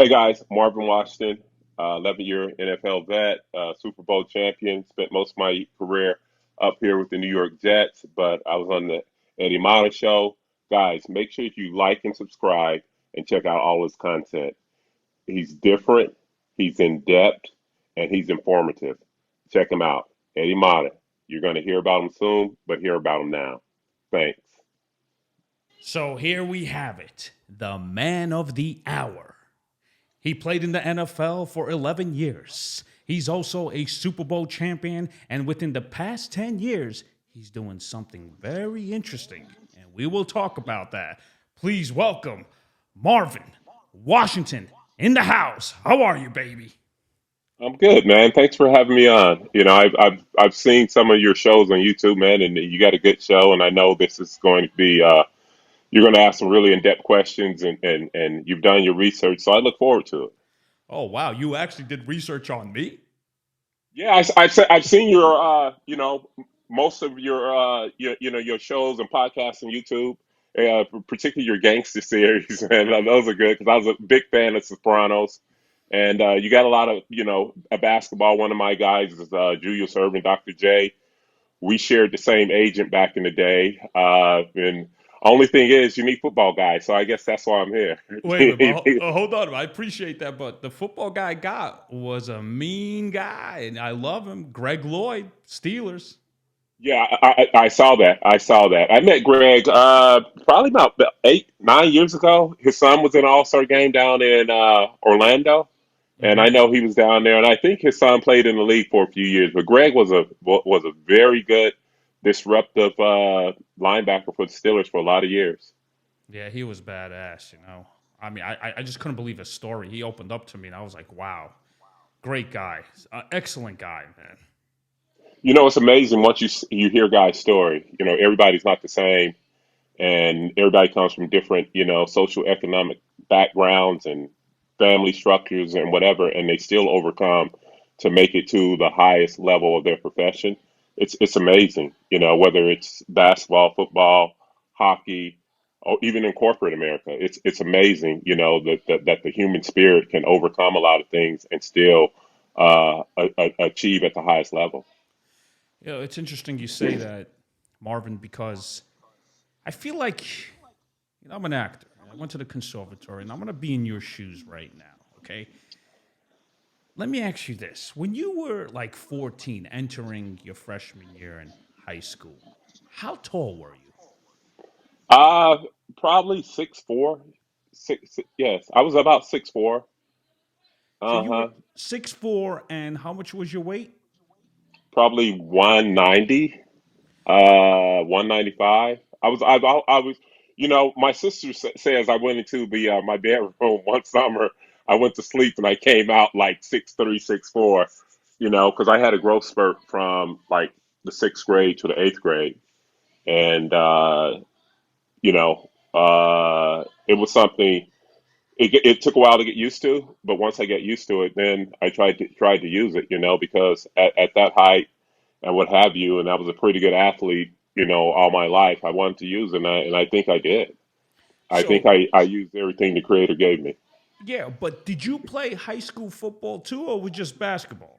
Hey guys, Marvin Washington, 11-year NFL vet, Super Bowl champion. Spent most of my career up here with the New York Jets, but I was on the Eddie Mata show. Guys, make sure you like and subscribe and check out all his content. He's different, he's in depth, and he's informative. Check him out. Eddie Mata. You're going to hear about him soon, but hear about him now. Thanks. So here we have it, the man of the hour. He played in the NFL for 11 years. He's also a Super Bowl champion, and within the past 10 years, he's doing something very interesting, and we will talk about that. Please welcome Marvin Washington in the house. How are you, baby? I'm good, man. Thanks for having me on. I've seen some of your shows on YouTube, man, and you got a good show. And I know this is going to be you're going to ask some really in-depth questions, and you've done your research, so I look forward to it. Oh, wow, you actually did research on me? Yeah, I've seen your most of your your shows and podcasts on YouTube, particularly your gangster series, and those are good because I was a big fan of Sopranos. And you got a lot of, a basketball. One of my guys is Julius Irvin, Dr. J. We shared the same agent back in the day. And only thing is, you need football guys. So I guess that's why I'm here. Wait a minute, but hold on. I appreciate that, but the football guy I got was a mean guy, and I love him. Greg Lloyd, Steelers. Yeah, I saw that. I saw that. I met Greg probably about 8, 9 years ago. His son was in an All-Star game down in Orlando, and I Hmm. know he was down there. And I think his son played in the league for a few years. But Greg was a very good disruptive linebacker for the Steelers for a lot of years. Yeah, he was badass. I mean, I just couldn't believe his story. He opened up to me, and I was like, wow, great guy, excellent guy, man. You know, it's amazing once you hear a guy's story. You know, everybody's not the same, and everybody comes from different social economic backgrounds and family structures and whatever, and they still overcome to make it to the highest level of their profession. It's amazing. You know, whether it's basketball, football, hockey, or even in corporate America, it's amazing. You know that the human spirit can overcome a lot of things and still achieve at the highest level. It's interesting you say that, Marvin, because I feel like I'm an actor. I went to the conservatory, and I'm gonna be in your shoes right now. Okay, let me ask you this: when you were like 14, entering your freshman year in high school, how tall were you? Uh, Probably 6'4", yes, I was about 6'4". So you were Uh-huh. 6'4", and how much was your weight? Probably 190, 195. I was, my sister says I went into the my bedroom one summer. I went to sleep and I came out like 6'3", 6'4", because I had a growth spurt from like the sixth grade to the eighth grade. And, it was something. It took a while to get used to, but once I get used to it, then I tried to use it, because at that height and what have you, and I was a pretty good athlete, all my life. I wanted to use it, and I think I did. I think So I used everything the Creator gave me. yeah, but did you play high school football too, or was just basketball?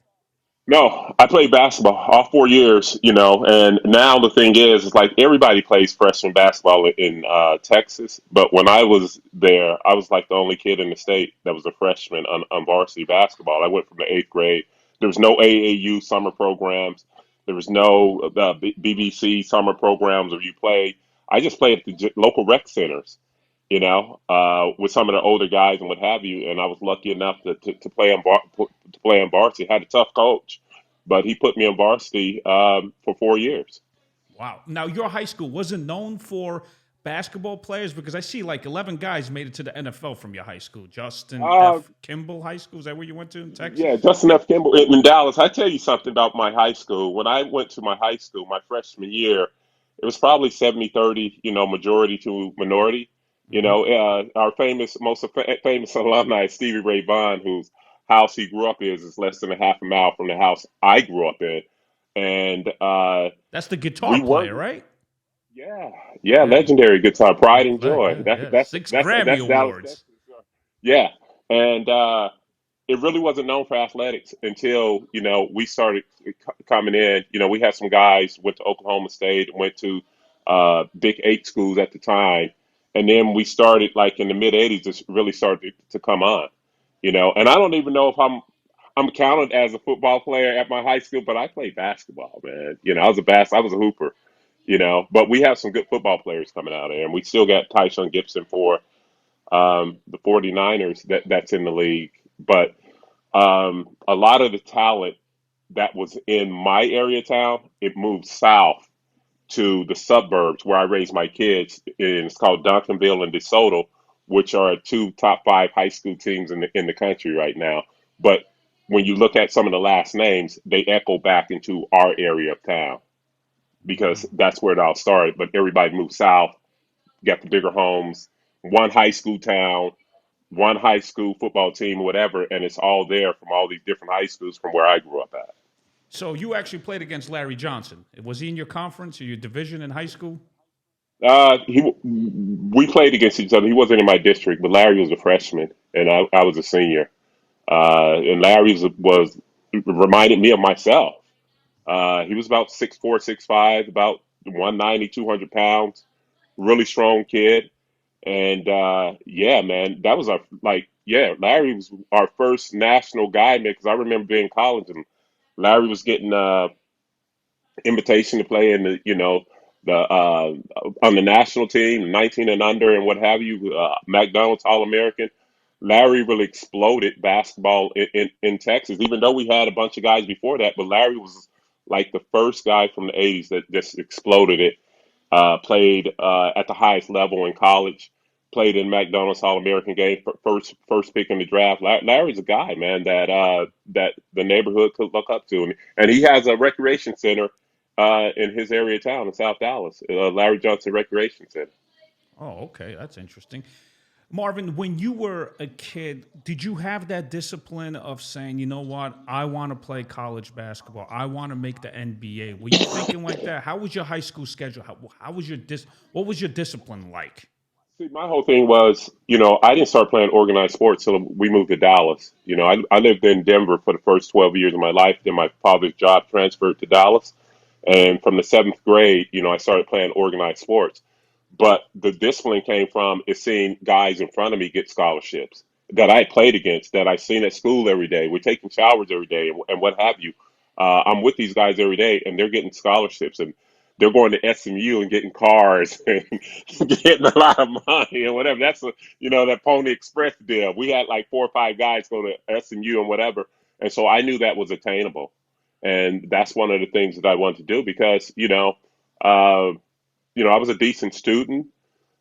No, I played basketball all 4 years, and now the thing is like everybody plays freshman basketball in Texas. But when I was there, I was like the only kid in the state that was a freshman on varsity basketball. I went from the eighth grade. There was no AAU summer programs. There was no BBC summer programs where you play. I just played at the local rec centers, with some of the older guys and what have you. And I was lucky enough to play to play on varsity. Had a tough coach, but he put me on varsity for 4 years. Wow. Now your high school wasn't known for basketball players because I see like 11 guys made it to the NFL from your high school. Justin Uh, F. Kimball High School, is that where you went to in yeah, Texas? Justin F. Kimball in Dallas. I tell you something about my high school. When I went to my high school, my freshman year, it was probably 70-30, majority to minority. Hmm. Our famous alumni, Stevie Ray Vaughan, whose house he grew up is less than a half a mile from the house I grew up in. And That's the guitar we player, were, right? yeah, yeah, Yeah. legendary guitar, Pride Big and flag. Joy. Yeah, That, yeah. that's Six that's Grammy that's Dallas, Awards. Texas. Yeah, and it really wasn't known for athletics until we started coming in. We had some guys went to Oklahoma State, went to Big Eight schools at the time, and then we started like in the mid '80s. It really started to come on. And I don't even know if I'm counted as a football player at my high school, but I played basketball, man. I was a hooper. But we have some good football players coming out of there, and we still got Tyshawn Gibson for the 49ers that's in the league. But a lot of the talent that was in my area of town, it moved south to the suburbs where I raised my kids. And it's called Duncanville and DeSoto, which are two top five high school teams in the country right now. But when you look at some of the last names, they echo back into our area of town because that's where it all started. But everybody moved south, got the bigger homes, one high school town, one high school football team, whatever, and it's all there from all these different high schools from where I grew up at. So you actually played against Larry Johnson. Was he in your conference or your division in high school? We played against each other. He wasn't in my district, but Larry was a freshman and I was a senior. And Larry was reminded me of myself. He was about 6'4", 6'5", about 190, 200 pounds, really strong kid. And yeah, man, that was Larry was our first national guy, man, because I remember being in college and Larry was getting invitation to play in the on the national team, 19 and under, and what have you, McDonald's All American. Larry really exploded basketball in Texas, even though we had a bunch of guys before that. But Larry was like the first guy from the '80s that just exploded it. Played at the highest level in college. Played in McDonald's All American game, first pick in the draft. Larry's a guy, man, that the neighborhood could look up to, and he has a recreation center in his area of town in South Dallas, Larry Johnson Recreation Center. Oh, okay, that's interesting. Marvin, when you were a kid, did you have that discipline of saying, you know what, I want to play college basketball, I want to make the NBA? Were you thinking like that? How was your high school schedule? How was your what was your discipline like? See, my whole thing was, I didn't start playing organized sports till we moved to Dallas. I lived in Denver for the first 12 years of my life. Then my father's job transferred to Dallas. And from the seventh grade, I started playing organized sports. But the discipline came from is seeing guys in front of me get scholarships that I played against, that I seen at school every day. We're taking showers every day and what have you. I'm with these guys every day, and they're getting scholarships, and they're going to SMU and getting cars and getting a lot of money and whatever. That's that Pony Express deal. We had like 4 or 5 guys go to SMU and whatever, and so I knew that was attainable, and that's one of the things that I wanted to do because uh, I was a decent student,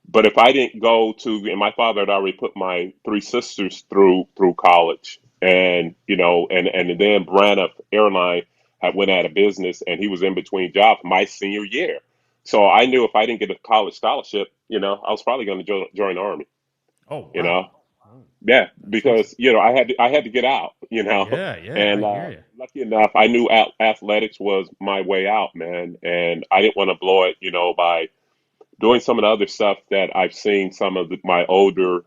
but if I didn't go to, and my father had already put my 3 sisters through college, and and then Braniff Airline had went out of business, and he was in between jobs my senior year. So I knew if I didn't get a college scholarship, I was probably going to join the army. Oh, You wow. know, Oh, yeah, that's because interesting. I had to get out. Yeah, yeah, And I hear you. lucky enough, I knew athletics was my way out, man, and I didn't want to blow it, by doing some of the other stuff that I've seen some of my older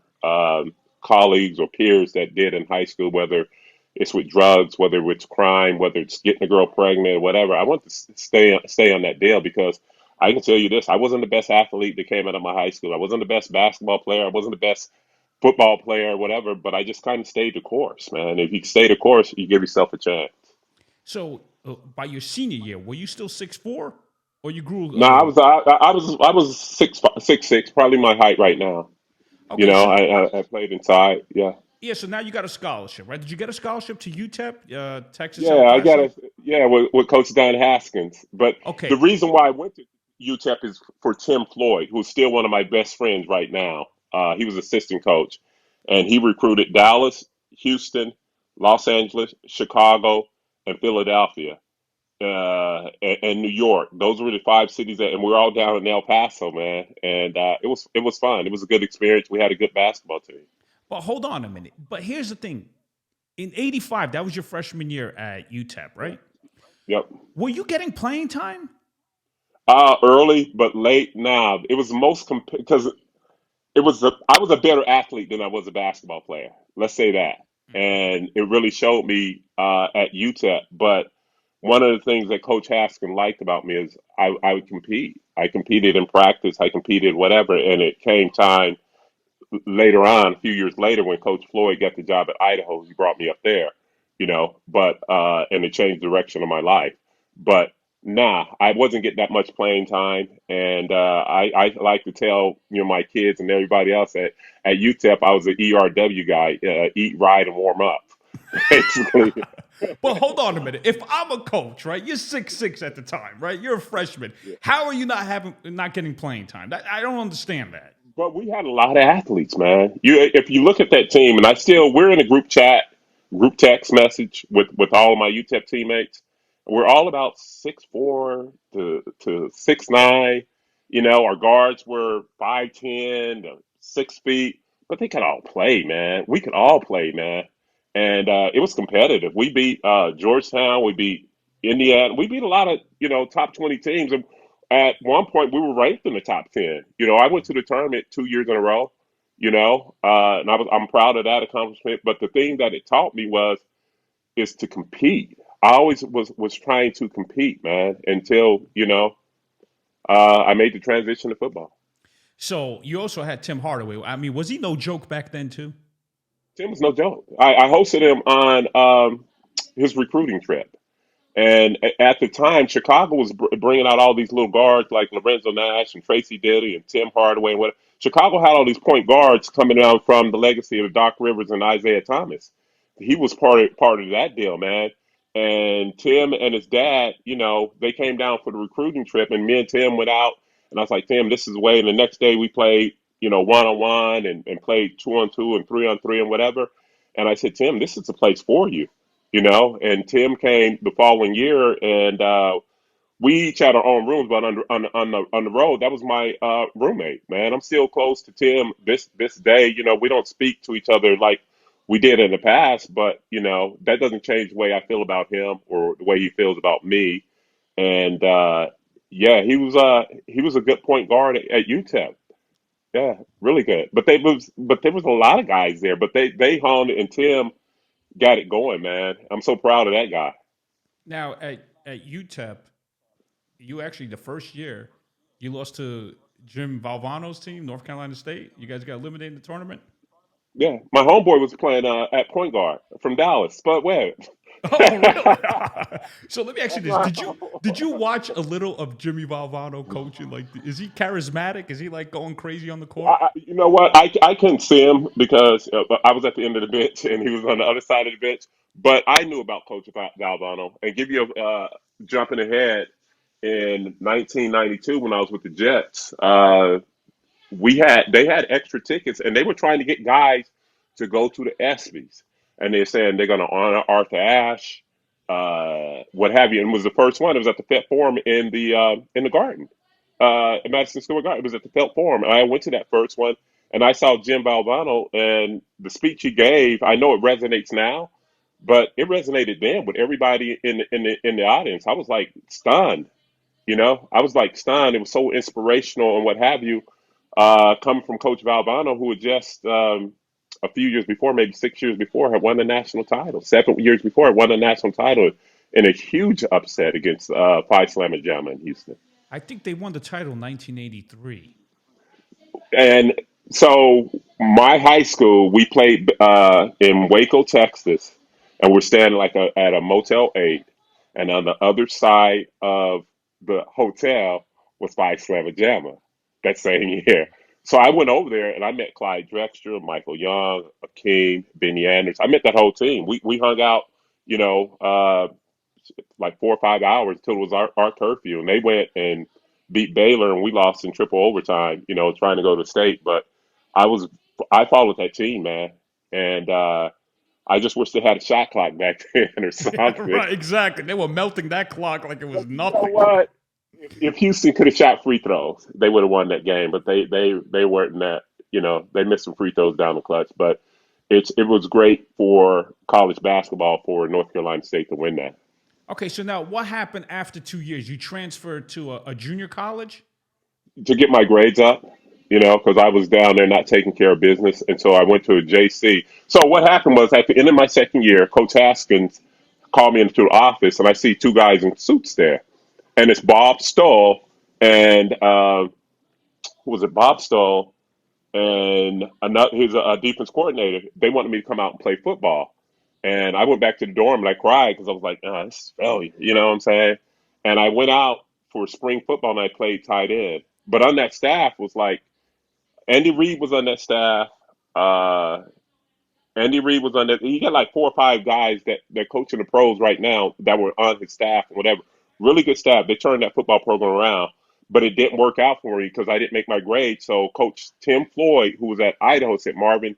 colleagues or peers that did in high school, whether it's with drugs, whether it's crime, whether it's getting a girl pregnant or whatever. I want to stay on that deal because I can tell you this: I wasn't the best athlete that came out of my high school. I wasn't the best basketball player. I wasn't the best football player or whatever. But I just kind of stayed the course, man. If you stay the course, you give yourself a chance. So, by your senior year, were you still 6'4", or you grew a No, I little? was I was 6'6", probably my height right now. Okay, so I played inside. Yeah, yeah, so now you got a scholarship, right? Did you get a scholarship to UTEP, Texas El yeah. I got Paso? a yeah with Coach Don Haskins. But the Okay, reason why I went to UTEP is for Tim Floyd, who's still one of my best friends right now. He was assistant coach, and he recruited Dallas, Houston, Los Angeles, Chicago, and Philadelphia. And New York. Those were the 5 cities and we're all down in El Paso, man. And it was fun. It was a good experience. We had a good basketball team. but hold on a minute. But here's the thing: in '85, that was your freshman year at UTEP, right? Yep. Were you getting playing time? Early but late. Nah, it was most because I was a better athlete than I was a basketball player. Let's say that, Okay. and it really showed me at UTEP. But one of the things that Coach Haskin liked about me is I would compete. I competed in practice. I competed whatever, and it came time later on, a few years later, when Coach Floyd got the job at Idaho, he brought me up there, but and it changed the direction of my life. But nah, I wasn't getting that much playing time, and I like to tell my kids and everybody else at UTEP I was an ERW guy, eat, ride, and warm up, basically. But hold on a minute. If I'm a coach, right? You're 6'6" at the time, right? You're a freshman. How are you not getting playing time? I don't understand that. But we had a lot of athletes, man. If you look at that team, and we're in a group chat, group text message with all of my UTEP teammates. We're all about 6'4" to 6'9". Our guards were 5'10" to 6 feet, but they could all play, man. We could all play, man, and it was competitive. We beat Georgetown, we beat Indiana, we beat a lot of top 20 teams, and at one point we were ranked in the top 10. I went to the tournament 2 years in a row. And I'm proud of that accomplishment. But the thing that it taught me is to compete. I always was trying to compete, man, until I made the transition to football. So you also had Tim Hardaway. I mean, was he no joke back then too? Tim was no joke. I hosted him on his recruiting trip. And at the time, Chicago was bringing out all these little guards like Lorenzo Nash and Tracy Diddy and Tim Hardaway and what. Chicago had all these point guards coming down from the legacy of Doc Rivers and Isaiah Thomas. He was part of that deal, man. And Tim and his dad, they came down for the recruiting trip, and me and Tim went out. And I was like, Tim, this is the way. And the next day we played, one on one and played 2-on-2 and 3-on-3 and whatever. And I said, Tim, this is the place for you. And Tim came the following year, and we each had our own rooms, but on the road, that was my roommate, man. I'm still close to Tim this day. We don't speak to each other like we did in the past, but that doesn't change the way I feel about him or the way he feels about me. And yeah, he was a good point guard at UTEP. Yeah, really good. But there was a lot of guys there, but they hung and Tim got it going, man. I'm so proud of that guy. Now at UTEP, you actually the first year you lost to Jim Valvano's team, North Carolina State. You guys got eliminated in the tournament. Yeah, my homeboy was playing at point guard from Dallas, Spud Webb. Oh, really? So let me ask you this: Did you watch a little of Jimmy Valvano coaching? Like, is he charismatic? Is he like going crazy on the court? You know what? I couldn't see him because I was at the end of the bench and he was on the other side of the bench. But I knew about Coach Valvano. And give you a jumping ahead in 1992 when I was with the Jets. They had extra tickets and they were trying to get guys to go to the ESPYS, and they're saying they're going to honor Arthur Ashe, what have you. And it was the first one. It was at the Fed Forum in the Garden, in Madison Square Garden. It was at the Felt Forum, and I went to that first one, and I saw Jim Valvano and the speech he gave. I know it resonates now, but it resonated then with everybody in the audience. I was like stunned. I was like stunned. It was so inspirational and what have you, coming from Coach Valvano, who had just a few years before, maybe 6 years before, had won the national title. 7 years before, had won the national title in a huge upset against Phi Slamma Jamma in Houston. I think they won the title in 1983. And so my high school, we played in Waco, Texas, and we're standing like at a Motel 8, and on the other side of the hotel was Phi Slamma Jamma that same year. So I went over there and I met Clyde Drexler, Michael Young, Akeem, Benny Anders. I met that whole team. We hung out, you know, like 4 or 5 hours until it was our curfew, and they went and beat Baylor, and we lost in triple overtime. Trying to go to state, but I was I followed that team, man, and I just wish they had a shot clock back then or something. Right, exactly. They were melting that clock like it was But you know nothing. what? If Houston could have shot free throws, they would have won that game. But they weren't that. They missed some free throws down the clutch. But it was great for college basketball for North Carolina State to win that. Okay, so now what happened after 2 years? You transferred to a junior college? To get my grades up. because I was down there not taking care of business, and so I went to a JC. So what happened was at the end of my second year, Coach Haskins called me into the office, and I see two guys in suits there, and it's Bob Stoll and who was it? Bob Stoll and another. He's a defense coordinator. They wanted me to come out and play football, and I went back to the dorm and I cried because I was like, oh, this is failure. You know what I'm saying? And I went out for spring football and I played tight end. But on that staff was like Andy Reid was on that staff. Uh, Andy Reid was on that. He got like 4 or 5 guys that coaching the pros right now that were on his staff and whatever. Really good staff. They turned that football program around, but it didn't work out for me because I didn't make my grade. So Coach Tim Floyd, who was at Idaho, said, "Marvin,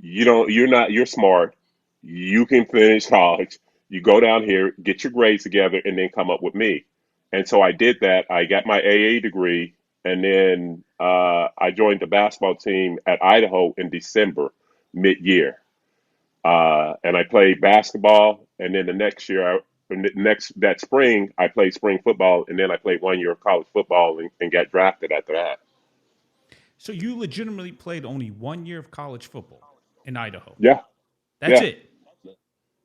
you're smart. You can finish college. You go down here, get your grades together, and then come up with me." And so I did that. I got my AA degree, and then I joined the basketball team at Idaho in December, mid-year. And I played basketball, and then the next year, next that spring, I played spring football, and then I played 1 year of college football and got drafted after that. So you legitimately played only 1 year of college football in Idaho. Yeah, That's yeah, it.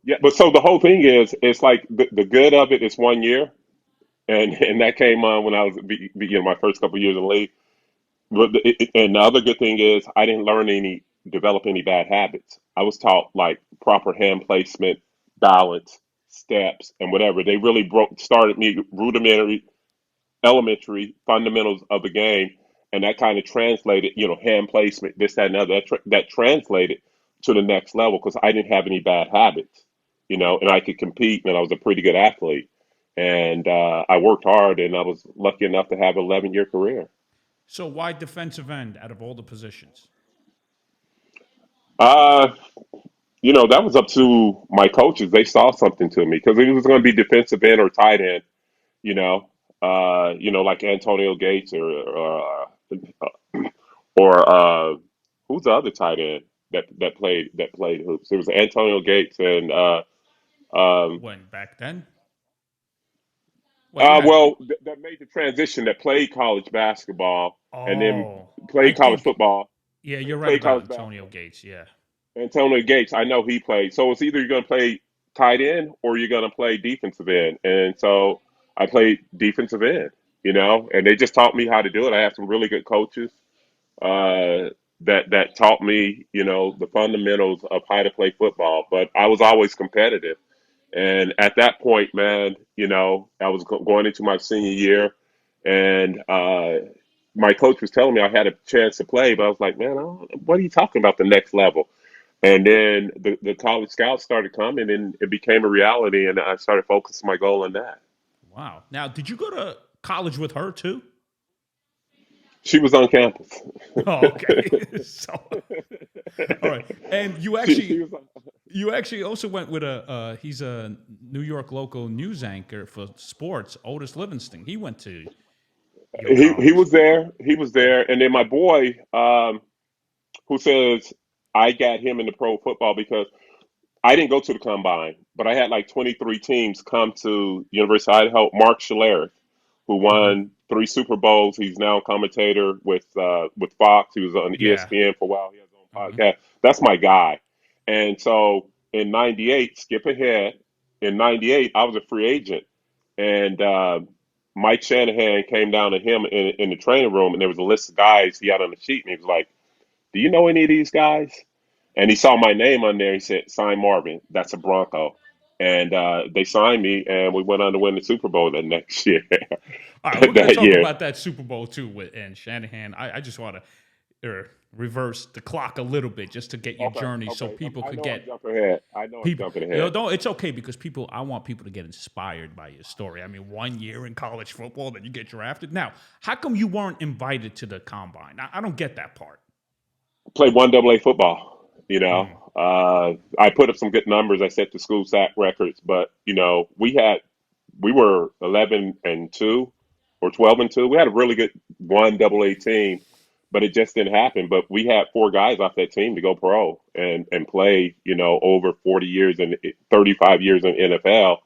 yeah. But so the whole thing is, it's like the good of it is 1 year, and that came on when I was my first couple of years in the league. But and the other good thing is I didn't develop any bad habits. I was taught like proper hand placement, balance, steps, and whatever. They really started me rudimentary, elementary fundamentals of the game, and that kind of translated, hand placement, this, that, and other. That translated to the next level because I didn't have any bad habits, and I could compete, and I was a pretty good athlete. And I worked hard, and I was lucky enough to have an 11-year career. So why defensive end out of all the positions? Uh, that was up to my coaches. They saw something to me because it was going to be defensive end or tight end. You know, like Antonio Gates or who's the other tight end that played hoops? It was Antonio Gates and um, When back then? Well, you had. that made the transition that played college basketball and then Oh, I played college think. football Yeah, you're and right played about college Antonio basketball. Gates. Yeah. Antonio Gates, I know he played. So it's either you're going to play tight end or you're going to play defensive end. And so I played defensive end, and they just taught me how to do it. I have some really good coaches that taught me, the fundamentals of how to play football. But I was always competitive. And at that point, man, I was going into my senior year, and my coach was telling me I had a chance to play, but I was like, man, what are you talking about the next level? And then the college scouts started coming, and it became a reality, and I started focusing my goal on that. Wow. Now, did you go to college with her too? She was on campus. Oh, okay. So, all right. And you she actually was on. you actually also went with he's a New York local news anchor for sports, Otis Livingston. He went to your He college. was there. He was there, and then my boy, who says I got him into pro football because I didn't go to the combine, but I had like 23 teams come to University of Idaho. Mark Schlereth, who Hmm. won 3 Super Bowls. He's now a commentator with Fox. He was on Yeah. ESPN for a while. He has his own Hmm. podcast. That's my guy. And so in '98, skip ahead. In '98, I was a free agent, and Mike Shanahan came down to him in the training room, and there was a list of guys he had on the sheet, and he was like, "Do you know any of these guys?" And he saw my name on there. He said, "Sign Marvin. That's a Bronco." And they signed me, and we went on to win the Super Bowl that next year. All right, we're going to that talk year. about that Super Bowl too with and Shanahan. I just want to reverse the clock a little bit just to get your Okay, journey so okay. people I could know I'm get jumping ahead. I know I'm people. jumping ahead. Don't. It's okay because people. I want people to get inspired by your story. I mean, 1 year in college football, then you get drafted. Now, how come you weren't invited to the combine? I don't get that part. Played one double A football. Mm. I put up some good numbers. I set the school sack records, but we were 11-2 or 12-2. We had a really good one double A team, but it just didn't happen. But we had 4 guys off that team to go pro and play, over 40 years and 35 years in NFL.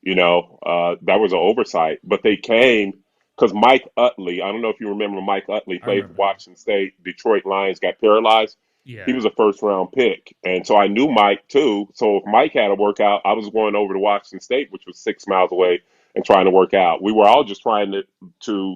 That was an oversight. But they came because Mike Utley, I don't know if you remember Mike Utley, I played for remember him. Washington State, Detroit Lions, got paralyzed. He Yeah. was a first round pick. And so I knew Mike too. So if Mike had a workout, I was going over to Washington State, which was 6 miles away, and trying to work out. We were all just trying to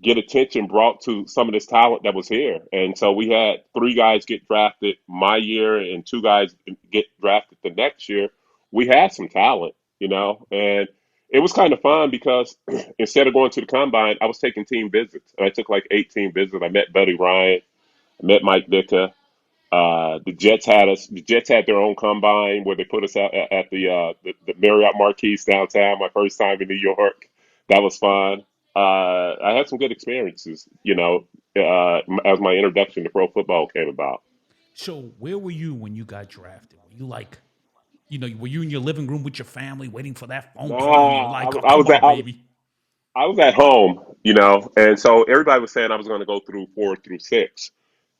get attention brought to some of this talent that was here. And so we had three guys get drafted my year and two guys get drafted the next year. We had some talent, and it was kind of fun because instead of going to the combine, I was taking team visits. And I took like 18 visits. I met Buddy Ryan, I met Mike Ditka. The Jets had us. The Jets had their own combine where they put us out at the Marriott Marquis downtown. My first time in New York, that was fun. I had some good experiences, as my introduction to pro football came about. So where were you when you got drafted? Were you like, were you in your living room with your family waiting for that phone call and you're Nah, like, oh, come on, baby? I was at home, and so everybody was saying I was going to go through 4 through 6.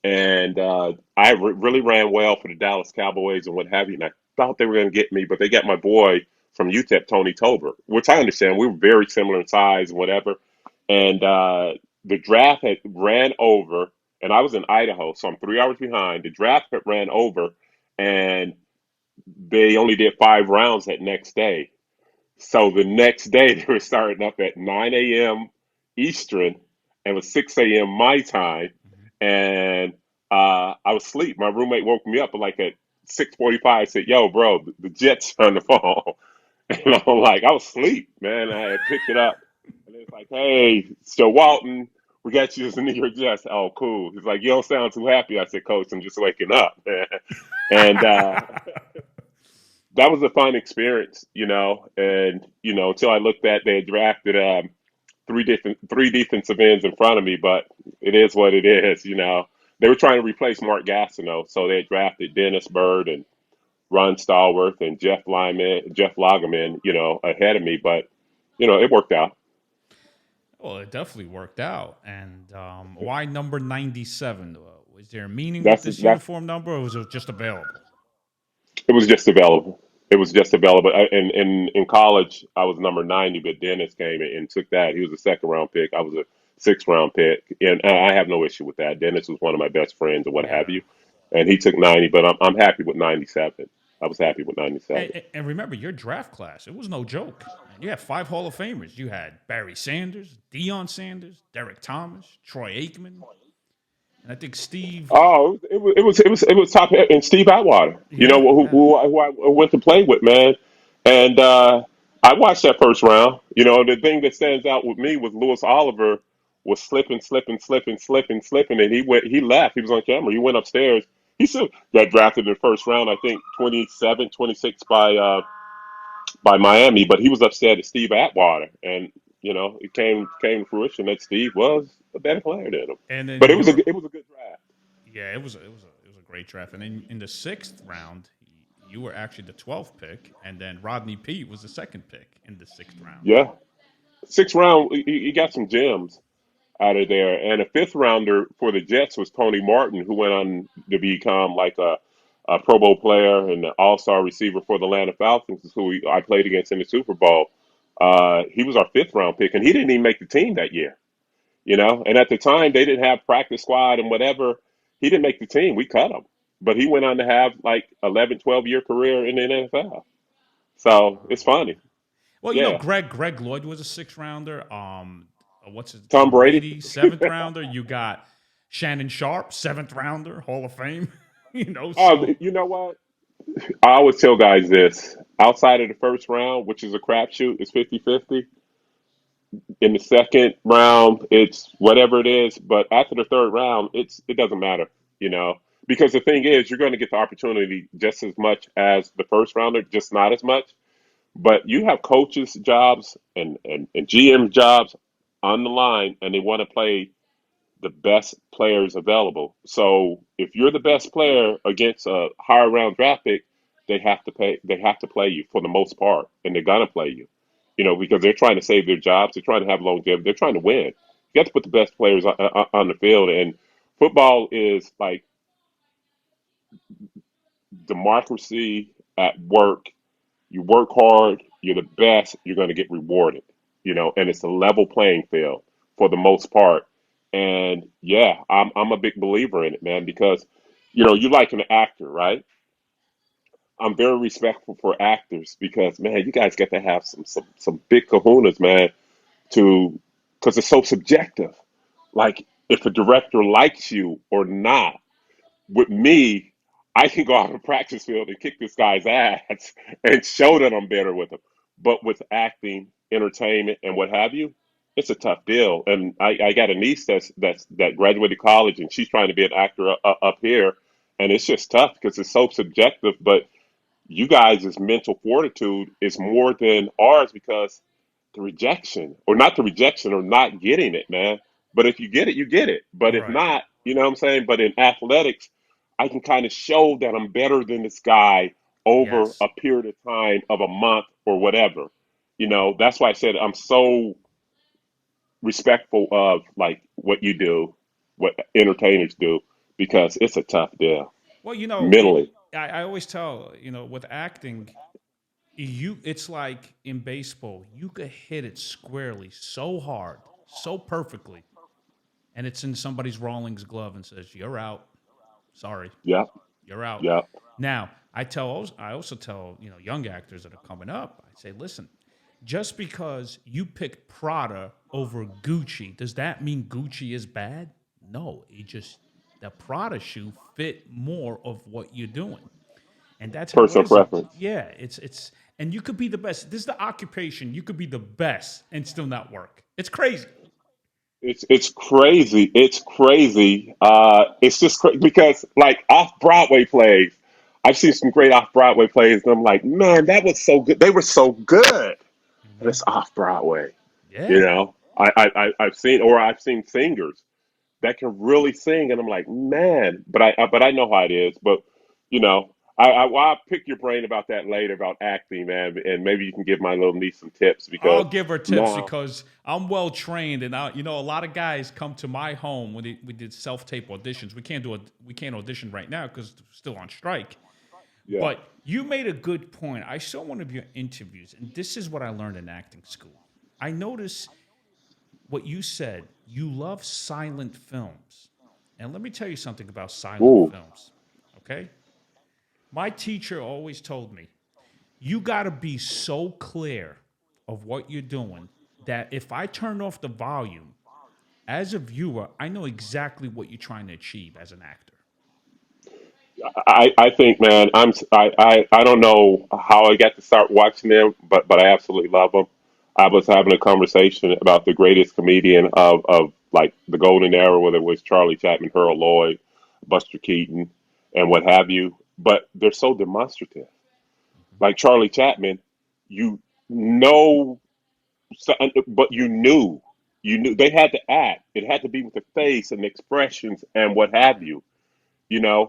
And really ran well for the Dallas Cowboys and what have you. And I thought they were going to get me, but they got my boy from UTEP, Tony Tober, which I understand. We were very similar in size and whatever. And the draft had ran over, and I was in Idaho, so I'm 3 hours behind. The draft had ran over, and they only did 5 rounds that next day. So the next day they were starting up at 9 a.m. Eastern, and it was 6 a.m. my time, Mhm. and I was asleep. My roommate woke me up like at 6:45. Said, "Yo, bro, the Jets are on the phone," and I'm like, I was asleep, man. I had picked it up, and it's like, "Hey, so Walton, we got you as the New York Jets." Oh, cool. He's like, "You don't sound too happy." I said, "Coach, I'm just waking up." And that was a fun experience, and until I looked at they had drafted three defensive ends in front of me, but it is what it is. They were trying to replace Mark Gastineau, so they had drafted Dennis Byrd and Ron Stallworth and Jeff Lageman, ahead of me, but it worked out. Well, it definitely worked out. And why number 97? Was there a meaning with this That's uniform number, or was it just available? It was just available. It was just available. In college, I was number 90, but Dennis came and took that. He was a second round pick. I was a sixth round pick, and I have no issue with that. Dennis was one of my best friends, or what have Yeah. you, and he took 90. But I'm happy with 97. I was happy with 97. And remember, your draft class, it was no joke. Man, you had five Hall of Famers. You had Barry Sanders, Deion Sanders, Derek Thomas, Troy Aikman, and I think Steve. Oh, it was top, and Steve Atwater, Yeah, yeah. who I went to play with, man, and I watched that first round. The thing that stands out with me was Lewis Oliver was slipping, slipping, slipping, slipping, slipping, and he left. He was on camera. He went upstairs. He still got drafted in the first round, I think 27, 26 by Miami, but he was upset at Steve Atwater, and it came to fruition that Steve was a better player than him. And But then your, it was a good draft. yeah, it was a great draft. And then in the sixth round, you were actually the 12th pick, and then Rodney Peete was the second pick in the sixth round. Yeah, 6th round, you got some gems out of there. And a fifth rounder for the Jets was Tony Martin, who went on to become like a Pro Bowl player and an All Star receiver for the Atlanta Falcons, who I played against in the Super Bowl. He was our fifth round pick, and he didn't even make the team that year. And at the time, they didn't have practice squad and whatever. He didn't make the team. We cut him, but he went on to have like 11, 12-year career in the NFL. So it's funny. Well, Yeah, Greg Lloyd was a sixth rounder. Tom Tom Brady. Brady, seventh rounder. You got Shannon Sharp, seventh rounder, Hall of Fame. Oh, So you know what? I always tell guys this: outside of the first round, which is a crapshoot, it's 50-50. In the second round, it's whatever it is. But after the third round, it doesn't matter, because the thing is, you're going to get the opportunity just as much as the first rounder, just not as much. But you have coaches' jobs and GM jobs on the line, and they want to play the best players available. So if you're the best player against a higher round draft pick, they have to pay. They have to play you for the most part, and they're gonna play you. Because they're trying to save their jobs. They're trying to have longevity. They're trying to win. You have to put the best players on the field, and football is like democracy at work. You work hard. You're the best. You're going to get rewarded. and it's a level playing field for the most part. And yeah, I'm a big believer in it, man, because you like an actor, right? I'm very respectful for actors because man, you guys get to have some big kahunas, man, to because it's so subjective. Like if a director likes you or not, with me, I can go out on the practice field and kick this guy's ass and show that I'm better with him. But with acting, entertainment, and what have you, it's a tough deal. And I got a niece that graduated college, and she's trying to be an actor up here, and it's just tough because it's so subjective. But you guys' mental fortitude is more than ours because the rejection, or not the rejection, or not getting it, man. But if you get it, you get it. But if Right. not, you know what I'm saying? But in athletics, I can kind of show that I'm better than this guy over Yes. a period of time of a month or whatever. That's why I said I'm so respectful of like what you do, what entertainers do, because it's a tough deal Well, mentally. I always tell, with acting, it's like in baseball, you could hit it squarely so hard, so perfectly, and it's in somebody's Rawlings glove and says, "You're out. Sorry, Yep, you're out." yep. Now, I also tell, young actors that are coming up, I say, "Listen, just because you picked Prada over Gucci, does that mean Gucci is bad? No, it just the Prada shoe fit more of what you're doing." And that's how it Personal is. preference. Yeah, it's and you could be the best. This is the occupation. You could be the best and still not work. It's crazy. It's crazy. It's crazy. It's just because like off Broadway plays, I've seen some great off Broadway plays, and I'm like, man, that was so good. They were so good, and Hmm. it's off Broadway. Yeah. I've seen singers that can really sing, and I'm like, man. But I know how it is. But you know, I'll pick your brain about that later about acting, man, and maybe you can give my little niece some tips I'll because give her tips now, because I'm well trained, and a lot of guys come to my home when we did self tape auditions. We can't audition right now because we're still on strike. yeah. But you made a good point. I saw one of your interviews, and this is what I learned in acting school. I noticed what you said. You love silent films, and let me tell you something about silent Ooh, films. Okay, my teacher always told me you got to be so clear of what you're doing that if I turn off the volume, as a viewer, I know exactly what you're trying to achieve as an actor. I think, man, I don't know how I got to start watching them, but I absolutely love them. I was having a conversation about the greatest comedian of like the golden era, whether it was Charlie Chaplin, Harold Lloyd, Buster Keaton, and what have you. But they're so demonstrative. Like Charlie Chaplin, you know, but you knew they had to act. It had to be with the face and expressions and what have Right. you.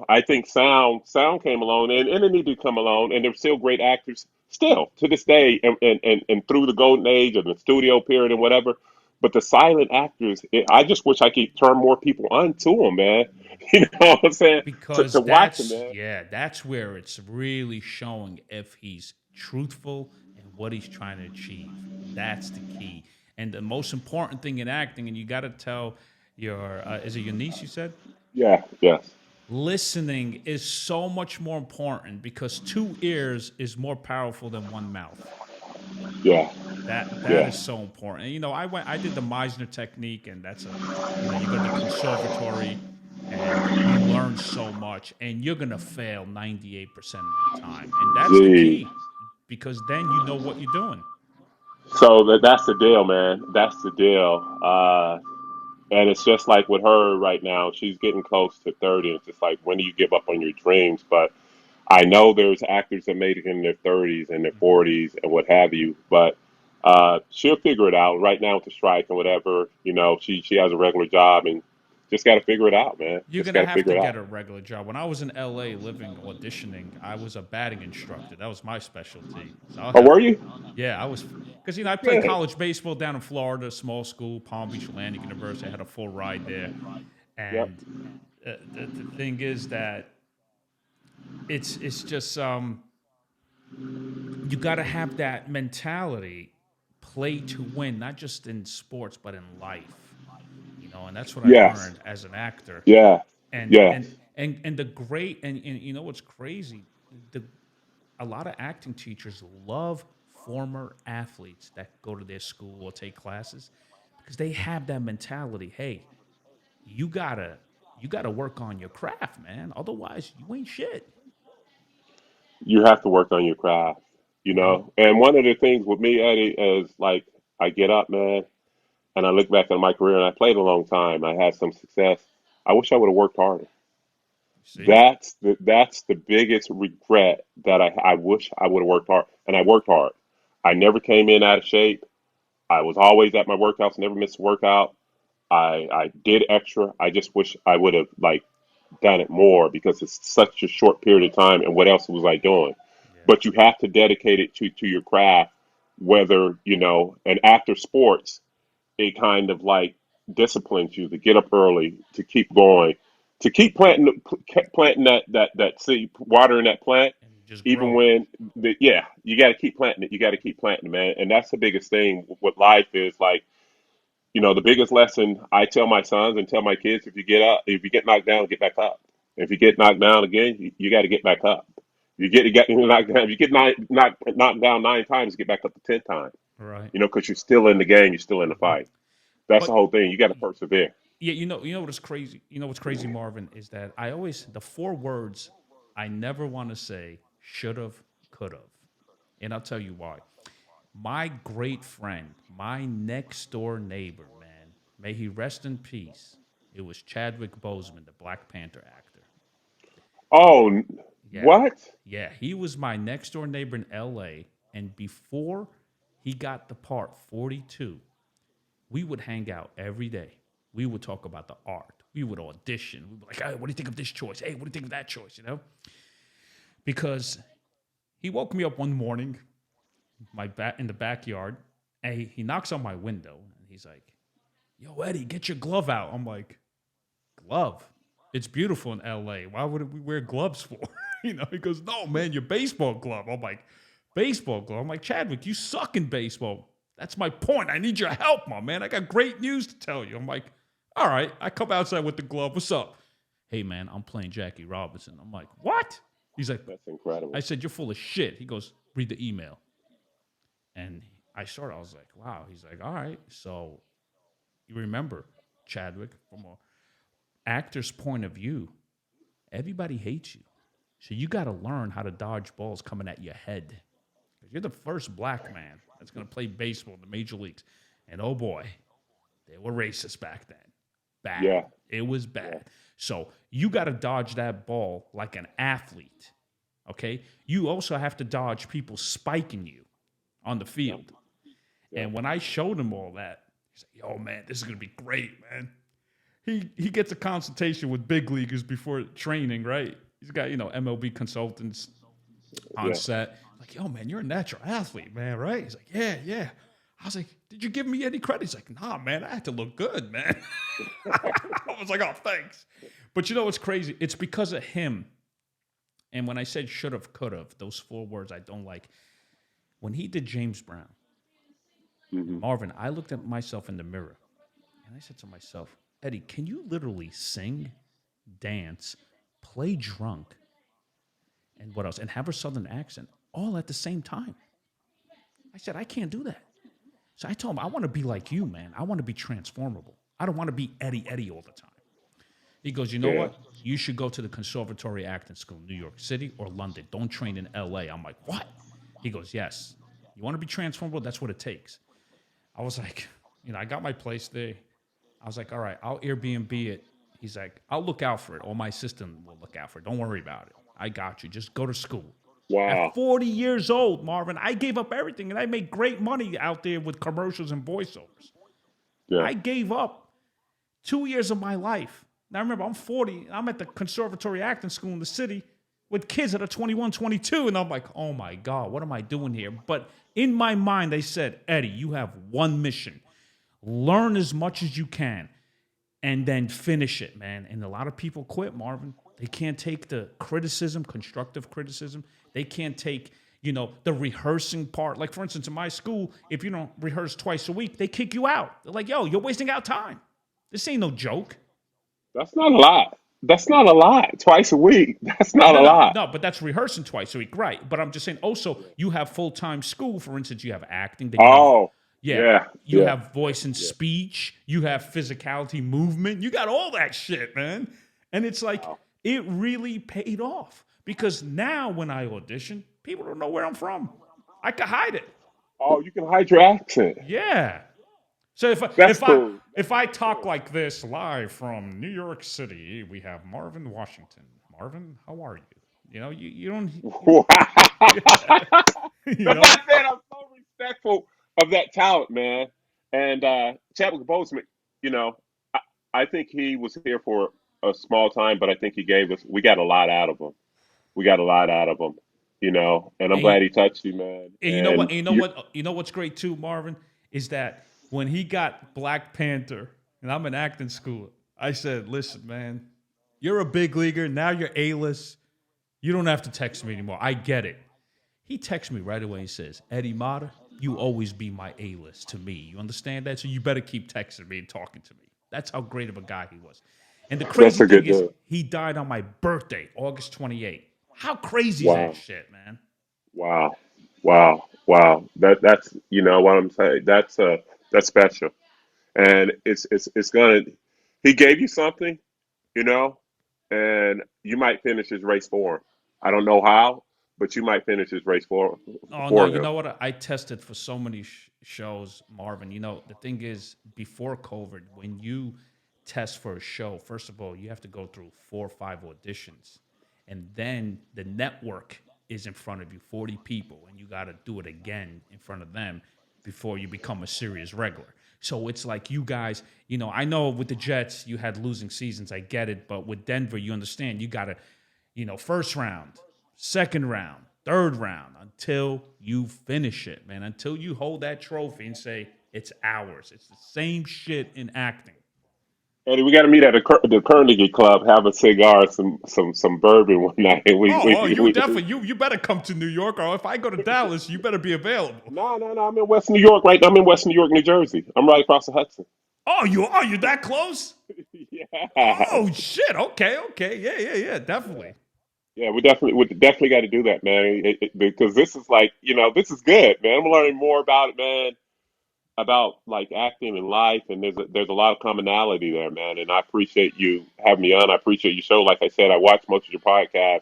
I think sound came along and it needed to come along, and they're still great actors still to this day, and through the golden age and the studio period and whatever. But the silent actors, I just wish I could turn more people onto them, man. You know what I'm saying? To Because watch them, man. that's where it's really showing if he's truthful and what he's trying to achieve. That's the key. And the most important thing in acting, and you got to tell your, is it your niece you said? Yeah, yes, Listening is so much more important because two ears is more powerful than one mouth. yeah, That yeah. is so important. And, I did the Meisner technique, and you go to the conservatory, and you learn so much, and you're gonna fail 98% of the time, and that's the Gee. key because then you know what you're doing. So that's the deal, man. That's the deal. And it's just like with her right now, she's getting close to 30. It's just like, when do you give up on your dreams? But I know there's actors that made it in their 30s and their Hmm. 40s and what have you, but she'll figure it out. Right now with the strike and whatever, she has a regular job and just got to figure it out, man. You're Just got gonna to have figure to it get out. a regular job. When I was in LA living auditioning, I was a batting instructor. That was my specialty. So I'll Oh, have were you? Yeah, I was because I played Good. college baseball down in Florida, small school, Palm Beach Atlantic University. I had a full ride there, Yep. and the thing is that it's just you got to have that mentality. play to win, not just in sports but in life. And that's what I Yes. learned as an actor. Yeah. And Yes. and the great and you know what's crazy? The A lot of acting teachers love former athletes that go to their school or take classes because they have that mentality. Hey, you gotta you gotta work on your craft, man. Otherwise, you ain't shit. You have to work on your craft, you Mm-hmm. know. And one of the things with me, Eddie, is like I get up, man, and I look back on my career, and I played a long time. I had some success. I wish I would have worked harder. See? That's the biggest regret that I wish I would have worked hard, and I worked hard. I never came in out of shape. I was always at my workouts, never missed a workout. I did extra. I just wish I would have like done it more because it's such a short period of time, and what else was I doing? Yeah. But you have to dedicate it to your craft, whether and after sports, it kind of like disciplines you to get up early, to keep going, to keep planting that seed, watering that plant, And just even grow. when yeah, you got to keep planting it. You got to keep planting it, man. And that's the biggest thing with life is like, the biggest lesson I tell my sons and tell my kids: if you get knocked down, get back up. If you get knocked down again, you got to get back up. You get knocked down. If you get knocked down 9 times, get back up the 10th time. Right. Because you're still in the game, you're still in the Hmm. fight. That's the But whole thing. You got to persevere. yeah, you know what's crazy? You know what's crazy, Marvin, is that I always the four words I never want to say should have, could have. And I'll tell you why. My great friend, my next door neighbor, man, may he rest in peace. It was Chadwick Boseman, the Black Panther actor. Oh, Yeah. what? Yeah, he was my next door neighbor in LA. And before he got the part 42, we would hang out every day. We would talk about the art. We would audition. We'd be like, hey, what do you think of this choice? Hey, what do you think of that choice? Because he woke me up one morning, in the backyard, and he knocks on my window, and he's like, yo, Eddie, get your glove out. I'm like, glove? It's beautiful in LA. Why would we wear gloves for? He goes, no, man, your baseball glove. I'm like, baseball glove? I'm like, Chadwick, you suck in baseball. That's my point. I need your help, my man. I got great news to tell you. I'm like, all right. I come outside with the glove. What's up? Hey, man, I'm playing Jackie Robinson. I'm like, what? He's like, That's I incredible. said, you're full of shit. He goes, read the email. And I was like, wow. He's like, all right. So you remember, Chadwick, from an actor's point of view, everybody hates you. So you got to learn how to dodge balls coming at your head. 'Cause you're the first black man that's going to play baseball in the major leagues. And oh boy, they were racist back then. Bad. Yeah. It was Yeah. bad. So you got to dodge that ball like an athlete. Okay. You also have to dodge people spiking you on the Yeah. field. Yeah. And when I showed him all that, he's like, yo, man, this is going to be great, man. He gets a consultation with big leaguers before training, right? He's got, MLB consultants on Yeah. set. Like, yo, man, you're a natural athlete, man, right? He's like, yeah, yeah. I was like, did you give me any credit? He's like, nah, man, I had to look good, man. I was like, oh, thanks. But you know what's crazy? It's because of him. And when I said should have, could have, those four words I don't like. When he did James Brown, and Hmm. Marvin, I looked at myself in the mirror and I said to myself, Eddie, can you literally sing, dance, play drunk, and what else? And have a southern accent all at the same time? I said, I can't do that. So I told him, I want to be like you, man. I want to be transformable. I don't want to be Eddie Eddie all the time. He goes, you know Yeah. what? You should go to the Conservatory Acting School in New York City or London. Don't train in LA. I'm like, what? He goes, yes. You want to be transformable? That's what it takes. I was like, I got my place there. I was like, all right, I'll Airbnb it. He's like, I'll look out for it, or my assistant will look out for it. Don't worry about it. I got you. Just go to school. At Wow. 40 years old, Marvin, I gave up everything and I made great money out there with commercials and voiceovers. Yeah. I gave up 2 years of my life. Now remember, I'm 40. I'm at the Conservatory Acting School in the city with kids that are 21, 22. And I'm like, oh my God, what am I doing here? But in my mind, they said, Eddie, you have one mission. Learn as much as you can and then finish it, man. And a lot of people quit, Marvin. They can't take the criticism, constructive criticism. They can't take, the rehearsing part. Like, for instance, in my school, if you don't rehearse twice a week, they kick you out. They're like, yo, you're wasting our time. This ain't no joke. That's not a lot. That's not a lot. Twice a week. That's not No, a no, lot. no, but that's rehearsing twice a week, right? But I'm just saying, also, Yeah. you have full time school. For instance, you have acting, then you have, Oh, yeah, yeah, you yeah, have voice and yeah. speech, you have physicality, movement, you got all that shit, man. And it's like, Wow. it really paid off because now when I audition, people don't know where I'm from. I could hide it. Oh, you can hide your accent. Yeah. So if I, That's if I cool. if I That's talk cool. like this live from New York City, we have Marvin Washington. Marvin, how are you? You don't Wow. you That's know. why I said I'm so respectful of that talent, man. And Chadwick Boseman, you know, I, I think he was here for a small time, but I think he gave us. We got a lot out of him. We got a lot out of him, and I'm And, glad he touched you, man. and you know what? And And you know you, what? You know what's great too, Marvin, is that when he got Black Panther, and I'm in acting school, I said, "Listen, man, you're a big leaguer. Now you're A-list. You don't have to text me anymore. I get it." He texts me right away and says, "Eddie Mata, you always be my A-list to me. You understand that? So you better keep texting me and talking to me." That's how great of a guy he was. And the that's crazy a thing good is, dude. he died on my birthday, August 28th. How crazy is that Wow, shit, man? wow, wow, wow. That's what I'm saying. That's special, and it's gonna. He gave you something, you know, and you might finish his race for him. I don't know how, but you might finish his race Oh no, for you him. know what? I tested for so many shows, Marvin. The thing is, before COVID, when you test for a show, first of all, you have to go through 4 or 5 auditions, and then the network is in front of you, 40 people, and you got to do it again in front of them before you become a serious regular. So it's like you guys, I know with the Jets you had losing seasons, I get it, but with Denver, you understand you got to, first round, second round, third round until you finish it, man. Until you hold that trophy and say it's ours. It's the same shit in acting. Eddie, we got to meet at the Carnegie Club, have a cigar, some bourbon one night, and You definitely you better come to New York, or if I go to Dallas, you better be available. No, no, no. I'm in West New York, right? I'm in West New York, New Jersey. I'm right across the Hudson. Oh, you that close? Yeah, Oh shit. Okay, okay. Yeah. yeah, Definitely. yeah. We definitely got to do that, man. Because this is like, this is good, man. I'm learning more about it, man. About like acting and life, and there's a lot of commonality there, man. And I appreciate you having me on. I appreciate your show. Like I said, I watch most of your podcast.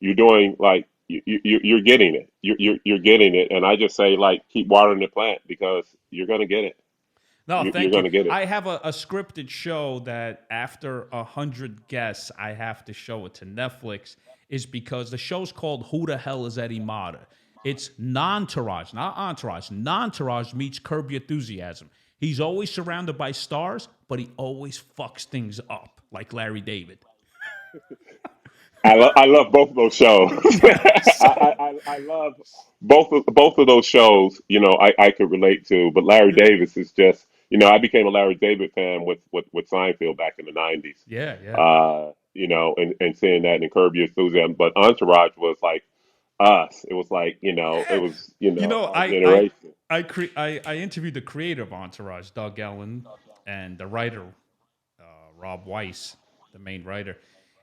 You're doing like you're getting it. You're getting it, and I just say like keep watering the plant because you're gonna get it. No, You're thank you. gonna get it. I have a scripted show that after 100 guests, I have to show it to Netflix. Is because the show's called "Who the Hell Is Eddie Mata?" It's non-Tourage, not entourage. Non-Tourage meets Curb Your Enthusiasm. He's always surrounded by stars, but he always fucks things up, like Larry David. I love both of those shows. Yeah. So I love both of those shows. I could relate to, but Larry Davis is just. I became a Larry David fan with Seinfeld back in the '90s. yeah. And seeing that and Curb Your Enthusiasm, but Entourage was like us. It was like it Yeah. was You know, our I I generation. I interviewed the creator of Entourage, Doug Ellen, and the writer Rob Weiss, the main writer.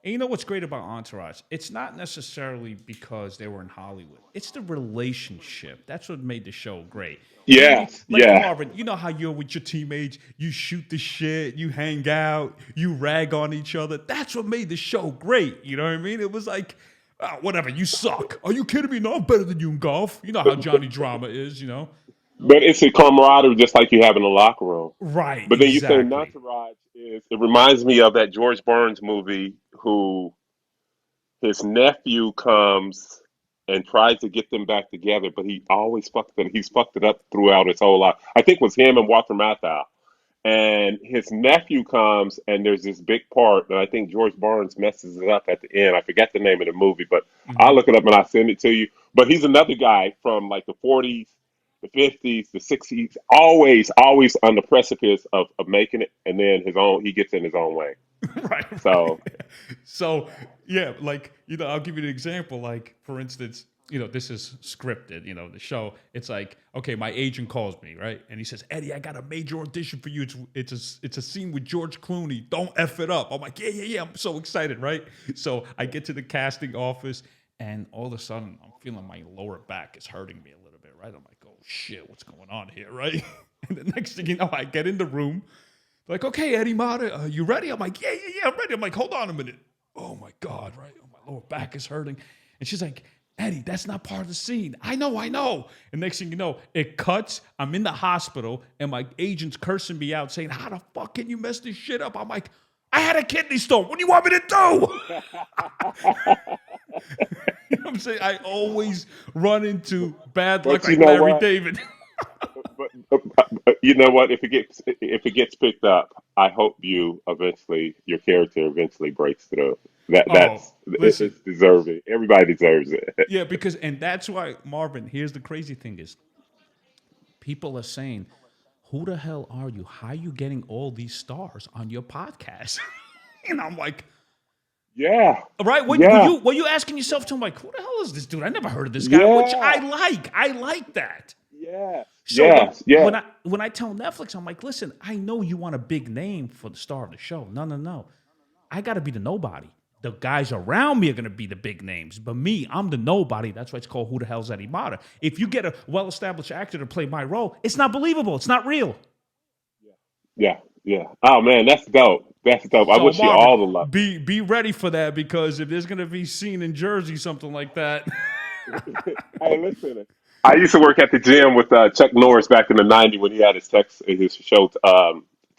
And you know what's great about Entourage? It's not necessarily because they were in Hollywood. It's the relationship. That's what made the show great. Yes, Like yeah. Marvin, you know how you're with your teammates, you shoot the shit, you hang out, you rag on each other. That's what made the show great. You know what I mean? It was like, whatever, you suck. Are you kidding me? No, I'm better than you in golf. You know how But, Johnny Drama is. but it's a camaraderie just like you have in the locker room. Right, But then you say exactly. Entourage is. It reminds me of that George Burns movie. Who his nephew comes and tries to get them back together, but he always fucked it. He's fucked it up throughout his whole life. I think it was him and Walter Matthau. And his nephew comes, and there's this big part, and I think George Barnes messes it up at the end. I forget the name of the movie, but I'll Hmm. look it up and I'll send it to you. But he's another guy from like the 40s, the 50s, the 60s, always on the precipice of making it, and then he gets in his own way. Right. So, So yeah, like I'll give you an example. Like for instance, this is scripted, the show. It's like, okay, my agent calls me, right? And he says, Eddie, I got a major audition for you. It's a scene with George Clooney. Don't F it up. I'm like, yeah. I'm so excited, right? So I get to the casting office, and all of a sudden, I'm feeling my lower back is hurting me a little bit, right? I'm like, oh, shit, what's going on here, right? And the next thing you know, I get in the room. They're like, okay, Eddie Mata, you ready? I'm like, yeah, I'm ready. I'm like, hold on a minute. Oh, my God, right? Oh, my lower back is hurting. And she's like, Eddie, that's not part of the scene. I know. And next thing you know, it cuts. I'm in the hospital, and my agent's cursing me out, saying, how the fuck can you mess this shit up? I'm like, I had a kidney stone. What do you want me to do? You know what I'm saying? I always run into bad luck But you like know Larry what? David. You know what? If it gets picked up, I hope your character eventually breaks through. Oh, listen. It's deserving. Everybody deserves it. Yeah, and that's why, Marvin, here's the crazy thing is people are saying, who the hell are you? How are you getting all these stars on your podcast? And I'm like, Yeah, right? yeah, Were you asking yourself to? I'm like, who the hell is this dude? I never heard of this guy, which yeah, I like that. yes, So yes, yes. when I tell Netflix, I'm like, listen, I know you want a big name for the star of the show. No. I got to be the nobody. The guys around me are going to be the big names. But me, I'm the nobody. That's why it's called Who the Hell's Eddie Mata. If you get a well-established actor to play my role, it's not believable. It's not real. Yeah, yeah. Oh man, that's dope. That's dope. I So wish you Marvin, all the luck. be ready for that, because if there's going to be seen in Jersey, something like that. Hey, listen. I used to work at the gym with Chuck Norris back in the '90s when he had his show,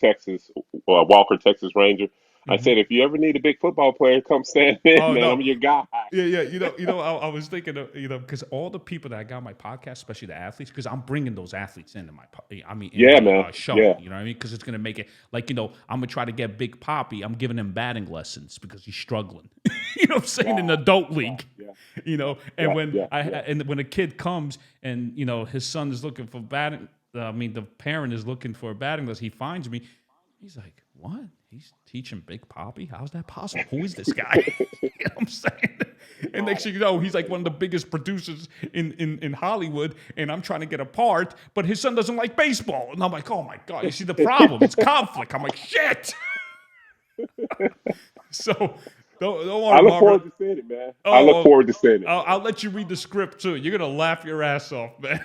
Texas Walker, Texas Ranger. I Mhm. said, if you ever need a big football player, come stand in, Oh man. no. I'm your guy. Yeah. I was thinking of, because all the people that I got on my podcast, especially the athletes, because I'm bringing those athletes into in Yeah, my man. show. Yeah. You know what I mean? Because it's gonna make it like, I'm gonna try to get Big Poppy. I'm giving him batting lessons because he's struggling. You know what I'm saying? In the Wow. adult Wow. league. Yeah. And Yeah. when Yeah. Yeah. when a kid comes and his son is looking for batting, the parent is looking for a batting lesson. He finds me. He's like, what? He's teaching Big Poppy? How's that possible? Who is this guy? You know what I'm saying? And next thing you know, he's like one of the biggest producers in Hollywood, and I'm trying to get a part, but his son doesn't like baseball. And I'm like, oh my God, you see the problem? It's conflict. I'm like, shit. So don't I worry, look Marvin. forward to seeing it, man. I look Oh, forward to seeing it. I'll let you read the script too. You're going to laugh your ass off, man.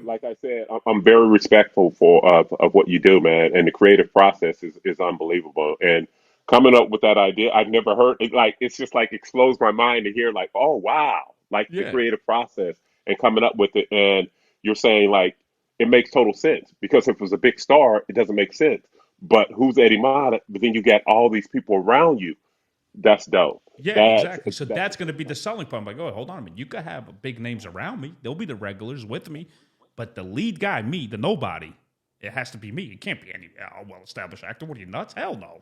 Like I said, I'm very respectful of what you do, man, and the creative process is unbelievable. And coming up with that idea, I've never heard it. Like it's just like explodes my mind to hear like, oh wow, like the Yeah. creative process and coming up with it. And you're saying like it makes total sense because if it was a big star, it doesn't make sense. But who's Eddie Mata? But then you got all these people around you. That's dope. Yeah, That's exactly. So that. that's going to be the selling point. I'm like, oh, hold on a minute. You could have big names around me. They'll be the regulars with me. But the lead guy, me, the nobody, it has to be me. It can't be any well-established actor. What are you, nuts? Hell no.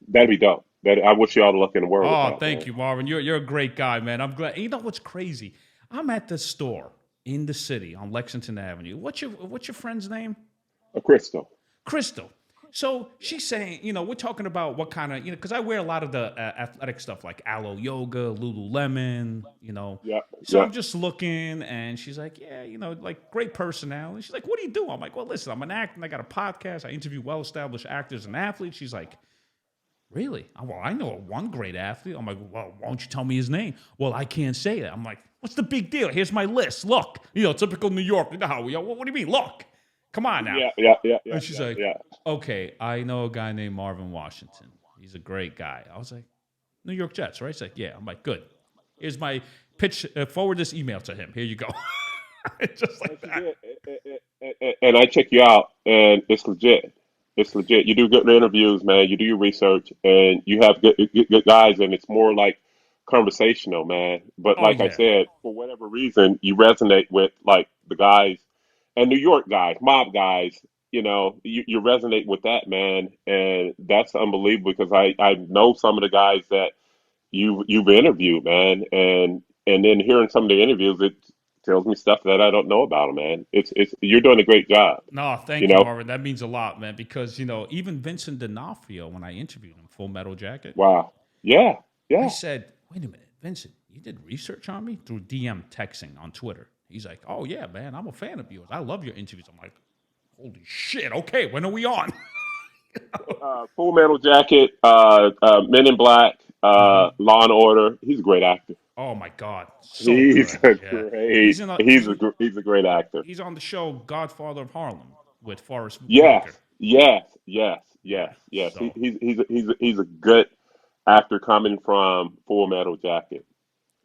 That'd be dope. That I wish you all the luck in the world with Oh, that, thank man. you, Marvin. You're a great guy, man. I'm glad. You know what's crazy? I'm at the store in the city on Lexington Avenue. What's your friend's name? A crystal. Crystal. So she's saying, we're talking about what kind of, because I wear a lot of the athletic stuff like Aloe Yoga, Lululemon. Yep. So I'm Yep. just looking, and she's like, yeah, like great personality. She's like, what do you do? I'm like, well, listen, I'm an actor, and I got a podcast. I interview well-established actors and athletes. She's like, really? Well, I know one great athlete. I'm like, well, why don't you tell me his name? Well, I can't say it. I'm like, what's the big deal? Here's my list. Look, typical New York. You know how we are. What do you mean? Look, come on now. Yeah. Yeah. Yeah. Yeah. And she's Yeah. like, Yeah. okay, I know a guy named Marvin Washington. He's a great guy. I was like, New York Jets, right? She's like, yeah. I'm like, good. Here's my pitch. Forward this email to him. Here you go. Just And like she that. did. And I check you out, and it's legit. It's legit. You do good interviews, man. You do your research, and you have good guys, and it's more like conversational, man. But Oh, like I yeah. said, for whatever reason, you resonate with like the guys and New York guys, mob guys. You resonate with that, man, and that's unbelievable because I know some of the guys that you've interviewed, man, and then hearing some of the interviews, it tells me stuff that I don't know about them, man. It's you're doing a great job, No, you thank you, know. Marvin. That means a lot, man, because, even Vincent D'Onofrio, when I interviewed him, Full Metal Jacket, Wow. Yeah. I Yeah. said, wait a minute, Vincent, You did research on me through DM texting on Twitter. He's like, oh, yeah, man, I'm a fan of yours. I love your interviews. I'm like, holy shit. Okay, when are we on? Full Metal Jacket, Men in Black, Hmm. Law and Order. He's a great actor. Oh, my God. So He's good. a Yeah. great. He's a great actor. He's on the show Godfather of Harlem with Forrest Yes, Whitaker. yes. Yeah. So, He's a good actor coming from Full Metal Jacket.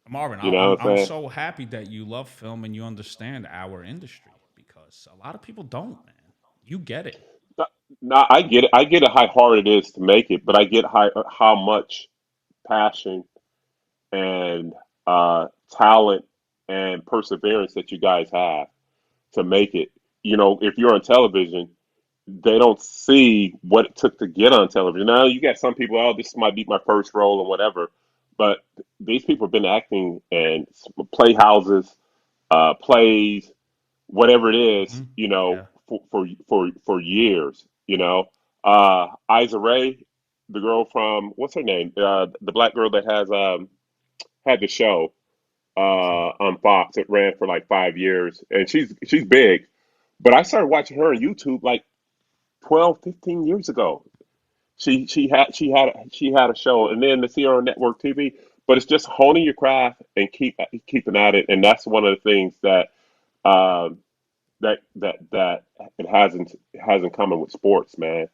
Marvin, You know what I'm I'm saying? so happy that you love film and you understand our industry because a lot of people don't, man. You get it. No, no, I get it. I get how hard it is to make it, but I get how much passion and talent and perseverance that you guys have to make it. You know, if you're on television, they don't see what it took to get on television. Now you got some people, oh, this might be my first role or whatever, but these people have been acting in playhouses, plays, whatever it is, Hmm. Yeah. for years. Isa Rae, the girl from what's her name, the black girl that has had the show Which one? on Fox. It ran for like 5 years, and she's big. But I started watching her on YouTube like 12, 15 years ago. She had a show, and then to see her on network TV. But it's just honing your craft and keeping at it, and that's one of the things that um, that it hasn't come with sports, man.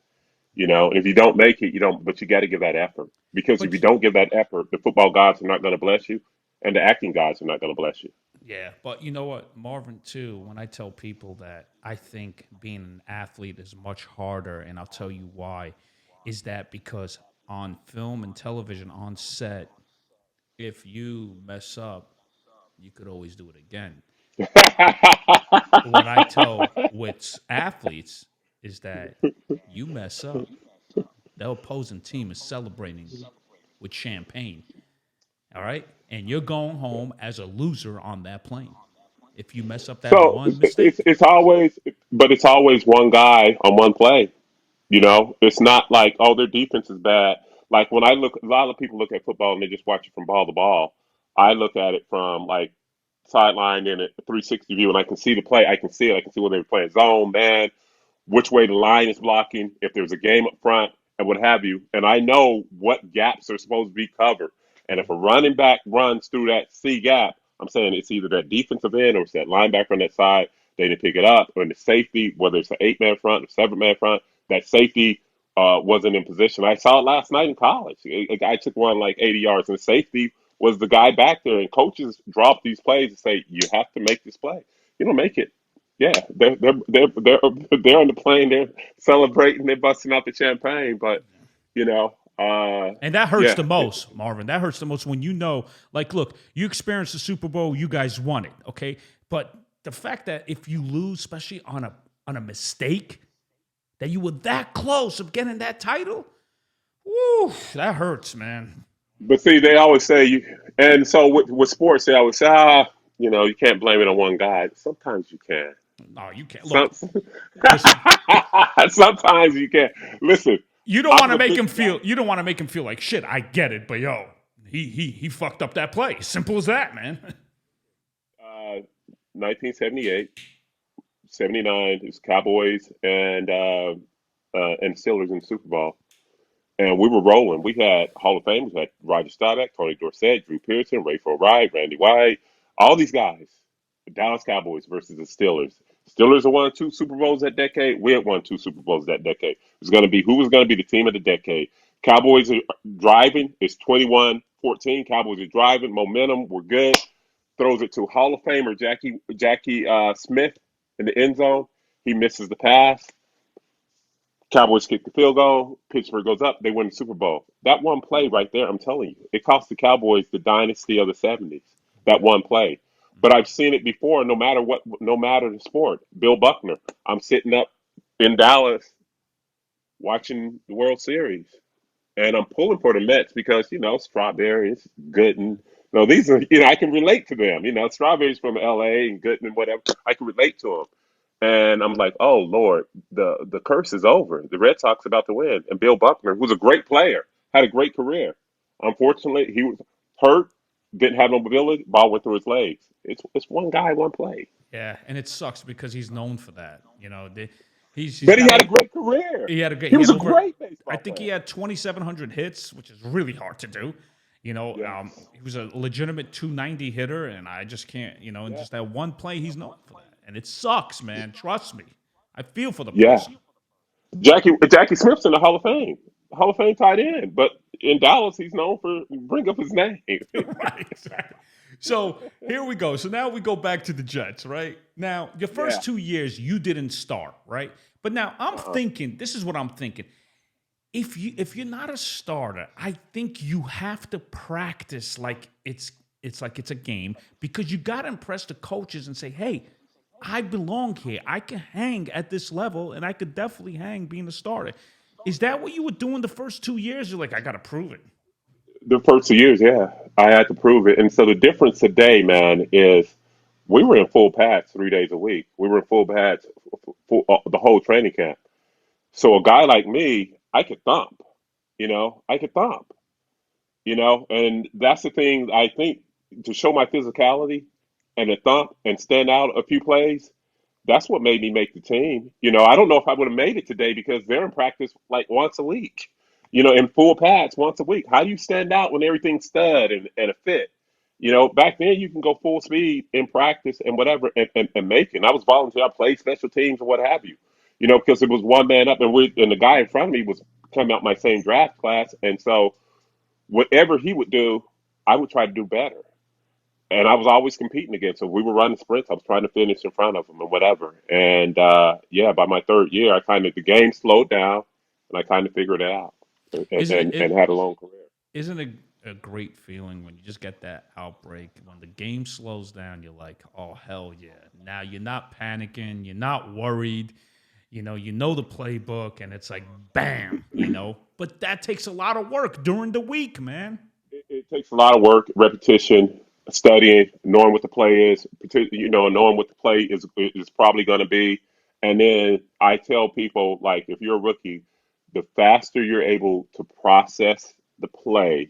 If you don't make it, you don't. But you got to give that effort because if But you don't give that effort, the football gods are not going to bless you, and the acting gods are not going to bless you. yeah, but you know what, Marvin, too, when I tell people that I think being an athlete is much harder, and I'll tell you why, is that because on film and television, on set, if you mess up, you could always do it again. What I tell with athletes is that you mess up, the opposing team is celebrating with champagne. All right. And you're going home as a loser on that plane. If you mess up that So one it's mistake. it's always, but it's always one guy on one play. It's not like, oh, their defense is bad. Like when I look, a lot of people look at football and they just watch it from ball to ball. I look at it from like sideline in a 360 view, and I can see the play. I can see it. I can see where they're playing zone, man, which way the line is blocking, if there's a game up front, and what have you. And I know what gaps are supposed to be covered. And if a running back runs through that C gap, I'm saying it's either that defensive end or it's that linebacker on that side. They didn't pick it up, or in the safety, whether it's an 8-man front or 7-man front, that safety wasn't in position. I saw it last night in college. A guy took one like 80 yards, and the safety was the guy back there. And coaches drop these plays and say, "You have to make this play. You don't make it, yeah, they're on the plane. They're celebrating. They're busting out the champagne. But you know, And that hurts yeah, the most, Marvin. That hurts the most when you know, like, look, you experienced the Super Bowl, you guys won it, okay? But the fact that if you lose, especially on a mistake, that you were that close of getting that title, woo, that hurts, man. but see, they always say you. And so with sports, they always say, you can't blame it on one guy. Sometimes you can. No, you can't. Some, Look, listen, sometimes you can. Listen, you don't I'm want to the make him biggest guy. feel. You don't want to make him feel like shit. I get it, but yo, he fucked up that play. Simple as that, man. 1978, 79. It's Cowboys and Steelers in the Super Bowl. And we were rolling. We had Hall of Famers. We had Roger Staubach, Tony Dorsett, Drew Pearson, Rayford Wright, Randy White, all these guys. The Dallas Cowboys versus the Steelers. Steelers have won 2 Super Bowls that decade. We had won 2 Super Bowls that decade. It was going to be who was going to be the team of the decade. Cowboys are driving. It's 21-14. Cowboys are driving. Momentum. We're good. Throws it to Hall of Famer Jackie Smith in the end zone. He misses the pass. Cowboys kick the field goal. Pittsburgh goes up. They win the Super Bowl. That one play right there, I'm telling you, it cost the Cowboys the dynasty of the '70s. That one play. But I've seen it before. No matter what, no matter the sport. Bill Buckner. I'm sitting up in Dallas watching the World Series, and I'm pulling for the Mets because Strawberries, Gooden. These are I can relate to them. Strawberries from L.A. and Gooden and whatever. I can relate to them. And I'm like, oh Lord, the curse is over. The Red Sox about to win. And Bill Buckner, who's a great player, had a great career. Unfortunately, he was hurt. didn't have no mobility. Ball went through his legs. It's one guy, one play. Yeah, and it sucks because he's known for that. He's But he got had a over. great career. He had a great. He He was had a over. great I baseball think he player. had 2,700 hits, which is really hard to do. Yes. He was a legitimate 290 hitter, and I just can't. And Yeah. just that one play, he's known for that, and it sucks, man. Trust me, I feel for the Yeah. person. Jackie Smith's in the Hall of Fame. Hall of Fame tight end. But in Dallas, he's known for bring up his name. Right, exactly. So here we go. So now we go back to the Jets, right? Now, your Yeah. first 2 years, you didn't start, right? But now I'm Uh-uh. thinking, this is what I'm thinking. If you're not a starter, I think you have to practice like it's a game because you got to impress the coaches and say, "Hey, I belong here. I can hang at this level, and I could definitely hang being a starter." Is that what you were doing the first 2 years? You're like, I got to prove it. The first 2 years, yeah, I had to prove it. And so the difference today, man, is we were in full pads 3 days a week. We were in full pads the whole training camp. So a guy like me, I could thump. I could thump. And that's the thing. I think to show my physicality and to thump and stand out a few plays, that's what made me make the team. I don't know if I would have made it today because they're in practice like once a week, in full pads once a week. How do you stand out when everything's stud and a fit? Back then you can go full speed in practice and whatever and make it. And I was volunteer. I played special teams or what have you, because it was one man up and the guy in front of me was coming out my same draft class. And so whatever he would do, I would try to do better. And I was always competing against him. We were running sprints. I was trying to finish in front of him and whatever. And yeah, by my third year, I kind of the game slowed down, and I kind of figured it out, and Isn't and, it? and had a long career. Isn't it a great feeling when you just get that outbreak when the game slows down? You're like, oh hell yeah! Now you're not panicking. You're not worried. You know the playbook, and it's like bam. But that takes a lot of work during the week, man. It takes a lot of work, repetition, studying, knowing what the play is, knowing what the play is probably going to be. And then I tell people, like, if you're a rookie, the faster you're able to process the play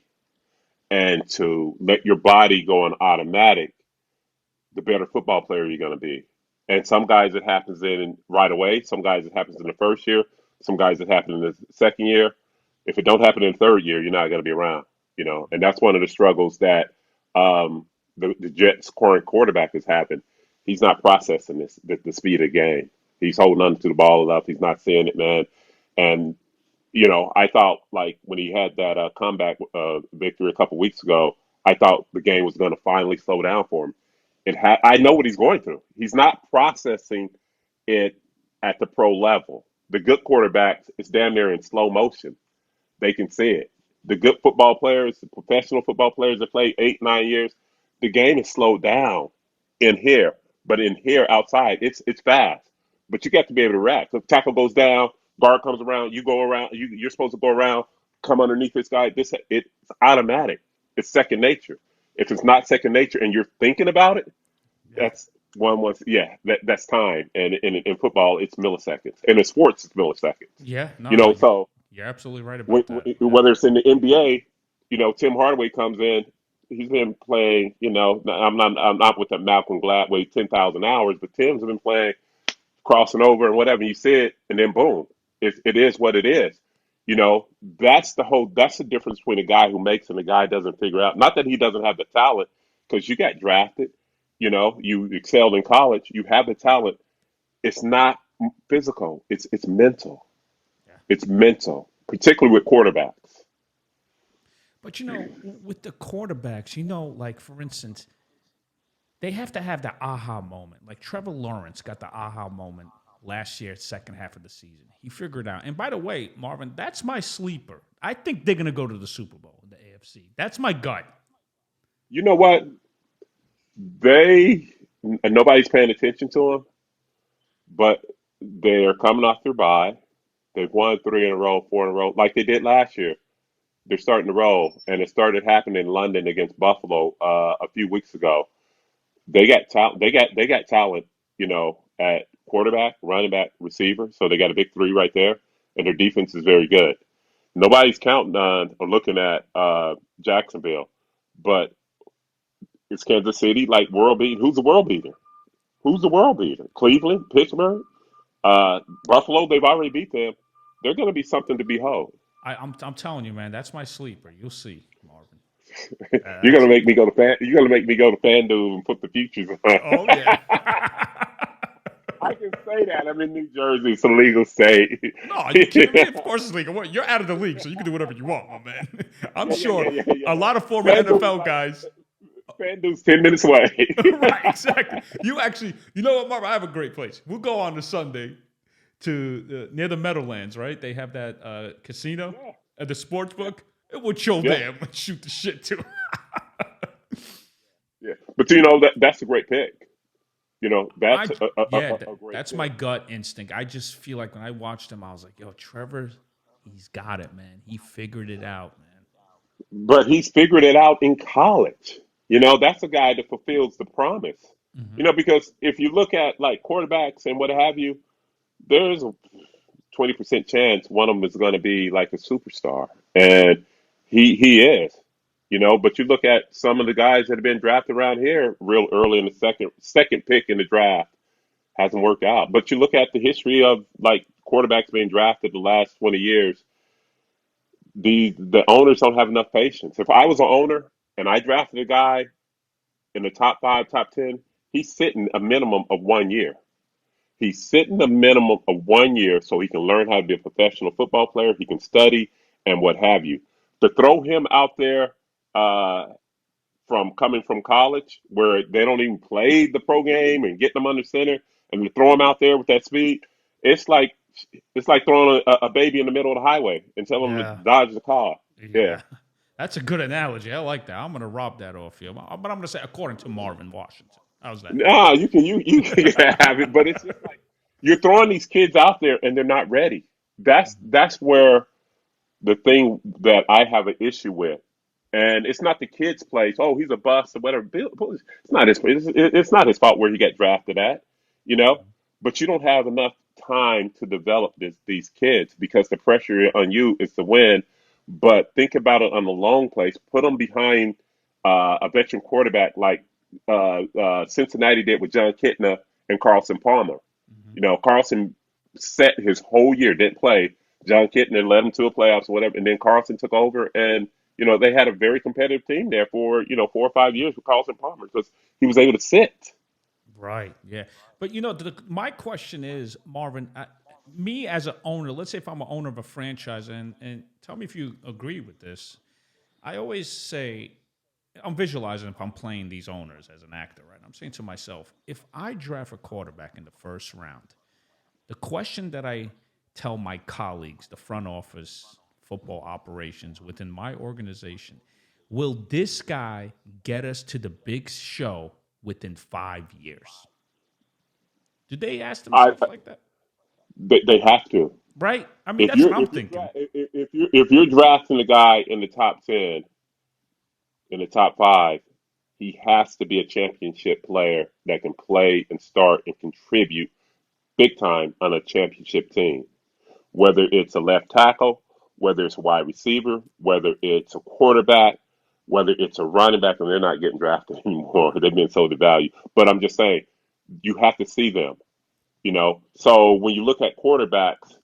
and to let your body go on automatic, the better football player you're going to be. And some guys it happens in right away. Some guys it happens in the first year. Some guys it happens in the second year. If it don't happen in the third year, you're not going to be around. And that's one of the struggles that the Jets' current quarterback has happened. He's not processing the speed of the game. He's holding on to the ball enough. He's not seeing it, man. And I thought like when he had that comeback victory a couple weeks ago, I thought the game was going to finally slow down for him. I know what he's going through. He's not processing it at the pro level. The good quarterbacks, it's damn near in slow motion. They can see it. The good football players, the professional football players that play 8, 9 years, the game is slowed down in here, but in here outside, it's fast. But you got to be able to react. If tackle goes down, guard comes around, you go around. You're supposed to go around, come underneath this guy. It's automatic. It's second nature. If it's not second nature and you're thinking about it, Yeah, that's one. Yeah, that's time. And in football, it's milliseconds. And in sports, it's milliseconds. yeah. No, You no, know, so you're absolutely right about that. Yeah. whether it's in the NBA, Tim Hardaway comes in. He's been playing. I'm not with the Malcolm Gladwell 10,000 hours, but Tim's been playing, crossing over and whatever. You see it, and then boom, it is what it is. That's the difference between a guy who makes and a guy who doesn't figure out. Not that he doesn't have the talent, because you got drafted. You excelled in college. You have the talent. It's not physical. It's mental. Yeah. It's mental, particularly with quarterbacks. But with the quarterbacks, like for instance, they have to have the aha moment. Like Trevor Lawrence got the aha moment last year, second half of the season. He figured out. And by the way, Marvin, that's my sleeper. I think they're gonna go to the Super Bowl in the AFC. That's my gut. You know what? They and nobody's paying attention to them, but they're coming off their bye. They've won 3 in a row, 4 in a row, like they did last year. They're starting to roll, and it started happening in London against Buffalo a few weeks ago. They got talent. They got talent. At quarterback, running back, receiver. So they got a big three right there, and their defense is very good. Nobody's counting on or looking at Jacksonville, but Is Kansas City like world beater? Who's the world beater? Who's the world beater? Cleveland, Pittsburgh, Buffalo. They've already beat them. They're going to be something to behold. I'm telling you, man, that's my sleeper. You'll see, Marvin. You're going to That's make me go to fan. You're going to make me go to FanDuel and put the futures on. oh yeah. I can say that. I'm in New Jersey. It's a legal state. No, are you kidding me? Of course it's legal. What? You're out of the league, so you can do whatever you want, my man. I'm Yeah, yeah, yeah, sure yeah, yeah. a lot of former FanDuel is NFL like guys. FanDuel's 10 minutes away. Right, exactly. You actually, you know what, Marvin? I have a great place. We'll go on the Sunday to near the Meadowlands, right? They have that casino Yeah, at the sports book. It will chill yeah, there and shoot the shit too. yeah. But that's a great pick. I That's yeah, a great that's my pick. gut instinct. I just feel like when I watched him, I was like, yo, Trevor, he's got it, man. He figured it out, man. But he's figured it out in college. That's a guy that fulfills the promise. Hmm. Because if you look at like quarterbacks and what have you, there's a 20% chance one of them is going to be like a superstar, and he is. But you look at some of the guys that have been drafted around here real early in the second pick in the draft hasn't worked out. But you look at the history of like quarterbacks being drafted the last 20 years, the owners don't have enough patience. If I was an owner and I drafted a guy in the top five, top 10, he's sitting a minimum of 1 year. He's sitting a minimum of 1 year so he can learn how to be a professional football player. He can study and what have you. To throw him out there uh, from coming from college where they don't even play the pro game and get them under center and to throw him out there with that speed, it's like it's like throwing a baby in the middle of the highway and telling him to Yeah, dodge the car. Yeah. yeah. That's a good analogy. I like that. I'm gonna rob that off you, but I'm gonna say according to Marvin Washington. How's that? No, you can have it, but it's just like you're throwing these kids out there and they're not ready. That's where the thing that I have an issue with. And it's not the kid's place. Oh, he's a bust or whatever. It's not his. It's not his fault where he got drafted at, you know. But you don't have enough time to develop these kids because the pressure on you is to win. But think about it on the long place. Put them behind a veteran quarterback like Cincinnati did with John Kitna and Carlson Palmer. Mm-hmm. Carlson set his whole year, didn't play. John Kitna led them to a playoffs or whatever, and then Carlson took over, and they had a very competitive team there for 4 or 5 years with Carlson Palmer because he was able to sit. Right. Yeah. But my question is, Marvin, me as an owner, let's say if I'm an owner of a franchise, and tell me if you agree with this. I always say, I'm visualizing if I'm playing these owners as an actor, right? I'm saying to myself, if I draft a quarterback in the first round, the question that I tell my colleagues, the front office, football operations within my organization, will this guy get us to the big show within 5 years? Do they ask I themselves like that? they have to. Right? I mean, If that's what you're I'm if you're thinking. if you're drafting a guy in the top 10, in the top five, he has to be a championship player that can play and start and contribute big time on a championship team. Whether it's a left tackle, whether it's a wide receiver, whether it's a quarterback, whether it's a running back, and they're not getting drafted anymore. They've been so devalued. But I'm just saying, you have to see them. So when you look at quarterbacks,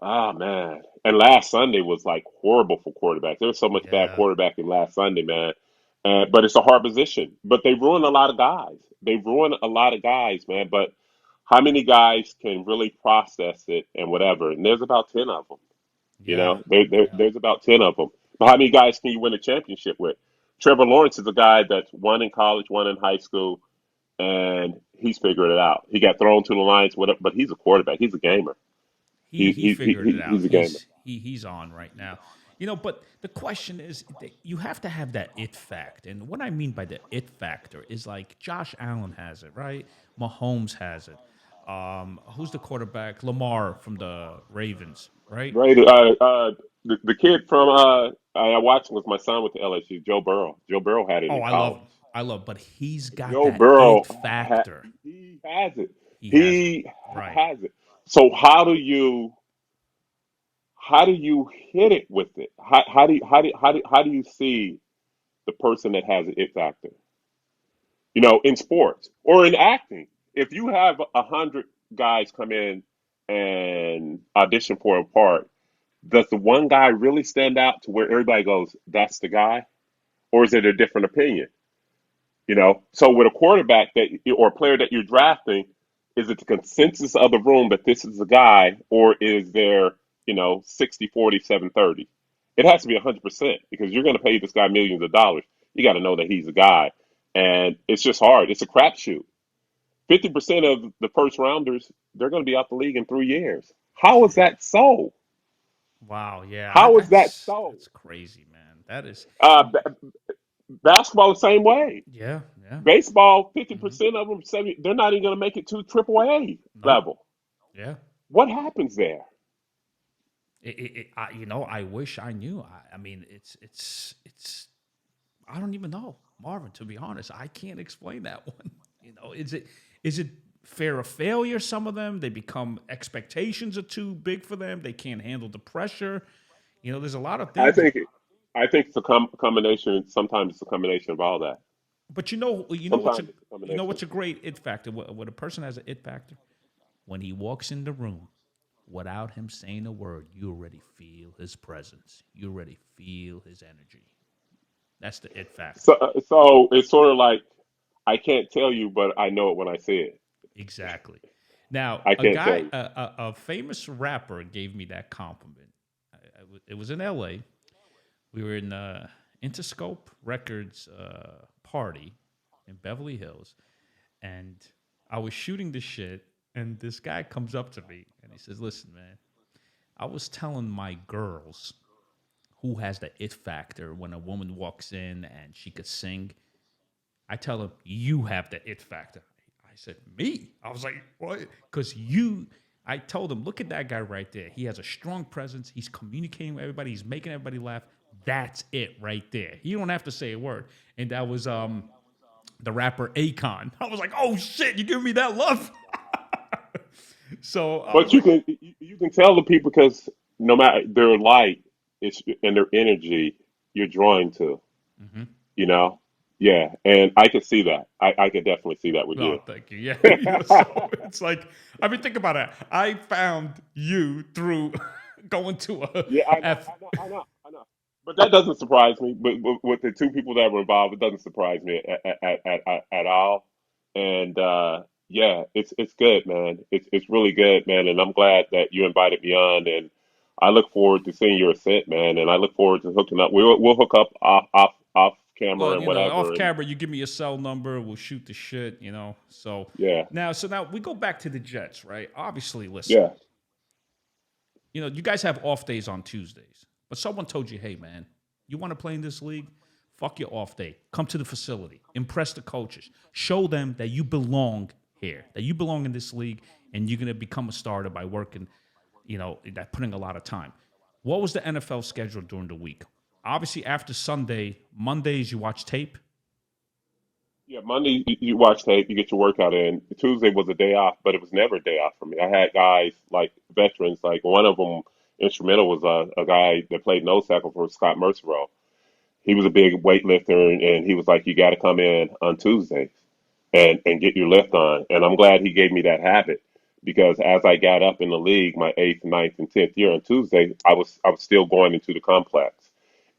ah man, and last Sunday was like horrible for quarterbacks. There was so much bad Yeah. quarterbacking last Sunday, man. But it's a hard position. But they ruin a lot of guys. They ruin a lot of guys, man. But how many guys can really process it and whatever? And there's about 10 of them. Yeah. Yeah. There's about 10 of them. But how many guys can you win a championship with? Trevor Lawrence is a guy that's won in college, won in high school, and he's figured it out. He got thrown to the Lions, whatever, but he's a quarterback. He's a gamer. He figured it out. He's a gamer. He's on right now. But the question is, you have to have that it fact, and what I mean by the it factor is like Josh Allen has it, right? Mahomes has it. Who's the quarterback? Lamar from the Ravens, right? Right. The kid from I watched with my son with the LSU, Joe Burrow. Joe Burrow had it Oh, in college. I love, but he's got Joe that Burrow, it factor. he has it. He has it, He right? has it. So how do you hit it with it? How do you see the person that has an it factor? in sports or in acting. If you have 100 guys come in and audition for a part, does the one guy really stand out to where everybody goes, "That's the guy," or is it a different opinion? So with a quarterback that or a player that you're drafting, is it the consensus of the room that this is the guy, or is there 60-40-7-30? It has to be 100% because you're going to pay this guy millions of dollars. You got to know that he's a guy, and it's just hard. It's a crapshoot. 50% of the first rounders, they're going to be out the league in 3 years. How is that so? Wow, yeah, How is that so? that's crazy, man. That is, Basketball the same way. yeah, yeah. Baseball, Hmm. 50% of them, 70, they're not even going to make it to AAA Nope. level. Yeah. What happens there? I wish I knew. I mean, it's. I don't even know, Marvin. To be honest, I can't explain that one. Is it fear of failure? Some of them they become expectations are too big for them. They can't handle the pressure. There's a lot of I things. think, I think it's a combination. Sometimes it's a combination of all that. But what's a Sometimes it's a combination. great it factor. When a person has an it factor, when he walks in the room, without him saying a word, you already feel his presence. You already feel his energy. That's the it factor. So it's sort of like I can't tell you, but I know it when I see it. Exactly. Now, I a can't tell guy, you. a famous rapper, gave me that compliment. It was in L.A. We were in Interscope Records party in Beverly Hills, and I was shooting the shit, and this guy comes up to me and he says, "Listen, man, I was telling my girls who has the it factor when a woman walks in and she could sing. I tell them, you have the it factor." I said, "Me?" I was like, "What?" Because I told him, "Look at that guy right there. He has a strong presence. He's communicating with everybody. He's making everybody laugh. That's it right there. You don't have to say a word." And that was the rapper Akon. I was like, "Oh shit, you giving me that love?" So I was But you like, can you can tell the people because no matter their light, it's and their energy, you're drawing to. mm-hmm. You know, yeah, and I could see that. I could definitely see that with "Oh, you. thank you." Yeah, so it's like, I mean, think about it. I found you through going to a Yeah, I know, F. I know, I know, I know. But that doesn't surprise me. But with the two people that were involved, it doesn't surprise me at all. And yeah, it's good, man. It's really good, man. And I'm glad that you invited me on. And I look forward to seeing your ascent, man. And I look forward to hooking up. We'll hook up off camera Well, and off whatever. And camera, you give me your cell number, we'll shoot the shit. So yeah, now we go back to the Jets, right? Obviously, listen, yeah. you guys have off days on Tuesdays, but someone told you, "Hey, man, you want to play in this league? Fuck your off day. Come to the facility. Impress the coaches. Show them that you belong here, that you belong in this league, and you're gonna become a starter by working, that putting a lot of time." What was the NFL schedule during the week? Obviously, after Sunday, Mondays you watch tape. Yeah, Monday you watch tape, you get your workout in. Tuesday was a day off, but it was never a day off for me. I had guys like veterans, like one of them instrumental was a guy that played nose tackle for Scott Mercereau. He was a big weightlifter, and he was like, "You got to come in on Tuesdays and get your lift on." And I'm glad he gave me that habit because as I got up in the league, my eighth, ninth, and 10th year on Tuesday, I was still going into the complex,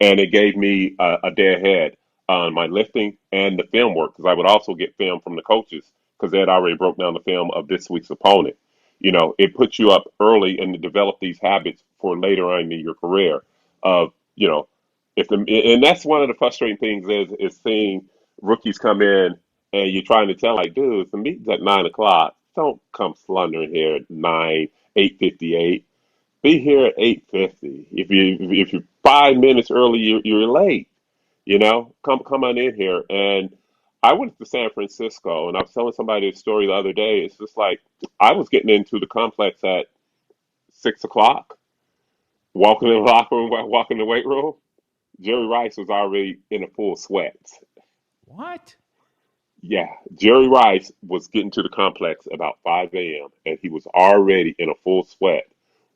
and it gave me a day ahead on my lifting and the film work because I would also get film from the coaches because they had already broke down the film of this week's opponent. It puts you up early and to develop these habits for later on in your career. Of if the and that's one of the frustrating things is seeing rookies come in and you're trying to tell like, dude, the meeting's at 9 o'clock. Don't come slundering here at 8:58. Be here at 8:50. If you're 5 minutes early, you're late. Come on in here. And I went to San Francisco, and I was telling somebody a story the other day. It's just like I was getting into the complex at 6 o'clock, walking in the locker room, walking in the weight room. Jerry Rice was already in a full sweat. What? Yeah, Jerry Rice was getting to the complex about 5 a.m. and he was already in a full sweat.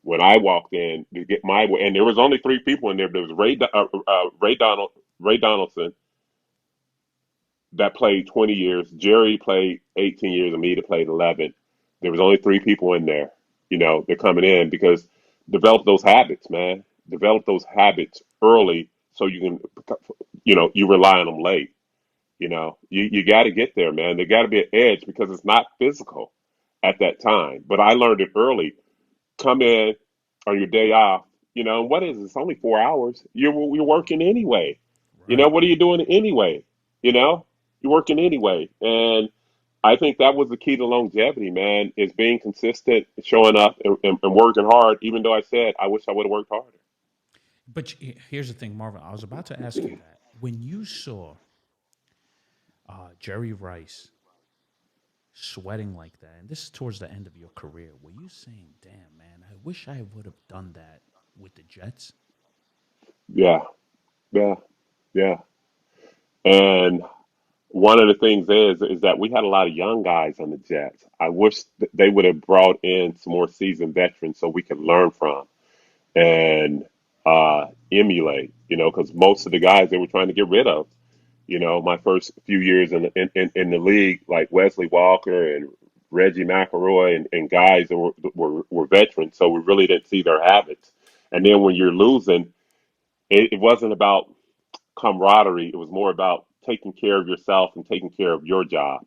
When I walked in to get my, and there was only three people in there. There was Ray Donaldson, that played 20 years. Jerry played 18 years, and me that played 11. There was only three people in there. They're coming in because develop those habits, man. Develop those habits early so you can, you rely on them late. You got to get there, man. There got to be an edge because it's not physical at that time. But I learned it early. Come in on your day off. What is it? It's only 4 hours. You're working anyway. Right. What are you doing anyway? You know, you're working anyway. And I think that was the key to longevity, man, is being consistent, showing up, and working hard. Even though I said I wish I would have worked harder. But here's the thing, Marvin. I was about to ask you that. When you saw Jerry Rice sweating like that, and this is towards the end of your career, were you saying, damn, man, I wish I would have done that with the Jets? Yeah, yeah, yeah. And one of the things is that we had a lot of young guys on the Jets. I wish they would have brought in some more seasoned veterans so we could learn from and emulate. Because most of the guys they were trying to get rid of. My first few years in the league, like Wesley Walker and Reggie McElroy and guys that were veterans, so we really didn't see their habits. And then when you're losing, it wasn't about camaraderie. It was more about taking care of yourself and taking care of your job.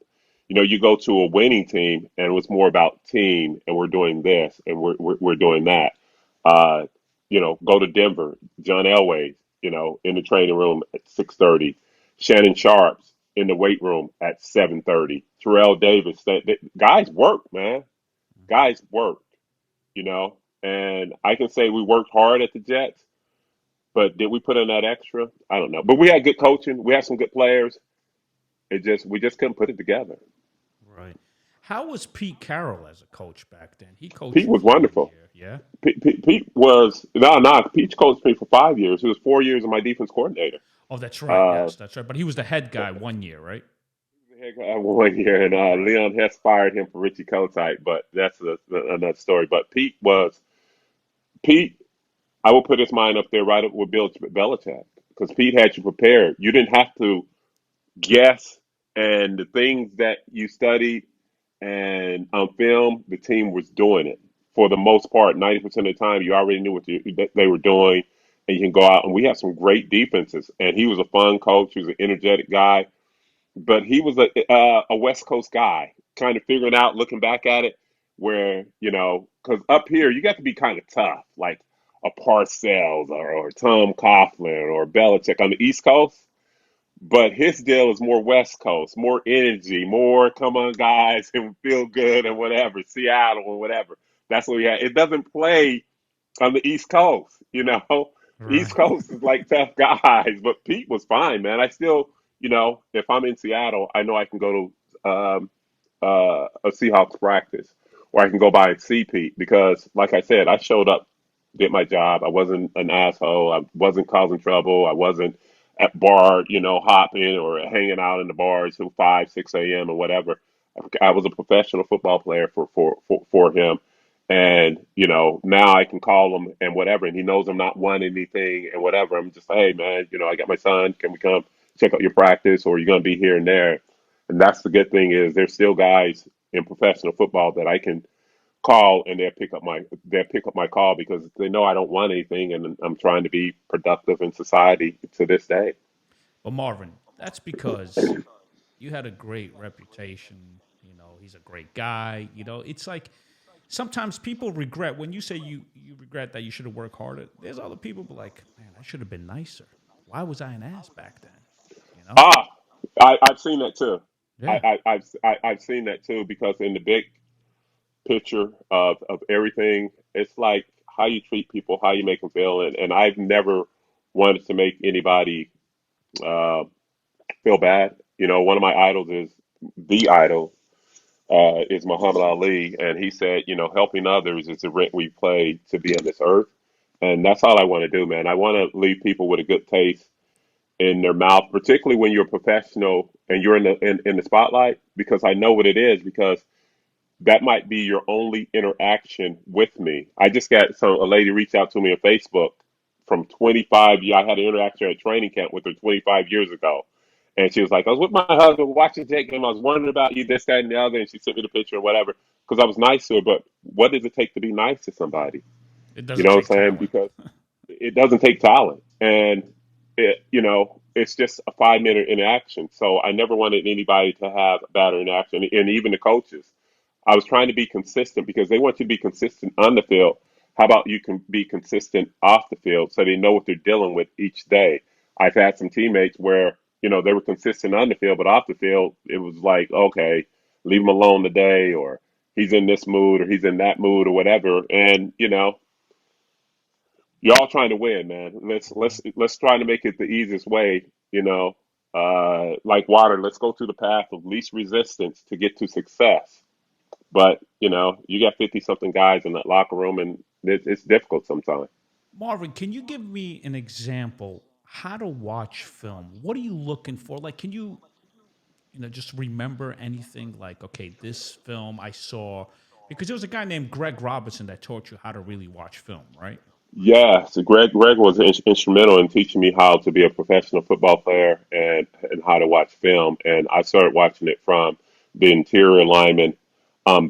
You go to a winning team and it was more about team and we're doing this and we're doing that. Uh, go to Denver, John Elway, in the training room at 6:30, Shannon Sharps in the weight room at 7:30, Terrell Davis. Guys work, man. Hmm. Guys work, you know. And I can say we worked hard at the Jets, but did we put in that extra? I don't know. But we had good coaching. We had some good players. We just couldn't put it together. Right. How was Pete Carroll as a coach back then? He coached Pete you was for 1 year, wonderful. yeah? Pete was no. Pete coached me for 5 years. He was 4 years of my defense coordinator. Oh, that's right. Uh, Yes, that's right. But he was the head guy 1 year, right? heck, 1 year, and Right. Leon Hess fired him for Richie Kotite, but that's another story. But Pete. I will put his mind up there right up with Bill Belichick because Pete had you prepared. You didn't have to guess, and the things that you studied and on film, the team was doing it for the most part. 90% of the time, you already knew that they were doing, and you can go out. And we have some great defenses. And he was a fun coach. He was an energetic guy, but he was a West Coast guy, kind of figuring out, looking back at it, where because up here you got to be kind of tough, like a Parcells or Tom Coughlin or Belichick on the East Coast. But his deal is more West Coast, more energy, more come on guys and feel good and whatever, Seattle or whatever. That's what we had. It doesn't play on the East Coast. East Right. Coast is like tough guys, but Pete was fine, man. I still, if I'm in Seattle, I know I can go to a Seahawks practice, or I can go by and see Pete because, like I said, I showed up, did my job. I wasn't an asshole. I wasn't causing trouble. I wasn't at bar, hopping or hanging out in the bars till 5, 6 a.m. or whatever. I was a professional football player for him. And, now I can call him and whatever, and he knows I'm not wanting anything and whatever. I'm just like, hey, man, I got my son. Can we come check out your practice, or are you going to be here and there? And that's the good thing is there's still guys in professional football that I can call and they'll pick up my call because they know I don't want anything and I'm trying to be productive in society to this day. But Marvin, that's because you had a great reputation. He's a great guy. It's like sometimes people regret when you say you regret that you should have worked harder. There's other people who like, man, I should have been nicer. Why was I an ass back then? You know? Ah, I've seen that too. Yeah. I've seen that too because in the big picture of everything, it's like how you treat people, how you make them feel, and I've never wanted to make anybody uh, feel bad. One of my idols is the idol is Muhammad Ali, and he said, helping others is the rent we play to be on this earth, and that's all I want to do, man. I want to leave people with a good taste in their mouth, particularly when you're a professional and you're in the spotlight, because I know what it is. Because that might be your only interaction with me. I just got a lady reached out to me on Facebook from 25 years. I had an interaction at training camp with her 25 years ago. And she was like, I was with my husband watching the Jet game. I was wondering about you, this, that, and the other. And she sent me the picture or whatever because I was nice to her. But what does it take to be nice to somebody? It You doesn't know what take I'm saying? talent. Because it doesn't take talent, and it's just a 5 minute interaction. So I never wanted anybody to have a bad interaction, and even the coaches. I was trying to be consistent because they want you to be consistent on the field. How about you can be consistent off the field so they know what they're dealing with each day? I've had some teammates where they were consistent on the field, but off the field it was like, okay, leave him alone today, or he's in this mood, or he's in that mood, or whatever, and you're all trying to win, man. Let's try to make it the easiest way. Like water. Let's go through the path of least resistance to get to success. But you got 50 something guys in that locker room, and it's difficult sometimes. Marvin, can you give me an example how to watch film? What are you looking for? Like, can you, just remember anything like, okay, this film I saw, because there was a guy named Greg Robinson that taught you how to really watch film, right? Yeah, so Greg was instrumental in teaching me how to be a professional football player and how to watch film. And I started watching it from the interior lineman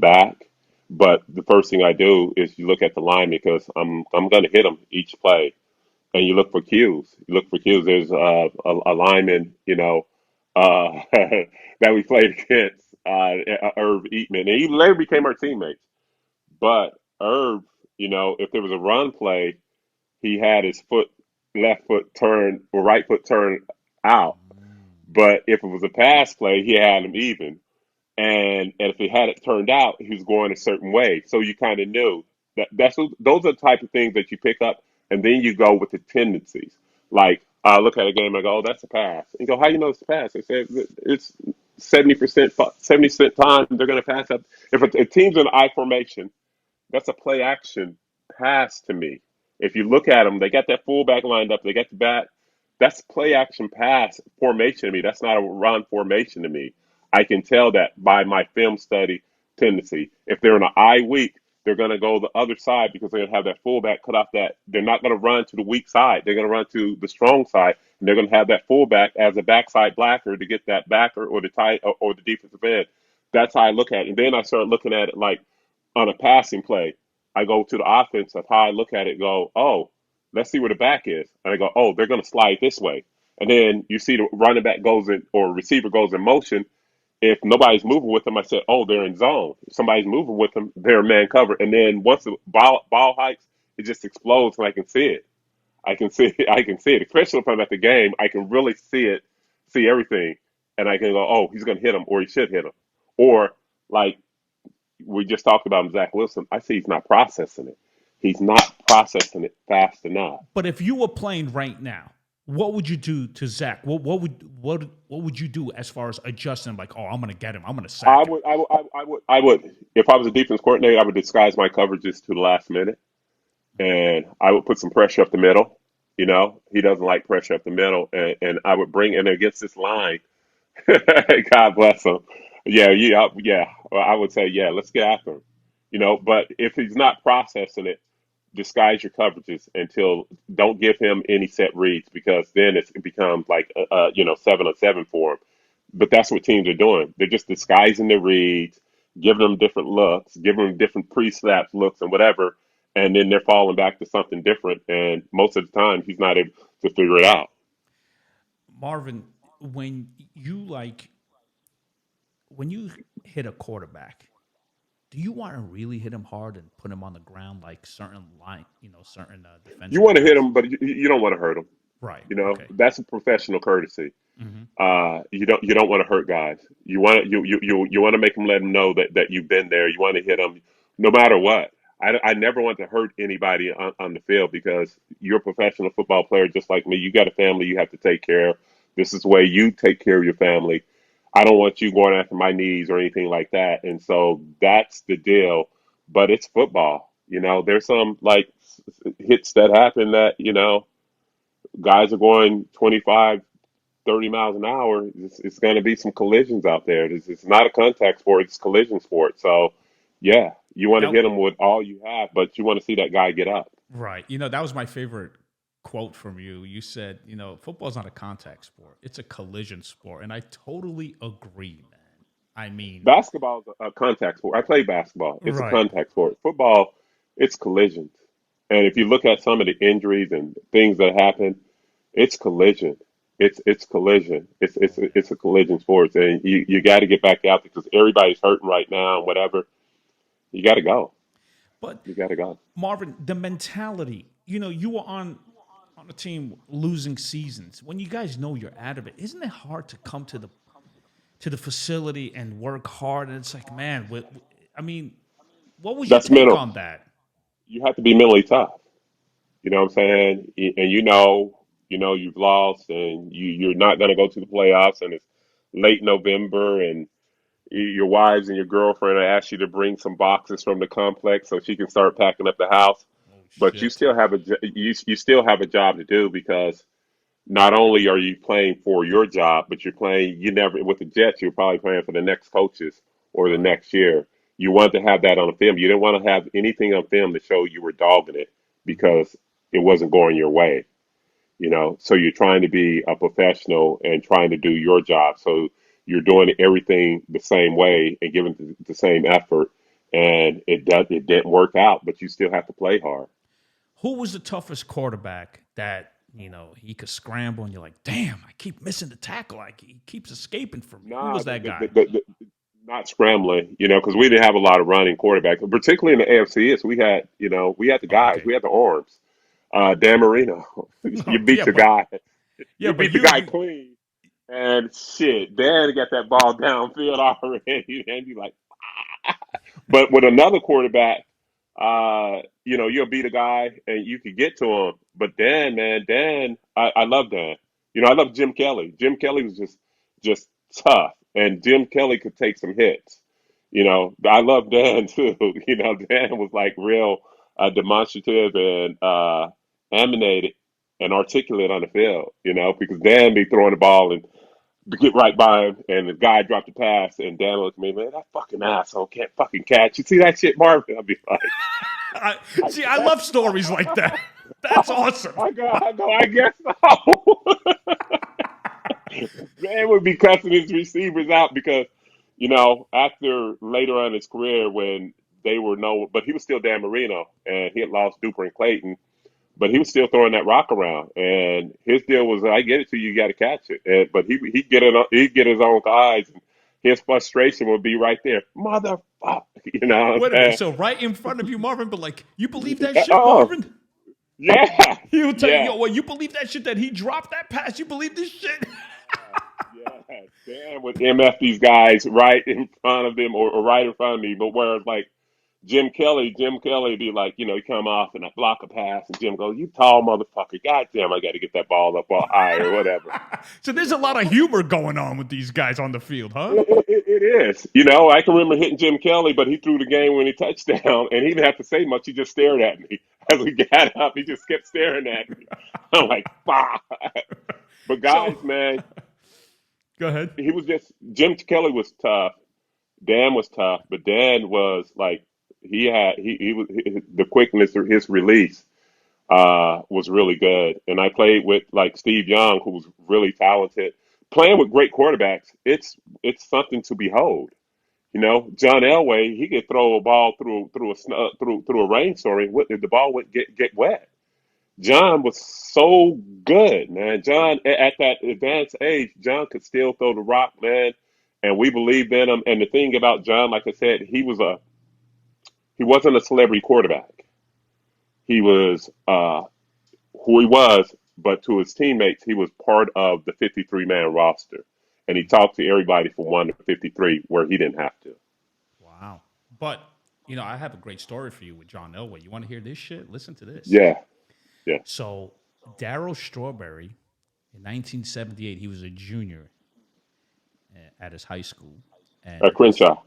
back. But the first thing I do is you look at the line because I'm going to hit them each play, and you look for cues. You look for cues. There's a lineman, that we played against, Irv Eatman, and he later became our teammates. But Irv, if there was a run play, he had his left foot turned or right foot turned out. But if it was a pass play, he had him even. And if he had it turned out, he was going a certain way. So you kind of knew that's those are the type of things that you pick up, and then you go with the tendencies. Like I look at a game, I go, "Oh, that's a pass." And you go, "How you know it's a pass?" I said, "It's 70%, 70% time they're going to pass up." If a team's in I formation, that's a play action pass to me. If you look at them, they got that fullback lined up. They got the back. That's play action pass formation to me. That's not a run formation to me. I can tell that by my film study tendency. If they're in an I weak, they're going to go the other side because they're going to have that fullback cut off that. They're not going to run to the weak side. They're going to run to the strong side, and they're going to have that fullback as a backside blacker to get that backer or the tight or the defensive end. That's how I look at it. And then I start looking at it like on a passing play, I go to the offense of how I look at it, go, oh, let's see where the back is. And I go, oh, they're going to slide this way. And then you see the running back goes in or receiver goes in motion. If nobody's moving with them, I said, oh, they're in zone. If somebody's moving with them, they're man cover. And then once the ball hikes, it just explodes and I can see it. I can see it. I can see it. Especially if I'm at the game, I can really see it, see everything. And I can go, oh, he's going to hit him or he should hit him. Or like we just talked about him, Zach Wilson. I see he's not processing it. He's not processing it fast enough. But if you were playing right now, what would you do to Zach? What would you do as far as adjusting? Like, oh, I'm gonna get him. I'm gonna I sack him. would, I would, I would. If I was a defense coordinator, I would disguise my coverages to the last minute, and I would put some pressure up the middle. He doesn't like pressure up the middle, and I would bring in against this line. God bless him. Yeah, yeah. Well, I would say, yeah, let's get after him. But if he's not processing it, disguise your coverages until don't give him any set reads because then it becomes like 7-on-7 for him. But that's what teams are doing. They're just disguising their reads, giving them different looks, giving them different pre-snap looks and whatever, and then they're falling back to something different. And most of the time, he's not able to figure it out. Marvin, when you like when you hit a quarterback, do you want to really hit him hard and put him on the ground like certain certain You defensive want to hit backs? him, but you don't want to hurt him. Right. Okay. That's a professional courtesy. Hmm. You don't want to hurt guys. You want to make them let them know that you've been there. You want to hit them no matter what. I never want to hurt anybody on the field because you're a professional football player just like me. You got a family you have to take care of. This is the way you take care of your family. I don't want you going after my knees or anything like that. And so that's the deal. But it's football. There's some like hits that happen that guys are going 25 30 miles an hour, it's going to be some collisions out there. It's not a contact sport, it's a collision sport. So, yeah, you want to That hit them with all you have, but you want to see that guy get up. right. That was my favorite. quote from you. You said, football's not a contact sport; it's a collision sport, and I totally agree, man. I mean, Basketball is a contact sport. I play basketball. It's a right, contact sport. Football, it's collisions. And if you look at some of the injuries and things that happen, it's collision. It's collision. It's a collision sport, and you got to get back out because everybody's hurting right now and whatever. You got to go. but You got to go. Marvin, the mentality. You were on a team losing seasons. When you guys know you're out of it, isn't it hard to come to the facility and work hard? And it's like, man, I mean, what was your That's take mental. on that? You have to be mentally tough. You know what I'm saying? And you've lost, and you're not going to go to the playoffs, and it's late November, and your wives and your girlfriend ask you to bring some boxes from the complex so she can start packing up the house. Oh But you shit! still have you still have a job to do because not only are you playing for your job, but you're playing. You never with the Jets. You're probably playing for the next coaches or the Right. next year. You want to have that on the film. You didn't want to have anything on film to show you were dogging it Hmm. because it wasn't going your way. So you're trying to be a professional and trying to do your job. So you're doing everything the same way and giving the same effort. And it didn't work out, but you still have to play hard. Who was the toughest quarterback that he could scramble and you're like, damn, I keep missing the tackle. Like he keeps escaping from me. Who Nah, was that guy? not scrambling, because we didn't have a lot of running quarterbacks, particularly in the AFC. So we had the Oh, guys, okay. we had the arms. Dan Marino, you No, beat yeah, the but guy, yeah, you but beat the you guy you clean, and shit, Dan got that ball downfield already, and you like. But with another quarterback, you'll beat a guy and you could get to him. But Dan, man, I love Dan. I love Jim Kelly. Jim Kelly was just tough, and Jim Kelly could take some hits. I love Dan too. Dan was like real demonstrative and animated and articulate on the field. Because Dan be throwing the ball and to get right by him, and the guy dropped the pass, and Dan looked at me, man, that fucking asshole can't fucking catch. You see that shit, Marvin? I'd be like, I, I see, I guess, love stories like that. That's awesome. I guess so. Dan would be cussing his receivers out because, after later on in his career when they were no, but he was still Dan Marino, and he had lost Duper and Clayton, but he was still throwing that rock around, and his deal was, "I get it to you, you got to catch it." But he get it, he'd get his own eyes, and his frustration would be right there, motherfucker. You know what Wait a minute. I'm So right in front of you, Marvin, but like, you believe that saying? shit, Oh, Marvin? yeah, He will tell you, yeah, yo, what, you believe that shit that he dropped that pass? You believe this shit? yeah. Dan would MF these guys right in front of them or right in front of me, but whereas like Jim Kelly be like, he come off and I block a pass, and Jim goes, "You tall motherfucker, goddamn, I got to get that ball up all high or whatever." So You there's a know, lot of humor going on with these guys on the field, huh? it is. I can remember hitting Jim Kelly, but he threw the game winning touchdown, and he didn't have to say much. He just stared at me as we got up. He just kept staring at me. I'm like, "Fuck!" But So guys, man, go ahead. he was just Jim Kelly was tough. Dan was tough, but Dan was like he was the quickness of his release was really good. And I played with like Steve Young, who was really talented. Playing with great quarterbacks, it's something to behold. John Elway, he could throw a ball through a rainstorm, and the ball would get wet. John was so good, man. John, at that advanced age, John could still throw the rock, man, and we believed in him. And the thing about John, like I said, he wasn't a celebrity quarterback. He was who he was, but to his teammates, he was part of the 53 man roster, and he talked to everybody from 1 to 53, where he didn't have to. Wow. But, I have a great story for you with John Elway. You want to hear this shit? Listen to this. Yeah, yeah. So, Darryl Strawberry, in 1978, he was a junior at his high school. And Crenshaw.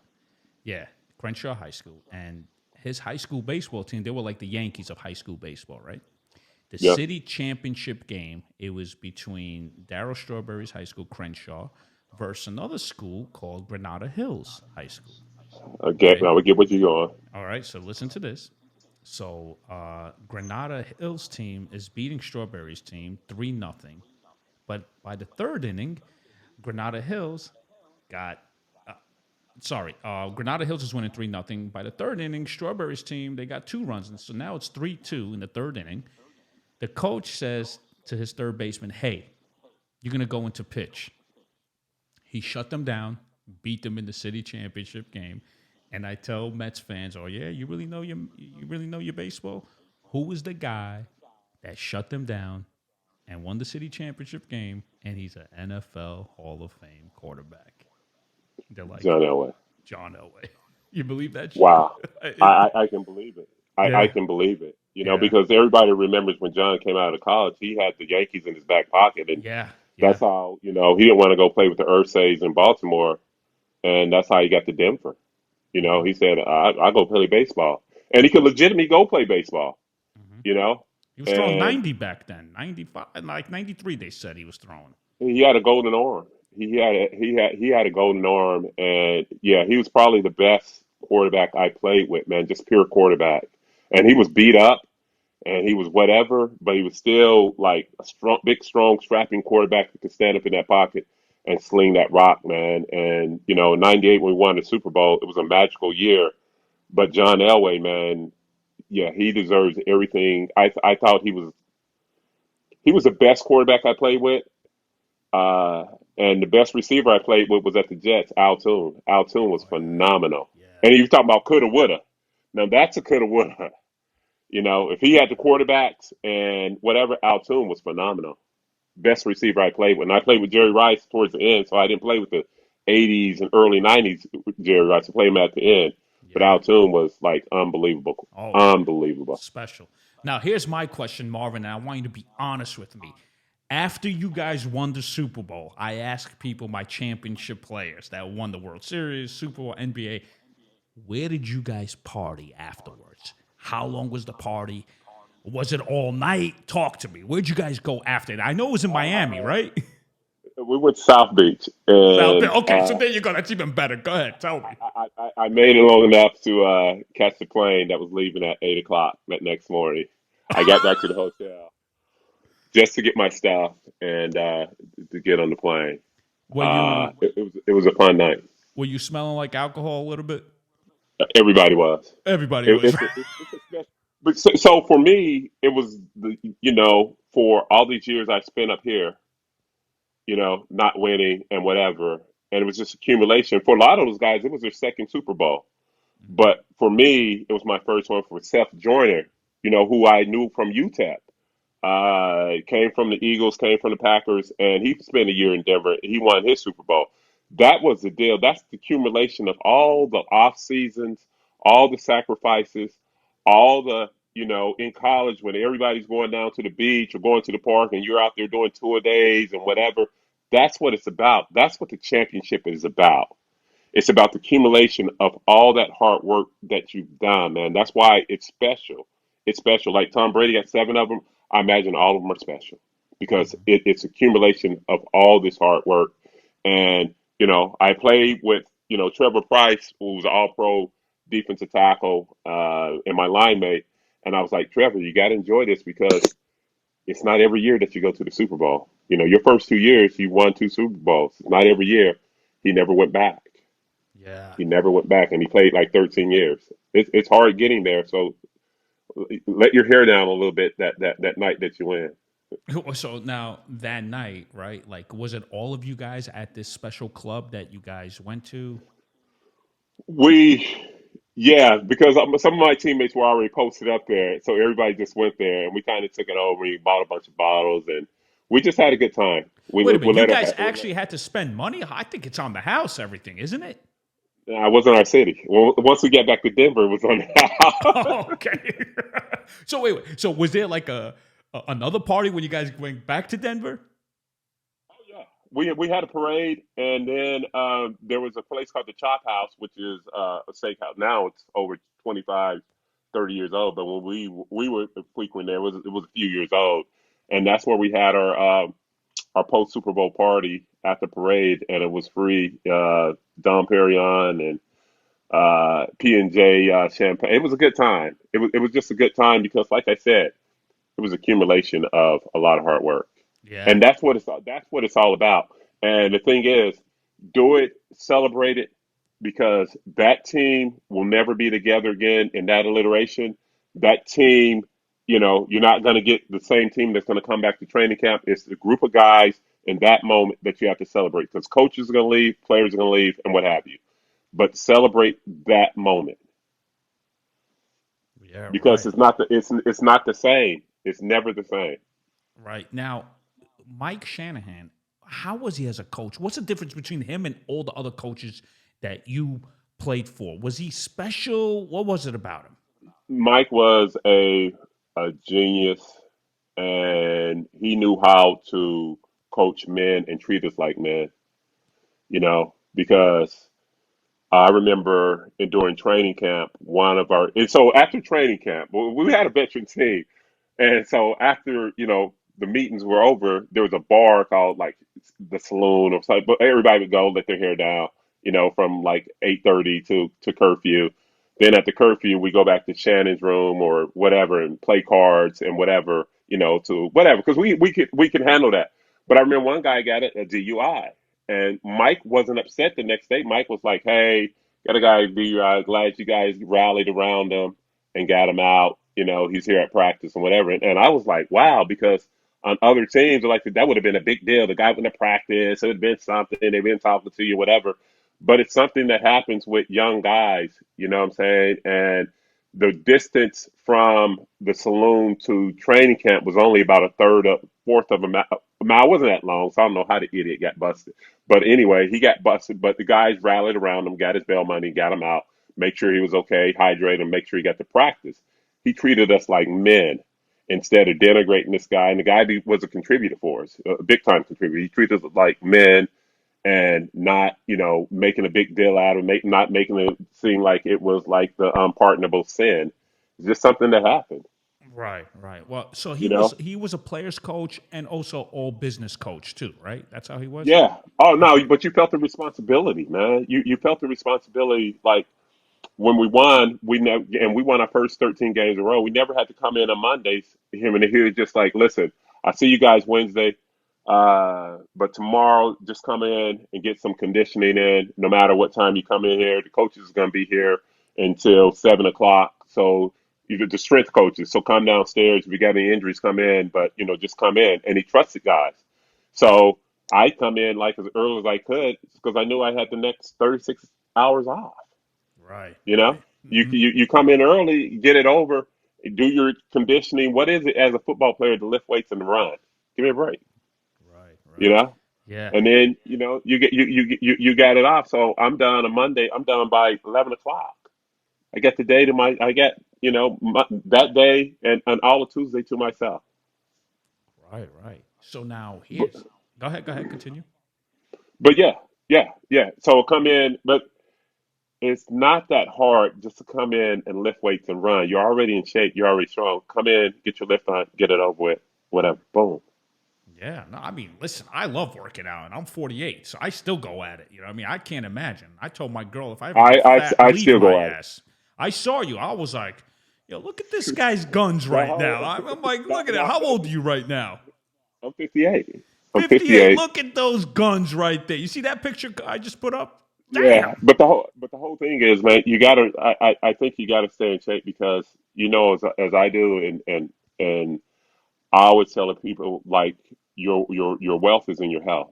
yeah, Crenshaw High School. And his high school baseball team, they were like the Yankees of high school baseball, right? The Yep. city championship game, it was between Darryl Strawberry's high school, Crenshaw, versus another school called Granada Hills High School. Okay, Okay. now we get what you're going. All right. So listen to this. So Granada Hills team is beating Strawberries team 3-0. But by the third inning, Granada Hills got Granada Hills is winning 3-0. By the third inning, Strawberries team, they got 2 runs. And so now it's 3-2 in the third inning. The coach says to his third baseman, hey, you're going to go into pitch. He shut them down, beat them in the city championship game. And I tell Mets fans, oh yeah, you really know your baseball? Who was the guy that shut them down and won the city championship game? And he's an NFL Hall of Fame quarterback. They're like, John Elway. John Elway. You believe that shit? Wow. I can believe it. I Yeah, can believe it. yeah, Because everybody remembers when John came out of college, he had the Yankees in his back pocket, and yeah, yeah. that's how he didn't want to go play with the Ursays in Baltimore, and that's how he got to Denver. Hmm. He said, "I go play baseball," and he could legitimately go play baseball. Hmm. You know, He was throwing and 90 back then, 95, like 93. They said he was throwing. he had a golden arm. He had a golden arm, and yeah, he was probably the best quarterback I played with, man. Just pure quarterback, and he was beat up, and he was whatever, but he was still like a strong, big, strong, strapping quarterback that could stand up in that pocket and sling that rock, man. And '98 when we won the Super Bowl, it was a magical year. But John Elway, man, yeah, he deserves everything. I thought he was the best quarterback I played with. Uh, and the best receiver I played with was at the Jets, Al Toon. Al Toon was Oh phenomenal. yeah, And yeah. you talking about coulda, woulda. Now that's a coulda, woulda. If he had the quarterbacks and whatever, Al Toon was phenomenal. Best receiver I played with. And I played with Jerry Rice towards the end, so I didn't play with the '80s and early '90s Jerry Rice. I played him at the end. But Yeah. Al Toon was like unbelievable, Oh yeah. unbelievable. Special. Now here's my question, Marvin, and I want you to be honest with me. After you guys won the Super Bowl, I asked people, my championship players that won the World Series, Super Bowl, NBA, where did you guys party afterwards? How long was the party? Was it all night? Talk to me. Where'd you guys go after that? I know it was in Miami, right? We went to South Beach, South Bend. and Okay, so there you go. That's even better. Go ahead. Tell me. I made it long enough to catch the plane that was leaving at 8 o'clock that next morning. I got back to the hotel just to get my stuff and to get on the plane. Were you It was a fun night. were you smelling like alcohol a little bit? Everybody was. Everybody It, was. it's a, it's a special. But so for me, it was for all these years I spent up here, not winning and whatever, and it was just accumulation. For a lot of those guys, it was their second Super Bowl. Mhm. But for me, it was my first one for Seth Joyner, who I knew from UTEP. Came from the Eagles, came from the Packers, and he spent a year in Denver. He won his Super Bowl. That was the deal. That's the accumulation of all the off seasons, all the sacrifices, all the in college when everybody's going down to the beach or going to the park, and you're out there doing tour days and whatever. That's what it's about. That's what the championship is about. It's about the accumulation of all that hard work that you've done, man. That's why it's special. It's special. Like Tom Brady got 7 of them. I imagine all of them are special because Mhm. it's accumulation of all this hard work. And I played with Trevor Price, who was an All-Pro defensive tackle, and my line mate. And I was like, Trevor, you got to enjoy this because it's not every year that you go to the Super Bowl. Your first 2 years, you won 2 Super Bowls. It's not every year. He never went back. Yeah. He never went back, and he played like 13 years. It's hard getting there. So let your hair down a little bit that night that you win. So now that night, right? Like, was it all of you guys at this special club that you guys went to? We, yeah, because some of my teammates were already posted up there, so everybody just went there, and we kind of took it over. We bought a bunch of bottles, and we just had a good time. Wait a We minute. You let guys her. actually had to spend money? I think it's on the house, everything, isn't it? I wasn't our city. Well, once we got back to Denver, it was on the Oh, okay. So wait. So was there like another party when you guys went back to Denver? Yeah, we had a parade, and then there was a place called the Chop House, which is a steakhouse. Now it's over 25, 30 years old, but when we were frequent there, it was a few years old, and that's where we had our post Super Bowl party at the parade, and it was free. Dom Perignon and P&J champagne. It was a good time. It was just a good time because, like I said, it was accumulation of a lot of hard work, Yeah. and that's what it's all about. And the thing is, do it, celebrate it, because that team will never be together again in that alliteration. That team, you're not going to get the same team that's going to come back to training camp. It's the group of guys in that moment that you have to celebrate because coaches are going to leave, players are going to leave, and what have you. But celebrate that moment Yeah. because Right. it's not the same. It's never the same. Right. Now, Mike Shanahan, how was he as a coach? What's the difference between him and all the other coaches that you played for? Was he special? What was it about him? Mike was a genius, and he knew how to coach men and treat us like men. Because I remember during training camp, and so after training camp, we had a veteran team, and so after the meetings were over, there was a bar called like the Saloon or something, but everybody would go let their hair down, from like 8:30 to curfew. Then at the curfew, we go back to Shannon's room or whatever and play cards and whatever, to whatever because we can handle that. But I remember one guy got a DUI, and Mike wasn't upset the next day. Mike was like, "Hey, got a guy DUI. Glad you guys rallied around him and got him out. He's here at practice and whatever." And I was like, "Wow," because on other teams, like that would have been a big deal. The guy went to practice. It would have been something. They've been talking to you, whatever. But it's something that happens with young guys. You know what I'm saying? And the distance from the saloon to training camp was only about a third of fourth of a mile. A mile wasn't that long, so I don't know how the idiot got busted. But anyway, he got busted. But the guys rallied around him, got his bail money, got him out, make sure he was okay, hydrate him, make sure he got to practice. He treated us like men instead of denigrating this guy. And the guy was a contributor for us, a big time contributor. He treated us like men and not, making a big deal out of it, not making it seem like it was like the unpardonable sin. It's just something that happened, Right, right. Well, so he you was know? he was a player's coach and also all business coach too, right? That's how he was. Yeah. Oh Okay. no, but you felt the responsibility, man. You felt the responsibility. Like when we won, we won our first 13 games in a row. We never had to come in on Mondays. Him and he was just like, listen, I see you guys Wednesday, but tomorrow just come in and get some conditioning in. No matter what time you come in here, the coaches is going to be here until 7 o'clock. So either the strength coaches, so come downstairs. If you got any injuries, come in, but just come in. And he trusted guys. So I come in like as early as I could because I knew I had the next 36 hours off. Right, You know, right. you Hmm. you, you come in early, get it over, do your conditioning. What is it as a football player to lift weights and run? Give me a break. Right, You right. know, Yeah. and then you got it off. So I'm done on Monday. I'm done by 11 o'clock. I get the day to I get that day and all of Tuesday to myself. Right, right. So now But, here's go ahead, continue. but yeah, yeah, yeah. So come in, but it's not that hard just to come in and lift weights and run. You're already in shape. You're already strong. Come in, get your lift on, get it over with. Whatever. Boom. Yeah, no, I mean, listen, I love working out and I'm 48, so I still go at it. You know what I mean? I can't imagine. I told my girl if I ever I, get I, fat, I leave still my go at it. ass. I saw you. I was like, yo, look at this guy's guns The right now. whole, I'm like, no, look at it. no, How old are you right now? I'm 58. I'm 58. 58. Look at those guns right there. You see that picture I just put up? Yeah, Damn. but the whole thing is, man, you gotta. I think you gotta stay in shape because as I do, and I always tell the people like your wealth is in your health.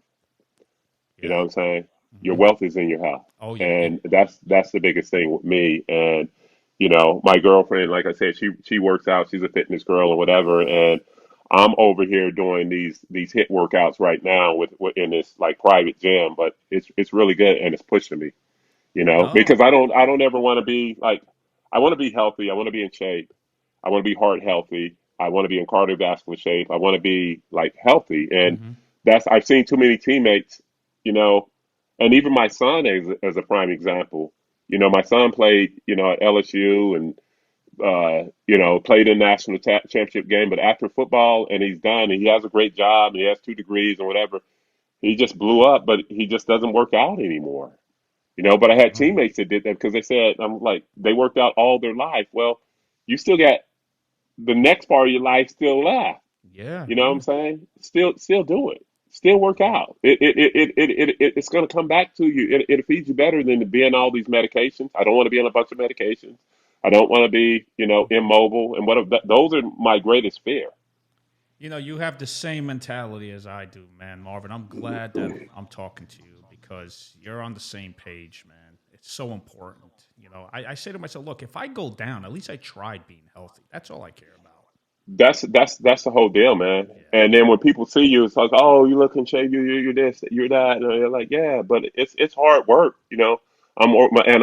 You know Yeah. what I'm saying? Your Hmm. wealth is in your health, Oh, yeah, yeah. and that's the biggest thing with me. And my girlfriend, like I said, she works out. She's a fitness girl or whatever, and I'm over here doing these hit workouts right now in this like private gym. But it's really good, and it's pushing me, No. because I don't ever want to be like I want to be healthy. I want to be in shape. I want to be heart healthy. I want to be in cardiovascular shape. I want to be like healthy. And Hmm. that's I've seen too many teammates, you know, and even my son as a prime example. My son played, at LSU and played in national championship game. But after football, and he's done, and he has a great job, and he has 2 degrees or whatever. He just blew up, but he just doesn't work out anymore. But I had Oh, teammates that did that because they said, I'm like, they worked out all their life. Well, you still got the next part of your life still left. yeah, You know what I'm yeah. saying? Still do it. Still work out. It's going to come back to you. It feeds you better than to be on all these medications. I don't want to be on a bunch of medications. I don't want to be, immobile. And those are my greatest fear. You have the same mentality as I do, man, Marvin. I'm glad that I'm talking to you because you're on the same page, man. It's so important. I say to myself, look, if I go down, at least I tried being healthy. That's all I care about. That's the whole deal, man. Yeah. And then when people see you, it's like, oh, you look in shape, you're this, you're that, and they're like, yeah, but it's hard work. And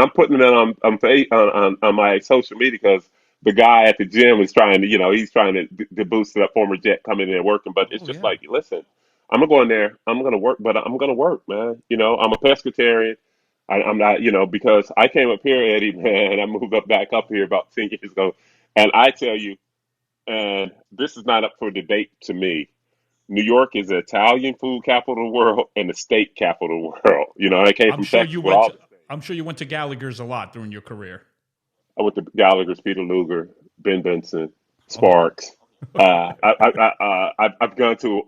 I'm putting it on my social media because the guy at the gym is trying to, he's trying to boost that former Jet coming in and working. But it's Oh, just yeah. like, listen, I'm gonna go in there, I'm gonna work, but I'm gonna work, man. I'm a pescatarian. I'm not, because I came up here, Eddie, man, and I moved up back up here about 10 years ago, and I tell you. And this is not up for debate to me. New York is the Italian food capital of the world and the steak capital of the world. I came I'm from sure Texas you with went all to the steak. I'm sure you went to Gallagher's a lot during your career. I went to Gallagher's, Peter Luger, Ben Benson, Oh, yeah. Sparks. I've gone to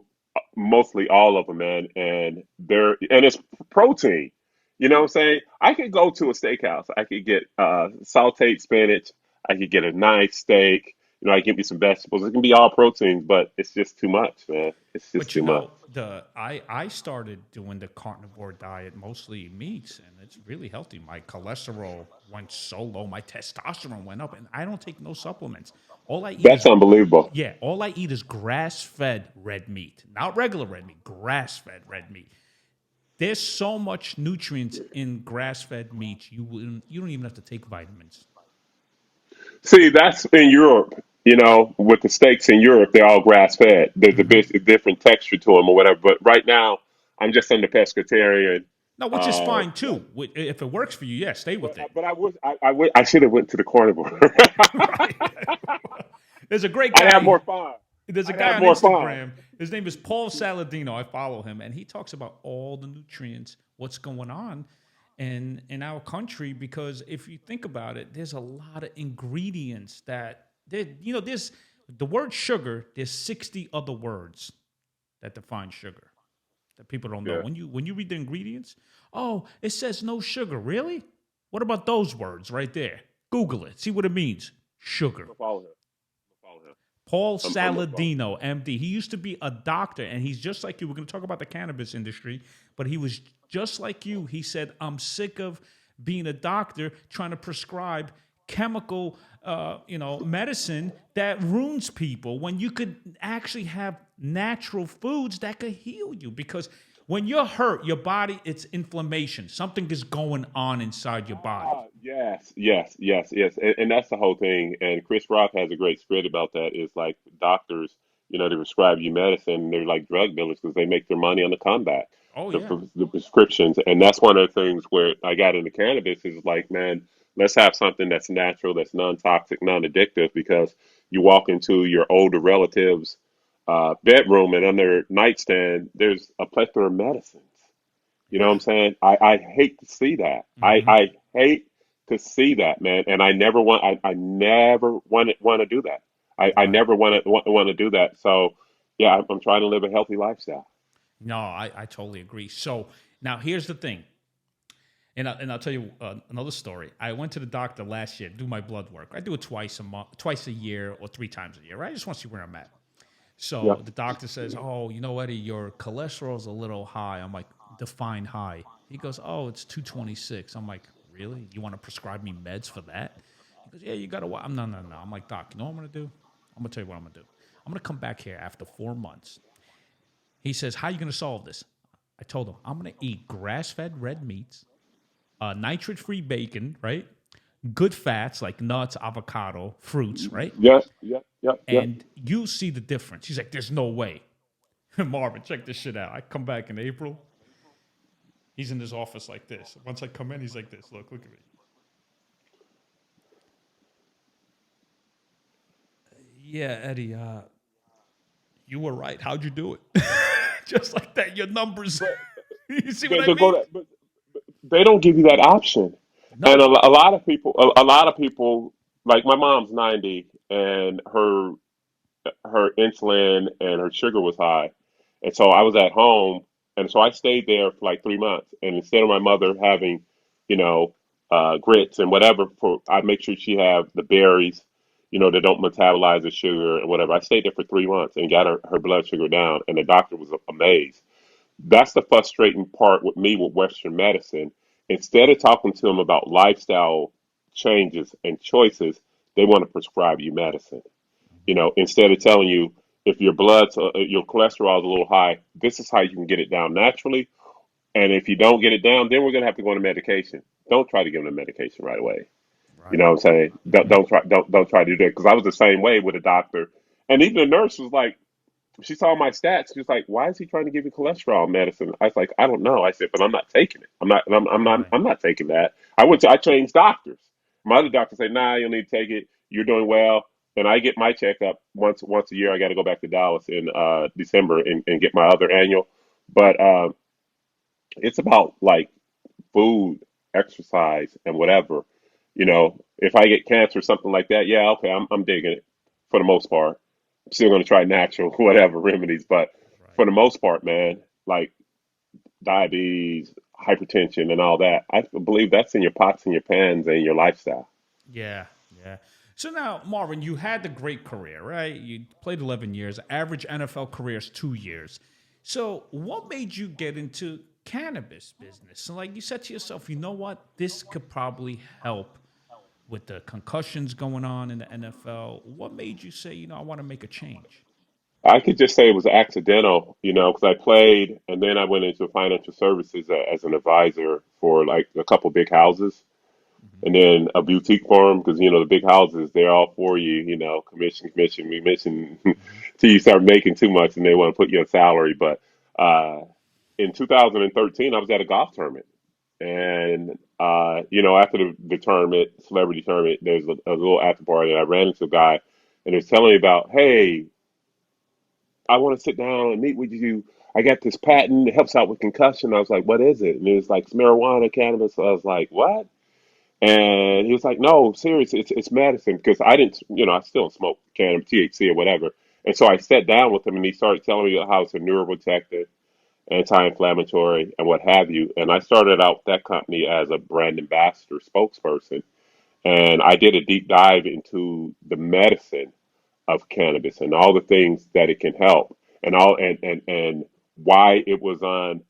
mostly all of them, man, and it's protein. You know what I'm saying? I could go to a steakhouse. I could get sautéed spinach. I could get a nice steak. I can get me some vegetables. It can be all proteins, but it's just too much, man. It's just But too much. I started doing the carnivore diet, mostly meats, and it's really healthy. My cholesterol went so low, my testosterone went up, and I don't take no supplements. All I eat That's is unbelievable. Yeah, all I eat is grass-fed red meat, not regular red meat, grass-fed red meat. There's so much nutrients in grass-fed meat. You don't even have to take vitamins. See, that's in Europe. With the steaks in Europe, they're all grass fed. There's a Hmm. bit a different texture to them or whatever. But right now, I'm just on the pescatarian. No, which is Uh, fine too. If it works for you, yeah, stay with it. I should have went to the carnivore. Right? There's a great I'd have guy. more fun. There's a I'd guy have on more fun. Instagram. His name is Paul Saladino. I follow him, and he talks about all the nutrients, what's going on in our country. Because if you think about it, there's a lot of ingredients there's the word sugar. There's 60 other words that define sugar that people don't know. Yeah, When you read the ingredients, oh, it says no sugar. Really? What about those words right there? Google it. See what it means. I'm Sugar. gonna follow him. I'm gonna follow him. Paul I'm gonna follow. Saladino, MD. He used to be a doctor, and he's just like you. We're going to talk about the cannabis industry, but he was just like you. He said, "I'm sick of being a doctor trying to prescribe chemical, medicine that ruins people when you could actually have natural foods that could heal you." Because when you're hurt, your body, it's inflammation. Something is going on inside your body. Yes, yes, yes, yes, and that's the whole thing. And Chris Rock has a great script about that. Is like doctors, they prescribe you medicine. They're like drug dealers because they make their money on the comeback, Oh the yeah. the prescriptions. And that's one of the things where I got into cannabis is like, man, let's have something that's natural, that's non-toxic, non-addictive. Because you walk into your older relatives' bedroom and on their nightstand, there's a plethora of medicines. You know what Yeah. I'm saying? I hate to see that. Hmm. I hate to see that, man. And I never want to do that. I Right. never want to do that. So yeah, I'm trying to live a healthy lifestyle. No, I totally agree. So now here's the thing, and I'll tell you another story. I went to the doctor last year to do my blood work. I do it twice a month, twice a year, or 3 times a year. Right? I just want to see where I'm at. Yeah. So the doctor says, "Oh, Eddie, your cholesterol's a little high." I'm like, "Define high." He goes, "Oh, it's 226." I'm like, "Really? You want to prescribe me meds for that?" He goes, "Yeah, you gotta." No, no, no. I'm like, "Doc, you know what I'm gonna do? I'm gonna tell you what I'm gonna do. I'm gonna come back here after 4 months." He says, "How are you going to solve this?" I told him, "I'm going to eat grass fed red meats, nitrate free bacon, right? Good fats like nuts, avocado, fruits, right? Yeah. Yeah. Yeah. Yeah. And you see the difference." He's like, "There's no way." Marvin, check this shit out. I come back in April. He's in his office like this. Once I come in, he's like this. Look at me. Yeah, Eddie, you were right. How'd you do it? Just like that, your numbers. But You see what but I but go mean? to, but they don't give you that option. And No. a lot of people, a lot of people, like my mom's 90, and her insulin and her sugar was high, and so I was at home, and so I stayed there for like 3 months. And instead of my mother having, you know, grits and whatever, for I make sure she have the berries, that don't metabolize the sugar and whatever. I stayed there for 3 months and got her blood sugar down, and the doctor was amazed. That's the frustrating part with me with Western medicine. Instead of talking to them about lifestyle changes and choices, they want to prescribe you medicine. Instead of telling you if your cholesterol is a little high, this is how you can get it down naturally. And if you don't get it down, then we're going to have to go on a medication. Don't try to give them the medication right away. You Right. know what I'm saying? Don't, Hmm. don't try. Don't try to do that, because I was the same way with a doctor, and even the nurse was like, she saw my stats. She was like, "Why is he trying to give you cholesterol medicine?" I was like, "I don't know." I said, "But I'm not taking it. I'm not. I'm not. Right. I'm not taking that." I changed doctors. My other doctor said, "Nah, you'll need to take it. You're doing well." And I get my checkup once a year. I got to go back to Dallas in December and get my other annual. But it's about like food, exercise, and whatever. If I get cancer or something like that, yeah, okay, I'm digging it for the most part. I'm still going to try natural, whatever remedies, but Right. for the most part, man, like diabetes, hypertension, and all that, I believe that's in your pots and your pans and your lifestyle. Yeah. Yeah. So now, Marvin, you had the great career, right? You played 11 years. Average NFL career is 2 years. So, what made you get into cannabis business? So, like you said to yourself, you know what? This could probably help with the concussions going on in the NFL. What made you say, I want to make a change? I could just say it was accidental, because I played and then I went into financial services as an advisor for like a couple big houses. Hmm. And then a boutique farm, because the big houses, they're all for you, commission, commission, commission, Hmm. till you start making too much and they want to put you on salary. But in 2013, I was at a golf tournament, and after the tournament, celebrity tournament, there's a little after party, and I ran into a guy, and he was telling me about, hey, I want to sit down and meet with you. I got this patent, it helps out with concussion. I was like, what is it? And it was like, it's marijuana, cannabis. I was like, what? And he was like, "No, seriously, it's medicine." Because I didn't, I still don't smoke cannabis, THC or whatever. And so I sat down with him, and he started telling me how it's a neuroprotectant, anti-inflammatory, and what have you. And I started out that company as a brand ambassador spokesperson, and I did a deep dive into the medicine of cannabis and all the things that it can help, and all and why it was on.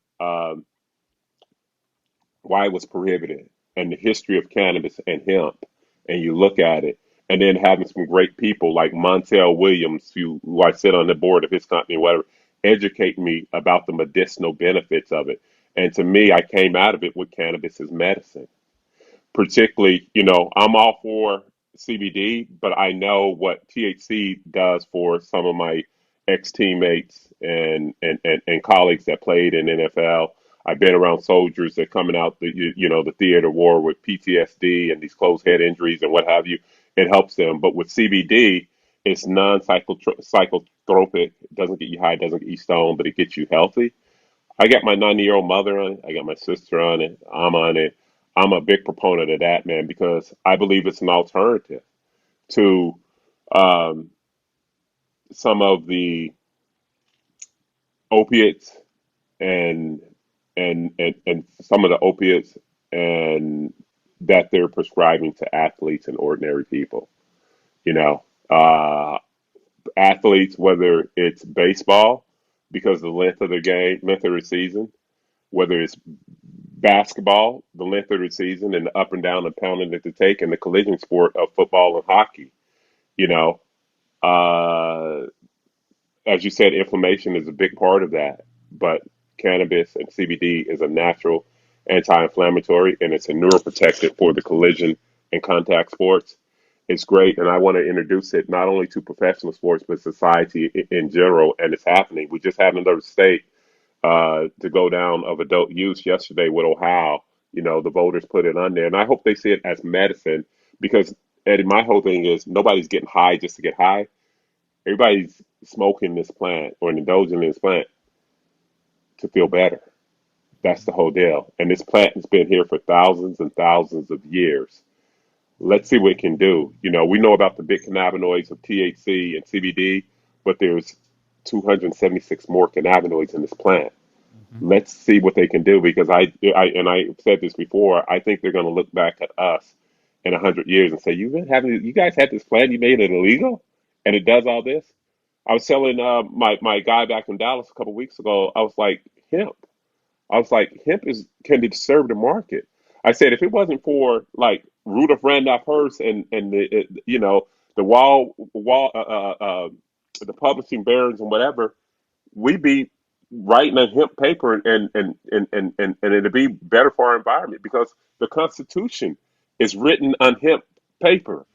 Why it was prohibited, and the history of cannabis and hemp, and you look at it, and then having some great people like Montel Williams, who I sit on the board of his company, whatever, educate me about the medicinal benefits of it. And to me, I came out of it with cannabis as medicine. Particularly, I'm all for CBD, but I know what THC does for some of my ex teammates and colleagues that played in NFL. I've been around soldiers that coming out the theater war with PTSD and these closed head injuries and what have you. It helps them, but with CBD, it's non-psychotropic. It doesn't get you high, it doesn't get you stoned, but it gets you healthy. I got my 90-year-old mother on it. I got my sister on it. I'm on it. I'm a big proponent of that, man, because I believe it's an alternative to um, some of the opiates and and some of the opiates and that they're prescribing to athletes and ordinary people. You know, uh, Athletes, whether it's baseball because of the length of the game, length of the season, whether it's basketball, the length of the season, and the up and down and pounding that they take, and the collision sport of football and hockey. You know, uh, as you said, inflammation is a big part of that, but cannabis and CBD is a natural anti-inflammatory, and it's a neuroprotectant for the collision and contact sports. It's great, and I want to introduce it not only to professional sports but society in general. And it's happening. We just had another state to go down of adult use yesterday with Ohio. The voters put it on there, and I hope they see it as medicine because, Eddie, my whole thing is nobody's getting high just to get high. Everybody's smoking this plant or indulging in this plant to feel better. That's the whole deal. And this plant has been here for thousands and thousands of years. Let's see what it can do. We know about the big cannabinoids of THC and CBD, but there's 276 more cannabinoids in this plant. Hmm. Let's see what they can do because I said this before. I think they're going to look back at us in 100 years and say, you guys had this plant, you made it illegal, and it does all this. I was telling my guy back in Dallas a couple of weeks ago. I was like, hemp. I was like, hemp is can disturb the market. I said if it wasn't for like Rudolph Randolph Hearst and the the publishing barons and whatever, we'd be writing a hemp paper and it'd be better for our environment because the Constitution is written on hemp paper.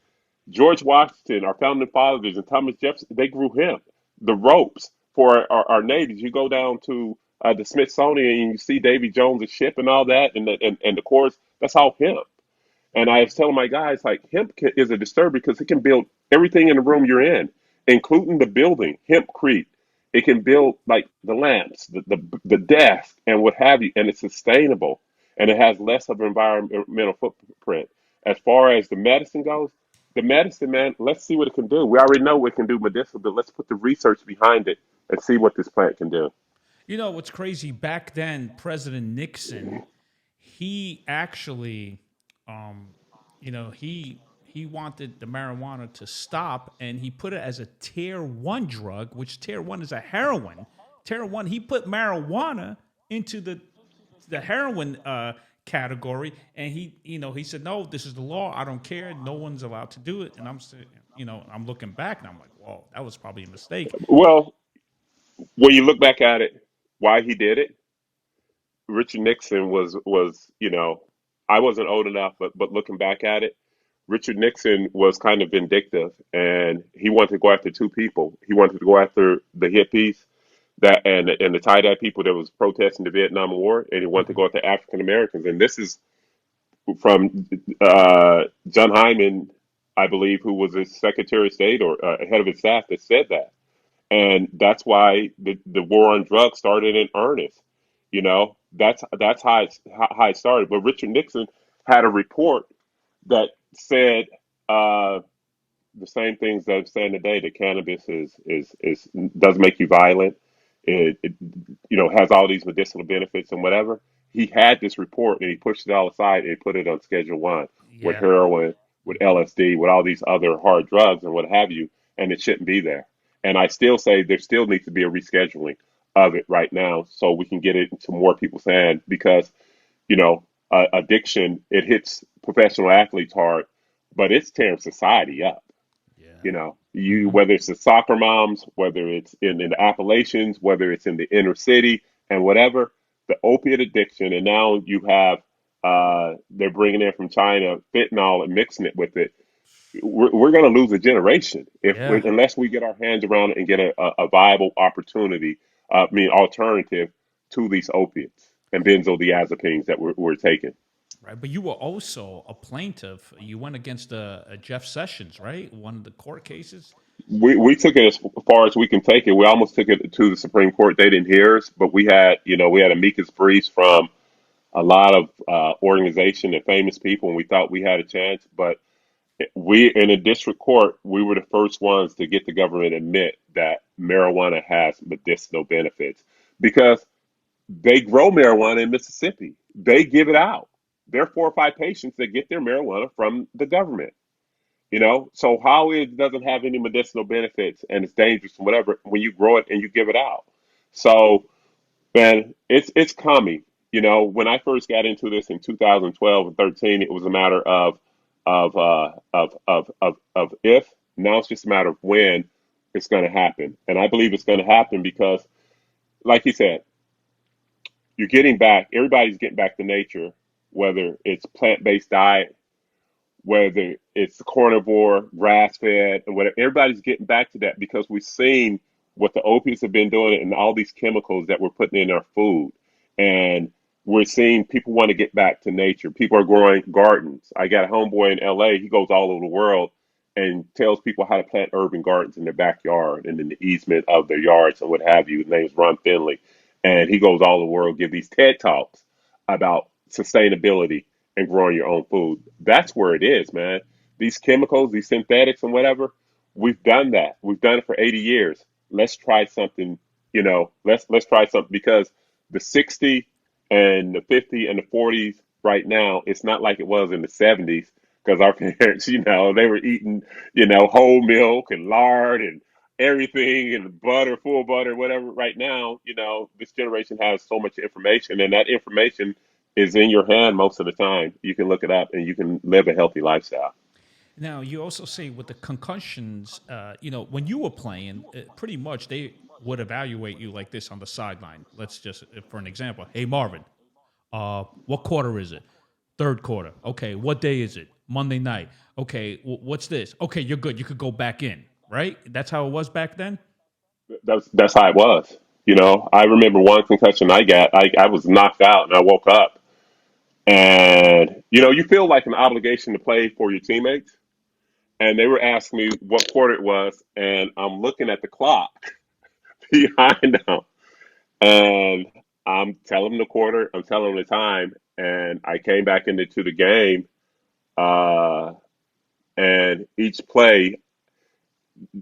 George Washington, our founding fathers, and Thomas Jefferson, they grew hemp. The ropes for our navies. You go down to the Smithsonian and you see Davy Jones' ship and all that, and the course, that's all hemp. And I was telling my guys, like, is a disturber because it can build everything in the room you're in, including the building, hempcrete. It can build like the lamps, the desk, and what have you, and it's sustainable and it has less of an environmental footprint. As far as the medicine goes, the medicine, man, let's see what it can do. We already know what it can do medicinal, but let's put the research behind it and see what this plant can do. You know what's crazy? Back then, President Nixon, he actually, um, he wanted the marijuana to stop, and he put it as a tier one drug, which tier one is a heroin. Tier one, he put marijuana into the heroin category, and he said, no, this is the law. I don't care. No one's allowed to do it. And I'm looking back, and I'm like, whoa, that was probably a mistake. Well, when you look back at it, why he did it, Richard Nixon was I wasn't old enough, but looking back at it, Richard Nixon was kind of vindictive, and he wanted to go after two people. He wanted to go after the hippies that and the tie dye people that was protesting the Vietnam War, and he wanted to Hmm. go after African Americans. And this is from John Hyman, I believe, who was his Secretary of State or head of his staff, that said that. And that's why the war on drugs started in earnest. That's how it started. But Richard Nixon had a report that said the same things that I'm saying today. That cannabis is does make you violent. It has all these medicinal benefits and whatever. He had this report and he pushed it all aside and he put it on Schedule One with Yeah. heroin, with Hmm. LSD, with all these other hard drugs and what have you. And it shouldn't be there. And I still say there still needs to be a rescheduling of it right now so we can get it into more people's hands because addiction, it hits professional athletes hard, but it's tearing society up. Yeah. You Hmm. whether it's the soccer moms, whether it's in the Appalachians, whether it's in the inner city, and whatever, the opiate addiction, and now you have they're bringing in from China fentanyl and mixing it with it. We're going to lose a generation if Yeah. unless we get our hands around it and get a viable opportunity, alternative to these opiates and benzodiazepines that we're taking. Right. But you were also a plaintiff. You went against Jeff Sessions, right? One of the court cases. We took it as far as we can take it. We almost took it to the Supreme Court. They didn't hear us, but we had amicus briefs from a lot of organization and famous people, and we thought we had a chance. But we, in a district court, we were the first ones to get the government to admit that marijuana has medicinal benefits because they grow marijuana in Mississippi. They give it out. There are 4 or 5 patients that get their marijuana from the government. So how it doesn't have any medicinal benefits and it's dangerous and whatever when you grow it and you give it out. So man, it's coming. When I first got into this in 2012 and 13, it was a matter of if. Now it's just a matter of when it's going to happen, and I believe it's going to happen because, like you said, you're getting back. Everybody's getting back to nature, whether it's plant-based diet, whether it's carnivore, grass fed, and whatever. Everybody's getting back to that because we've seen what the opiates have been doing and all these chemicals that we're putting in our food. And we're seeing people want to get back to nature. People are growing gardens. I got a homeboy in LA, he goes all over the world and tells people how to plant urban gardens in their backyard and in the easement of their yards and what have you. His name's Ron Finley. and he goes all over the world, give these TED talks about sustainability and growing your own food. That's where it is, man. These chemicals, these synthetics, and whatever. We've done that. We've done it for 80 years. Let's try something. Let's try something because the 60 and the 50 and the 40s right now, it's not like it was in the 70s because our parents, they were eating, whole milk and lard and everything and butter, full butter, whatever. Right now, this generation has so much information, and that information is in your hand most of the time. You can look it up and you can live a healthy lifestyle. Now, you also say with the concussions, when you were playing, pretty much they would evaluate you like this on the sideline. Let's just, for an example, hey, Marvin, what quarter is it? Third quarter. Okay, what day is it? Monday night. Okay, what's this? Okay, you're good. You could go back in, right? That's how it was back then? That's how it was. I remember one concussion I got. I was knocked out and I woke up, and you feel like an obligation to play for your teammates. And they were asking me what quarter it was, and I'm looking at the clock behind them, and I'm telling them the quarter, I'm telling them the time, and I came back into the game, uh, and each play,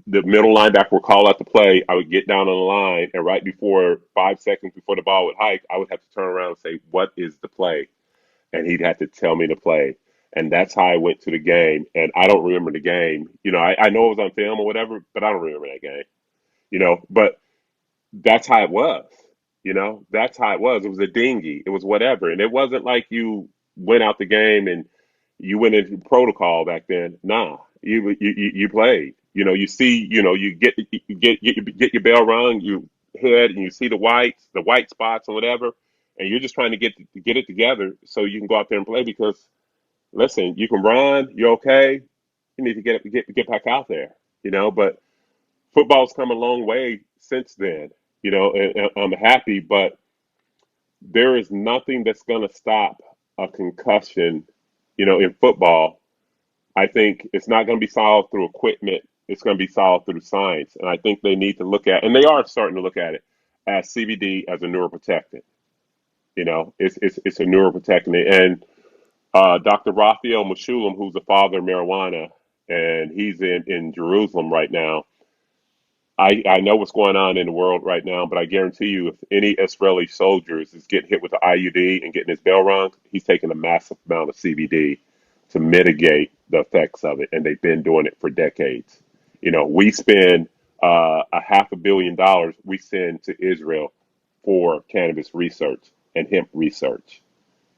the middle linebacker would call out the play. I would get down on the line, and right before 5 seconds before the ball would hike, I would have to turn around and say, "What is the play?" And he'd have to tell me the play. And that's how I went to the game. And I don't remember the game. I know it was on film or whatever, but I don't remember that game. But that's how it was. That's how it was. It was a dingy. It was whatever. And it wasn't like you went out the game and you went into protocol back then. Nah, you played. You see, you get your bell rung, you head and you see the white spots or whatever, and you're just trying to get it together so you can go out there and play because listen, you can run, you're okay. You need to get back out there. But football's come a long way since then. And I'm happy, but there is nothing that's going to stop a concussion. In football, I think it's not going to be solved through equipment. It's going to be solved through science, and I think they need to look at, and they are starting to look at it as CBD as a neuroprotectant. It's a neuroprotectant, and Dr. Raphael Meshulam, who's the father of marijuana, and he's in Jerusalem right now. I know what's going on in the world right now, but I guarantee you, if any Israeli soldiers is getting hit with the IUD and getting his bell rung, he's taking a massive amount of CBD to mitigate the effects of it, and they've been doing it for decades. We spend a $500 million we send to Israel for cannabis research and hemp research.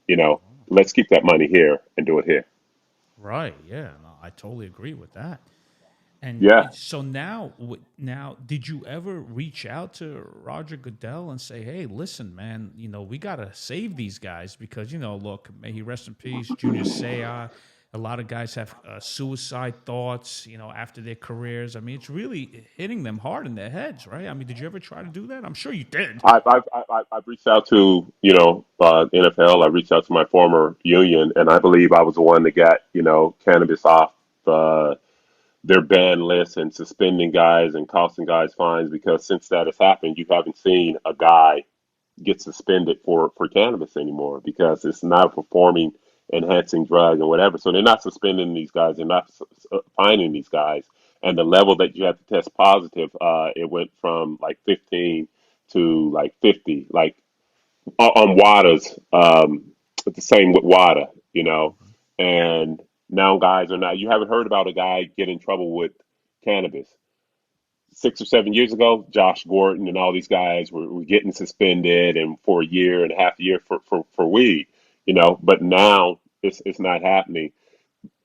You know, let's keep that money here and do it here. Right. Yeah. No, I totally agree with that. And Yeah, so now, did you ever reach out to Roger Goodell and say, "Hey, listen, man, we gotta save these guys because look, may he rest in peace, Junior Seau. A lot of guys have suicide thoughts, after their careers. I mean, it's really hitting them hard in their heads, right? I mean, did you ever try to do that? I'm sure you did. I've reached out to NFL. I reached out to my former union, and I believe I was the one that got cannabis off uh, their ban list and suspending guys and costing guys fines because since that has happened, you haven't seen a guy get suspended for cannabis anymore because it's not a performing enhancing drug and whatever. So they're not suspending these guys. They're not fining these guys. And the level that you have to test positive, it went from like 15 to like 50, like on WADA's, it's the same with WADA. And now guys are not, you haven't heard about a guy get in trouble with cannabis. 6 or 7 years ago, Josh Gordon and all these guys were getting suspended and for a year and a half a year for weed, but now it's not happening.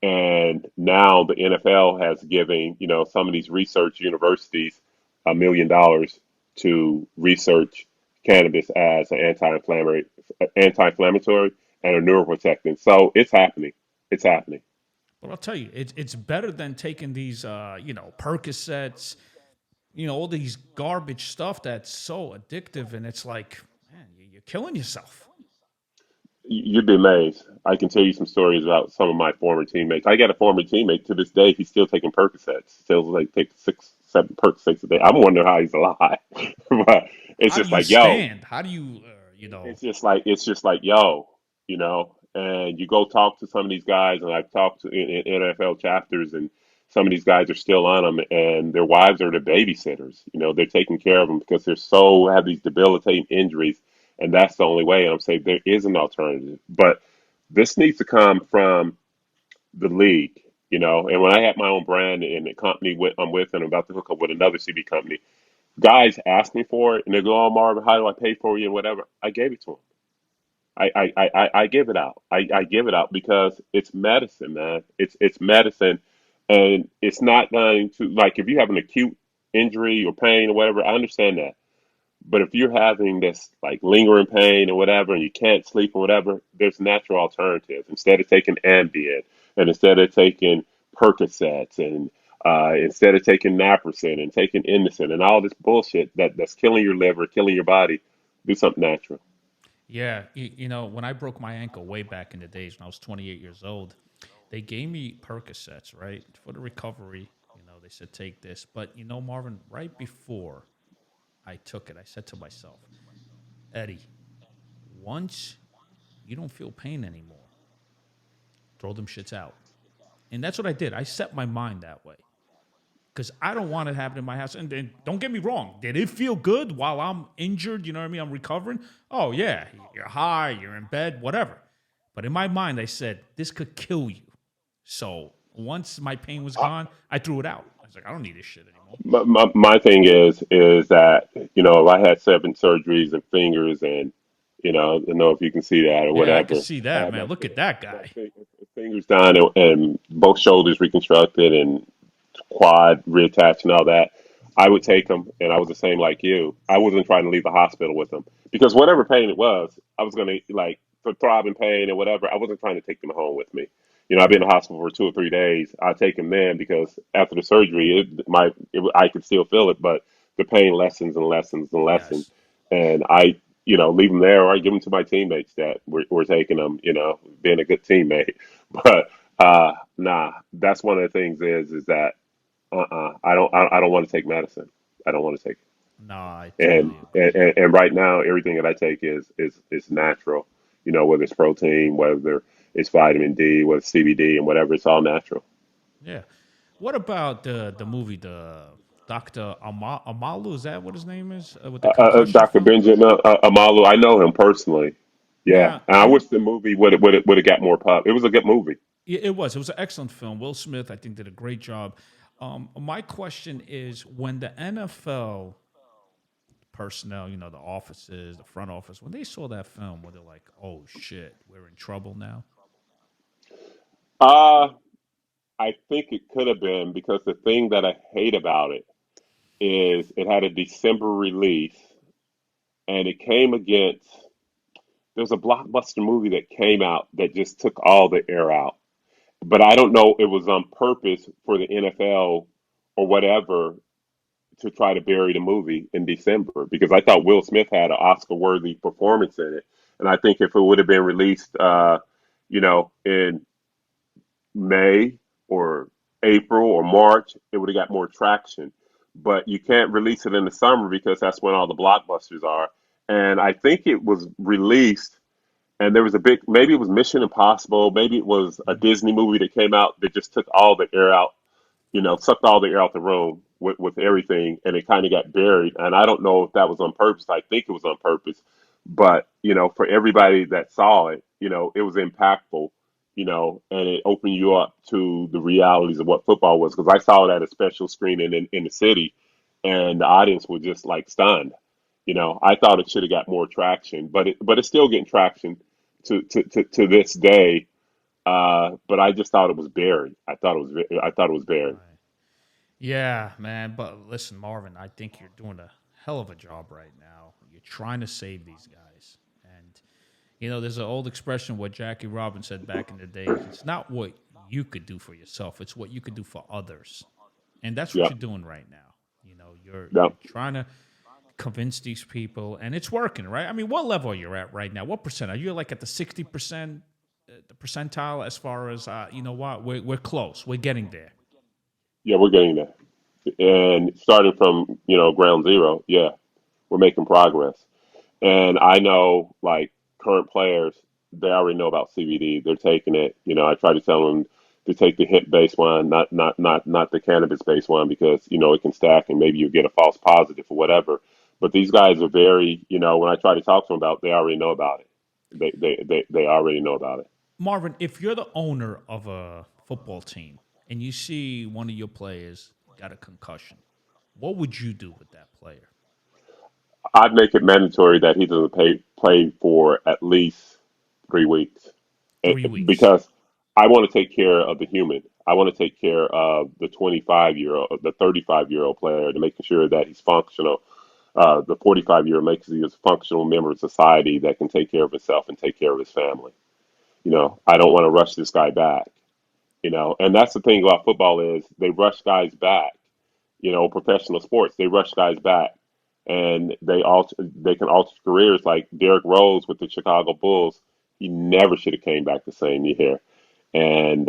And now the NFL has given, some of these research universities $1 million to research cannabis as an anti-inflammatory and a neuroprotectant. So it's happening. It's happening. But I'll tell you, it's better than taking these, Percocets, all these garbage stuff that's so addictive, and it's like, man, you're killing yourself. You'd be amazed. I can tell you some stories about some of my former teammates. I got a former teammate to this day. He's still taking Percocets. Still like take 6, 7 Percocets a day. I'm wondering how he's alive. But It's How do just you like, yo, stand? How do you, it's just like yo, and you go talk to some of these guys, and I've talked to in NFL chapters, and some of these guys are still on them, and their wives are the babysitters. They're taking care of them because they're so have these debilitating injuries, and that's the only way. And I'm saying there is an alternative, but this needs to come from the league. And when I had my own brand and the company I'm with, and I'm about to hook up with another CB company, guys ask me for it, and they go, "Oh, Marvin, how do I pay for you?" and whatever. I gave it to them. I give it out. I give it out because it's medicine, man. It's medicine, and it's not going to like if you have an acute injury or pain or whatever. I understand that, but if you're having this like lingering pain or whatever, and you can't sleep or whatever, there's natural alternatives. Instead of taking Ambien, and instead of taking Percocets, and instead of taking naproxen and taking Indocin and all this bullshit that's killing your liver, killing your body, do something natural. yeah, when I broke my ankle way back in the days when I was 28 years old, they gave me Percocets, right, for the recovery. They said, take this. But, Marvin, right before I took it, I said to myself, Eddie, once you don't feel pain anymore, throw them shits out. And that's what I did. I set my mind that way because I don't want it happening in my house. And don't get me wrong, did it feel good while I'm injured? You know what I mean? I'm recovering. Oh, yeah, you're high, you're in bed, whatever. But in my mind, I said, this could kill you. So once my pain was gone, I threw it out. I was like, I don't need this shit anymore. My thing is that if I had 7 surgeries and fingers, and I don't know if you can see that or Yeah, I could whatever. see I that, had man. Look at that my guy. fingers done, and both shoulders reconstructed, and quad reattached and all that. I would take them, and I was the same like you. I wasn't trying to leave the hospital with them because whatever pain it was, I was gonna like for throbbing pain and whatever. I wasn't trying to take them home with me. I've been in Right. the hospital for 2 or 3 days. I take them then because after the surgery, I could still feel it, but the pain lessens and lessens and lessens, Yes. and I leave them there, or I give them to my teammates that were taking them. Being a good teammate, but nah, that's one of the things is that I don't want to take medicine. I don't want to take No, I it. And, totally agree. and and right now everything that I take is natural. Whether it's protein, whether it's vitamin D, whether it's CBD and whatever, it's all natural. Yeah. What about the movie, the Doctor Amalu? Is that what his name is with the concussion Dr. film? Benjamin Amalu, I know him personally. Yeah, Now and I wish the movie would have got more pop. It was a good movie. it was an excellent film. Will Smith, I think, did a great job. My question is, when the NFL personnel, the offices, the front office, when they saw that film, were they like, "Oh shit, we're in trouble now"? Uh, I think it could have been because the thing that I hate about it is it had a December release, and it came against there's a blockbuster movie that came out that just took all the air out. But I don't know it was on purpose for the NFL or whatever to try to bury the movie in December because I thought Will Smith had an Oscar worthy performance in it. And I think if it would have been released in May or April or March, it would have got more traction. But you can't release it in the summer because that's when all the blockbusters are. And I think it was released and there was a big maybe it was Mission Impossible, maybe it was a Mhm. Disney movie that came out that just took all the air out, sucked all the air out the room with everything, and it kind of got buried. And I don't know if that was on purpose. I think it was on purpose, but for everybody that saw it, it was impactful, and it opened you up to the realities of what football was. Because I saw it at a special screening in the city, and the audience was just like stunned. I thought it should have got more traction, but it's still getting traction to this day. But I just thought it was buried. I thought it was buried. Right. Yeah, man. But listen, Marvin, I think you're doing a hell of a job right now. You're trying to save these guys. And, there's an old expression what Jackie Robinson said back in the day. It's not what you could do for yourself, it's what you could do for others. And that's what Yep. you're doing right now. You're Yep. trying to convince these people, and it's working, right? I mean, what level are you at right now? What percent? Are you like at the 60%, the percentile as far as, what? We're close. We're getting there. Yeah, we're getting there. And starting from ground zero, yeah, we're making progress. And I know, like, current players, they already know about CBD. They're taking it. I try to tell them to take the hemp-based one, not the cannabis-based one, because it can stack and maybe you get a false positive or whatever. But these guys are very, when I try to talk to them about, it, they already know about it. They already know about it. Marvin, if you're the owner of a football team and you see one of your players got a concussion, what would you do with that player? I'd make it mandatory that he doesn't play for at least 3 weeks. 3 weeks. Because I want to take care of the human. I want to take care of the 25-year-old, the 35-year-old player, to making sure that he's functional. The 45-year-old makes he a functional member of society that can take care of himself and take care of his family. I don't want to rush this guy back. And that's the thing about football is they rush guys back. Professional sports, they rush guys back, and they can alter careers. Like Derrick Rose with the Chicago Bulls, he never should have came back the same year, and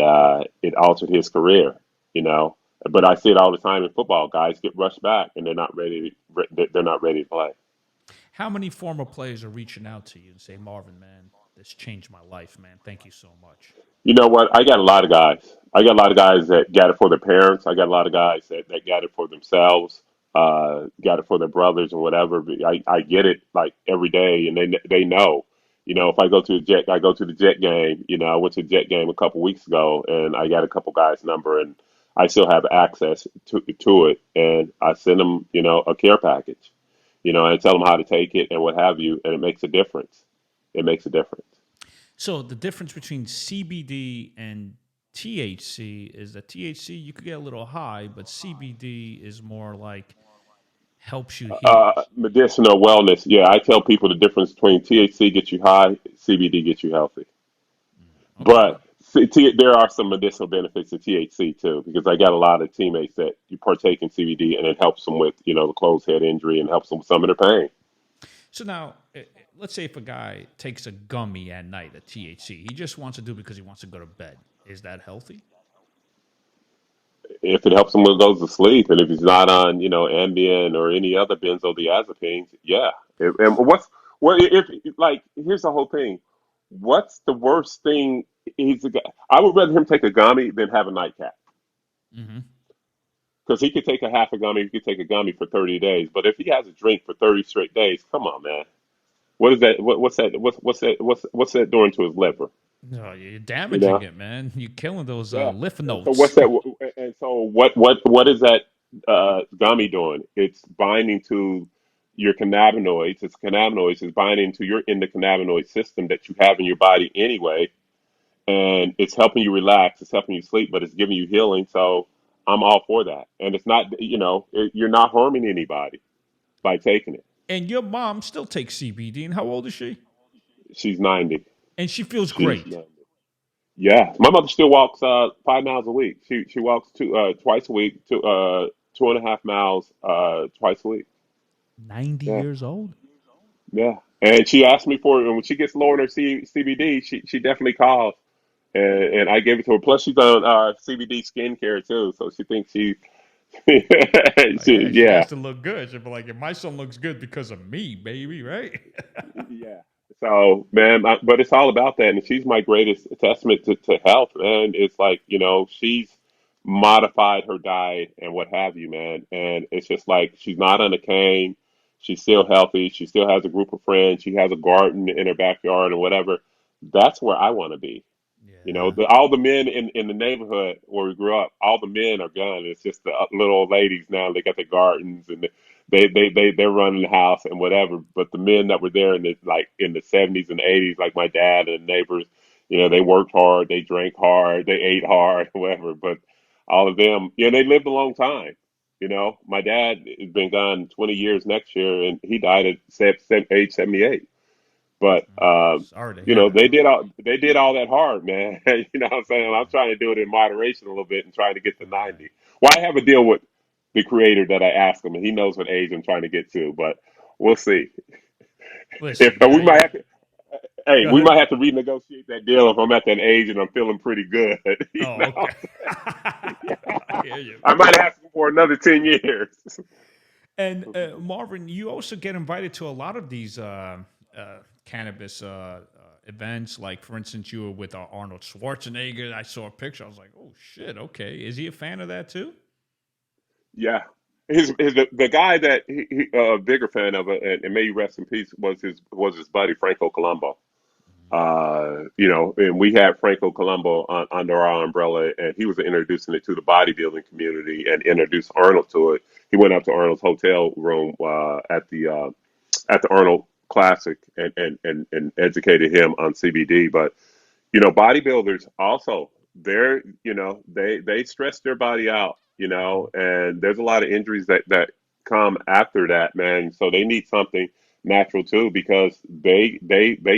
it altered his career. You know, but I see it all the time in football. Guys get rushed back, and they're not ready. They're not ready to play. How many former players are reaching out to you and say, Marvin, man, this changed my life, man. Thank you so much. You know what? I got a lot of guys. I got a lot of guys that got it for their parents. I got a lot of guys that got it for themselves, got it for their brothers and whatever. But I get it like every day, and they know. If I go to the Jet, I go to the Jet game. I went to the Jet game a couple weeks ago, and I got a couple guys' number, and I still have access to it, and I send them, a care package, and tell them how to take it and what have you, and it makes a difference. It makes a difference. So the difference between CBD and THC is that THC you could get a little high, but CBD is more like helps you heal. Medicinal wellness. Yeah, I tell people the difference between THC gets you high, CBD gets you healthy. Okay. But there are some medicinal benefits to THC too, because I got a lot of teammates that you partake in CBD and it helps them with, the closed head injury and helps them with some of their pain. So now, let's say if a guy takes a gummy at night, a THC, he just wants to do it because he wants to go to bed. Is that healthy? If it helps him when he goes to sleep, and if he's not on, Ambien or any other benzodiazepines, yeah. And what if like here's the whole thing. What's the worst thing? I would rather him take a gummy than have a nightcap. Mm-hmm. Because he could take a half a gummy, he could take a gummy for 30 days. But if he has a drink for 30 straight days, come on, man. What is that? What's that? What's that doing to his liver? No, you're You damaging know? it, man. You're killing those Yeah. lymph And so nodes. what's that? And so what is that gummy doing? It's binding to your cannabinoids. It's cannabinoids. It's binding to your endocannabinoid system that you have in your body anyway, and it's helping you relax. It's helping you sleep, but it's giving you healing. So I'm all for that. And it's not, you're not harming anybody by taking it. And your mom still takes CBD. And how old is she? She's 90. And she feels She's great. 90. Yeah, my mother still walks 5 miles a week. She walks twice a week, 2.5 miles twice a week. 90 Yeah, years old? yeah. And she asked me for it, and when she gets low on her CBD, she definitely calls, and I gave it to her. Plus, she's on CBD skincare too, so she thinks she, Yeah, she yeah. has to look good. She'll be like, my son looks good because of me, baby, right? Yeah. So, man, but it's all about that. And she's my greatest testament to health, man. It's like, she's modified her diet and what have you, man. And it's just like she's not on a cane. She's still healthy. She still has a group of friends. She has a garden in her backyard or whatever. That's where I want to be. Yeah. All the men in the neighborhood where we grew up, all the men are gone. It's just the little old ladies now. They got their gardens and they're running the house and whatever. But the men that were there in the 70s and 80s, like my dad and neighbors, they worked hard, they drank hard, they ate hard, whatever. But all of them, they lived a long time. My dad has been gone 20 years next year, and he died at age 78. But Sorry to hear that, bro. they did all that hard, man. What I'm saying? I'm trying to do it in moderation a little bit and trying to get to Yeah. 90. Well, I have a deal with the creator that I asked him, and he knows what age I'm trying to get to. But we'll see. If Listen, we might have to, hey, go we ahead. might have to renegotiate that deal if I'm at that age and I'm feeling pretty good. Oh, okay. Yeah. I hear you, I man. might ask him for another 10 years. And Marvin, you also get invited to a lot of these cannabis events. Like, for instance, you were with Arnold Schwarzenegger. I saw a picture. I was like, oh shit, okay. Is he a fan of that too? Yeah. The guy that a bigger fan of it, and may he rest in peace, was his buddy Franco Colombo. And we had Franco Colombo under our umbrella, and he was introducing it to the bodybuilding community and introduced Arnold to it. He went up to Arnold's hotel room at the Arnold Classic and educated him on CBD. But bodybuilders also they stress their body out, and there's a lot of injuries that come after that, man. So they need something natural too because they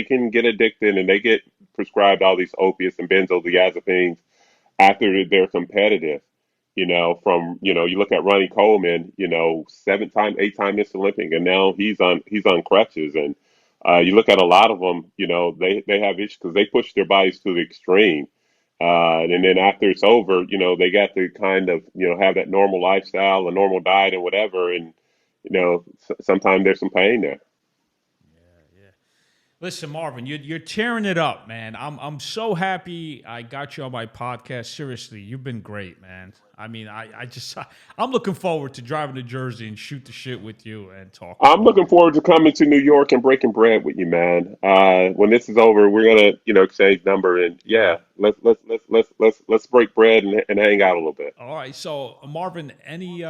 can get addicted and they get prescribed all these opiates and benzodiazepines after they're competitive. You look at Ronnie Coleman, 7-time, 8-time Mr. Olympic, and now he's on crutches. And you look at a lot of them, they have issues because they push their bodies to the extreme. And then after it's over, they got to kind of, have that normal lifestyle, a normal diet, and whatever. And sometimes there's some pain there. Yeah. Listen, Marvin, you're tearing it up, man. I'm so happy I got you on my podcast. Seriously, you've been great, man. I mean, I'm looking forward to driving to Jersey and shoot the shit with you and talk I'm more. looking forward to coming to New York and breaking bread with you, man. When this is over, we're gonna, exchange number and Yeah. yeah, let's break bread and hang out a little bit. All right. So, Marvin, any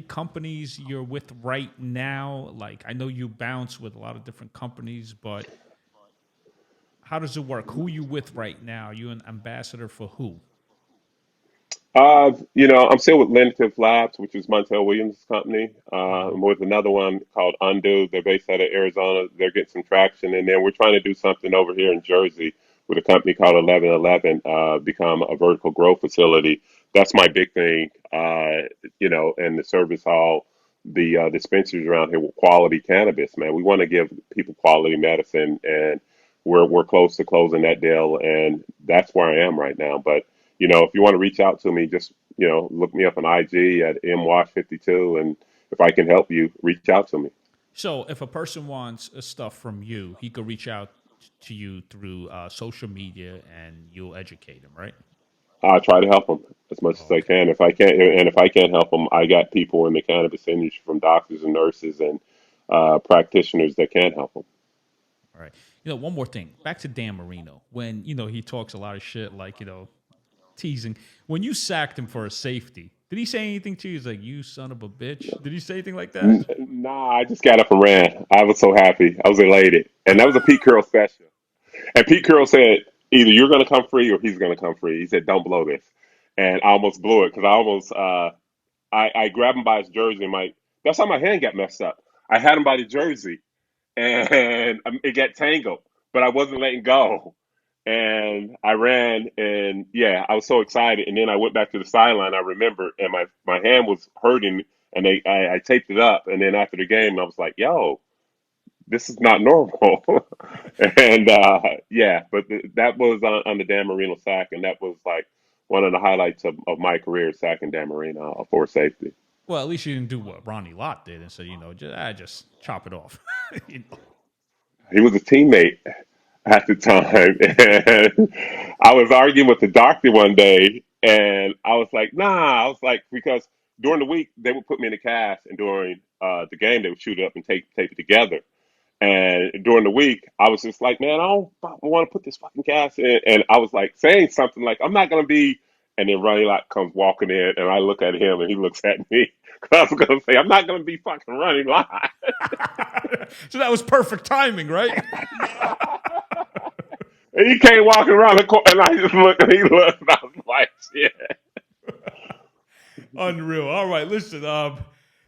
companies you're with right now? Like, I know you bounce with a lot of different companies, but how does it work? Who you with right now? You an ambassador for who? I'm still with Lenitive Labs, which is Montel Williams' company. I'm with another one called Undo. They're based out of Arizona. They're getting some traction, and then we're trying to do something over here in Jersey with a company called 1111, become a vertical growth facility. That's my big thing. And the service hall, the dispensaries around here with quality cannabis, man. We want to give people quality medicine, and we're close to closing that deal, and that's where I am right now. But if you want to reach out to me, just, look me up on IG at mwash52. And if I can help you, reach out to me. So, if a person wants stuff from you, he could reach out to you through social media, and you'll educate him, right? I try to help them as much as I Okay. can. If I can't, and if I can't help them, I got people in the cannabis industry from doctors and nurses and practitioners that can help them. All right. One more thing. Back to Dan Marino. When, he talks a lot of shit, like, teasing. When you sacked him for a safety, did he say anything to you? He's like, you son of a bitch. Did he say anything like that? Nah, I just got up and ran. I was so happy. I was elated. And that was a Pete Carroll special. And Pete Carroll said, either you're going to come free or he's going to come free. He said, don't blow this. And I almost blew it because I grabbed him by his jersey and that's how my hand got messed up. I had him by the jersey and it got tangled, but I wasn't letting go. And I ran and yeah, I was so excited. And then I went back to the sideline. I remember, and my hand was hurting, and I taped it up. And then after the game, I was like, "Yo, this is not normal." And yeah, but that was on the Dan Marino sack, and that was like one of the highlights of my career, sacking Dan Marino for safety. Well, at least you didn't do what Ronnie Lott did and said, just chop it off. you know? He was a teammate at the time, and I was arguing with the doctor one day, and I was like, "Nah," I was like, because during the week they would put me in a cast, and during the game they would shoot it up and tape it together. And during the week, I was just like, man, I don't want to put this fucking cast in. And I was like saying something like, I'm not going to be. And then Ronnie Lott comes walking in, and I look at him, and he looks at me. I was going to say, I'm not going to be fucking Ronnie Lott. So that was perfect timing, right? And he came walking around the corner, and I just looked, and he looked, and I was like, shit. Unreal. All right, listen.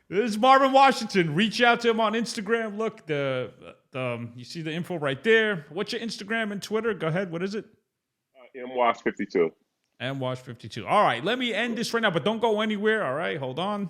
This is Marvin Washington. Reach out to him on Instagram. Look, you see the info right there. What's your Instagram and Twitter? Go ahead. What is it? MWash52. MWash52. All right, let me end this right now, but don't go anywhere. All right, hold on.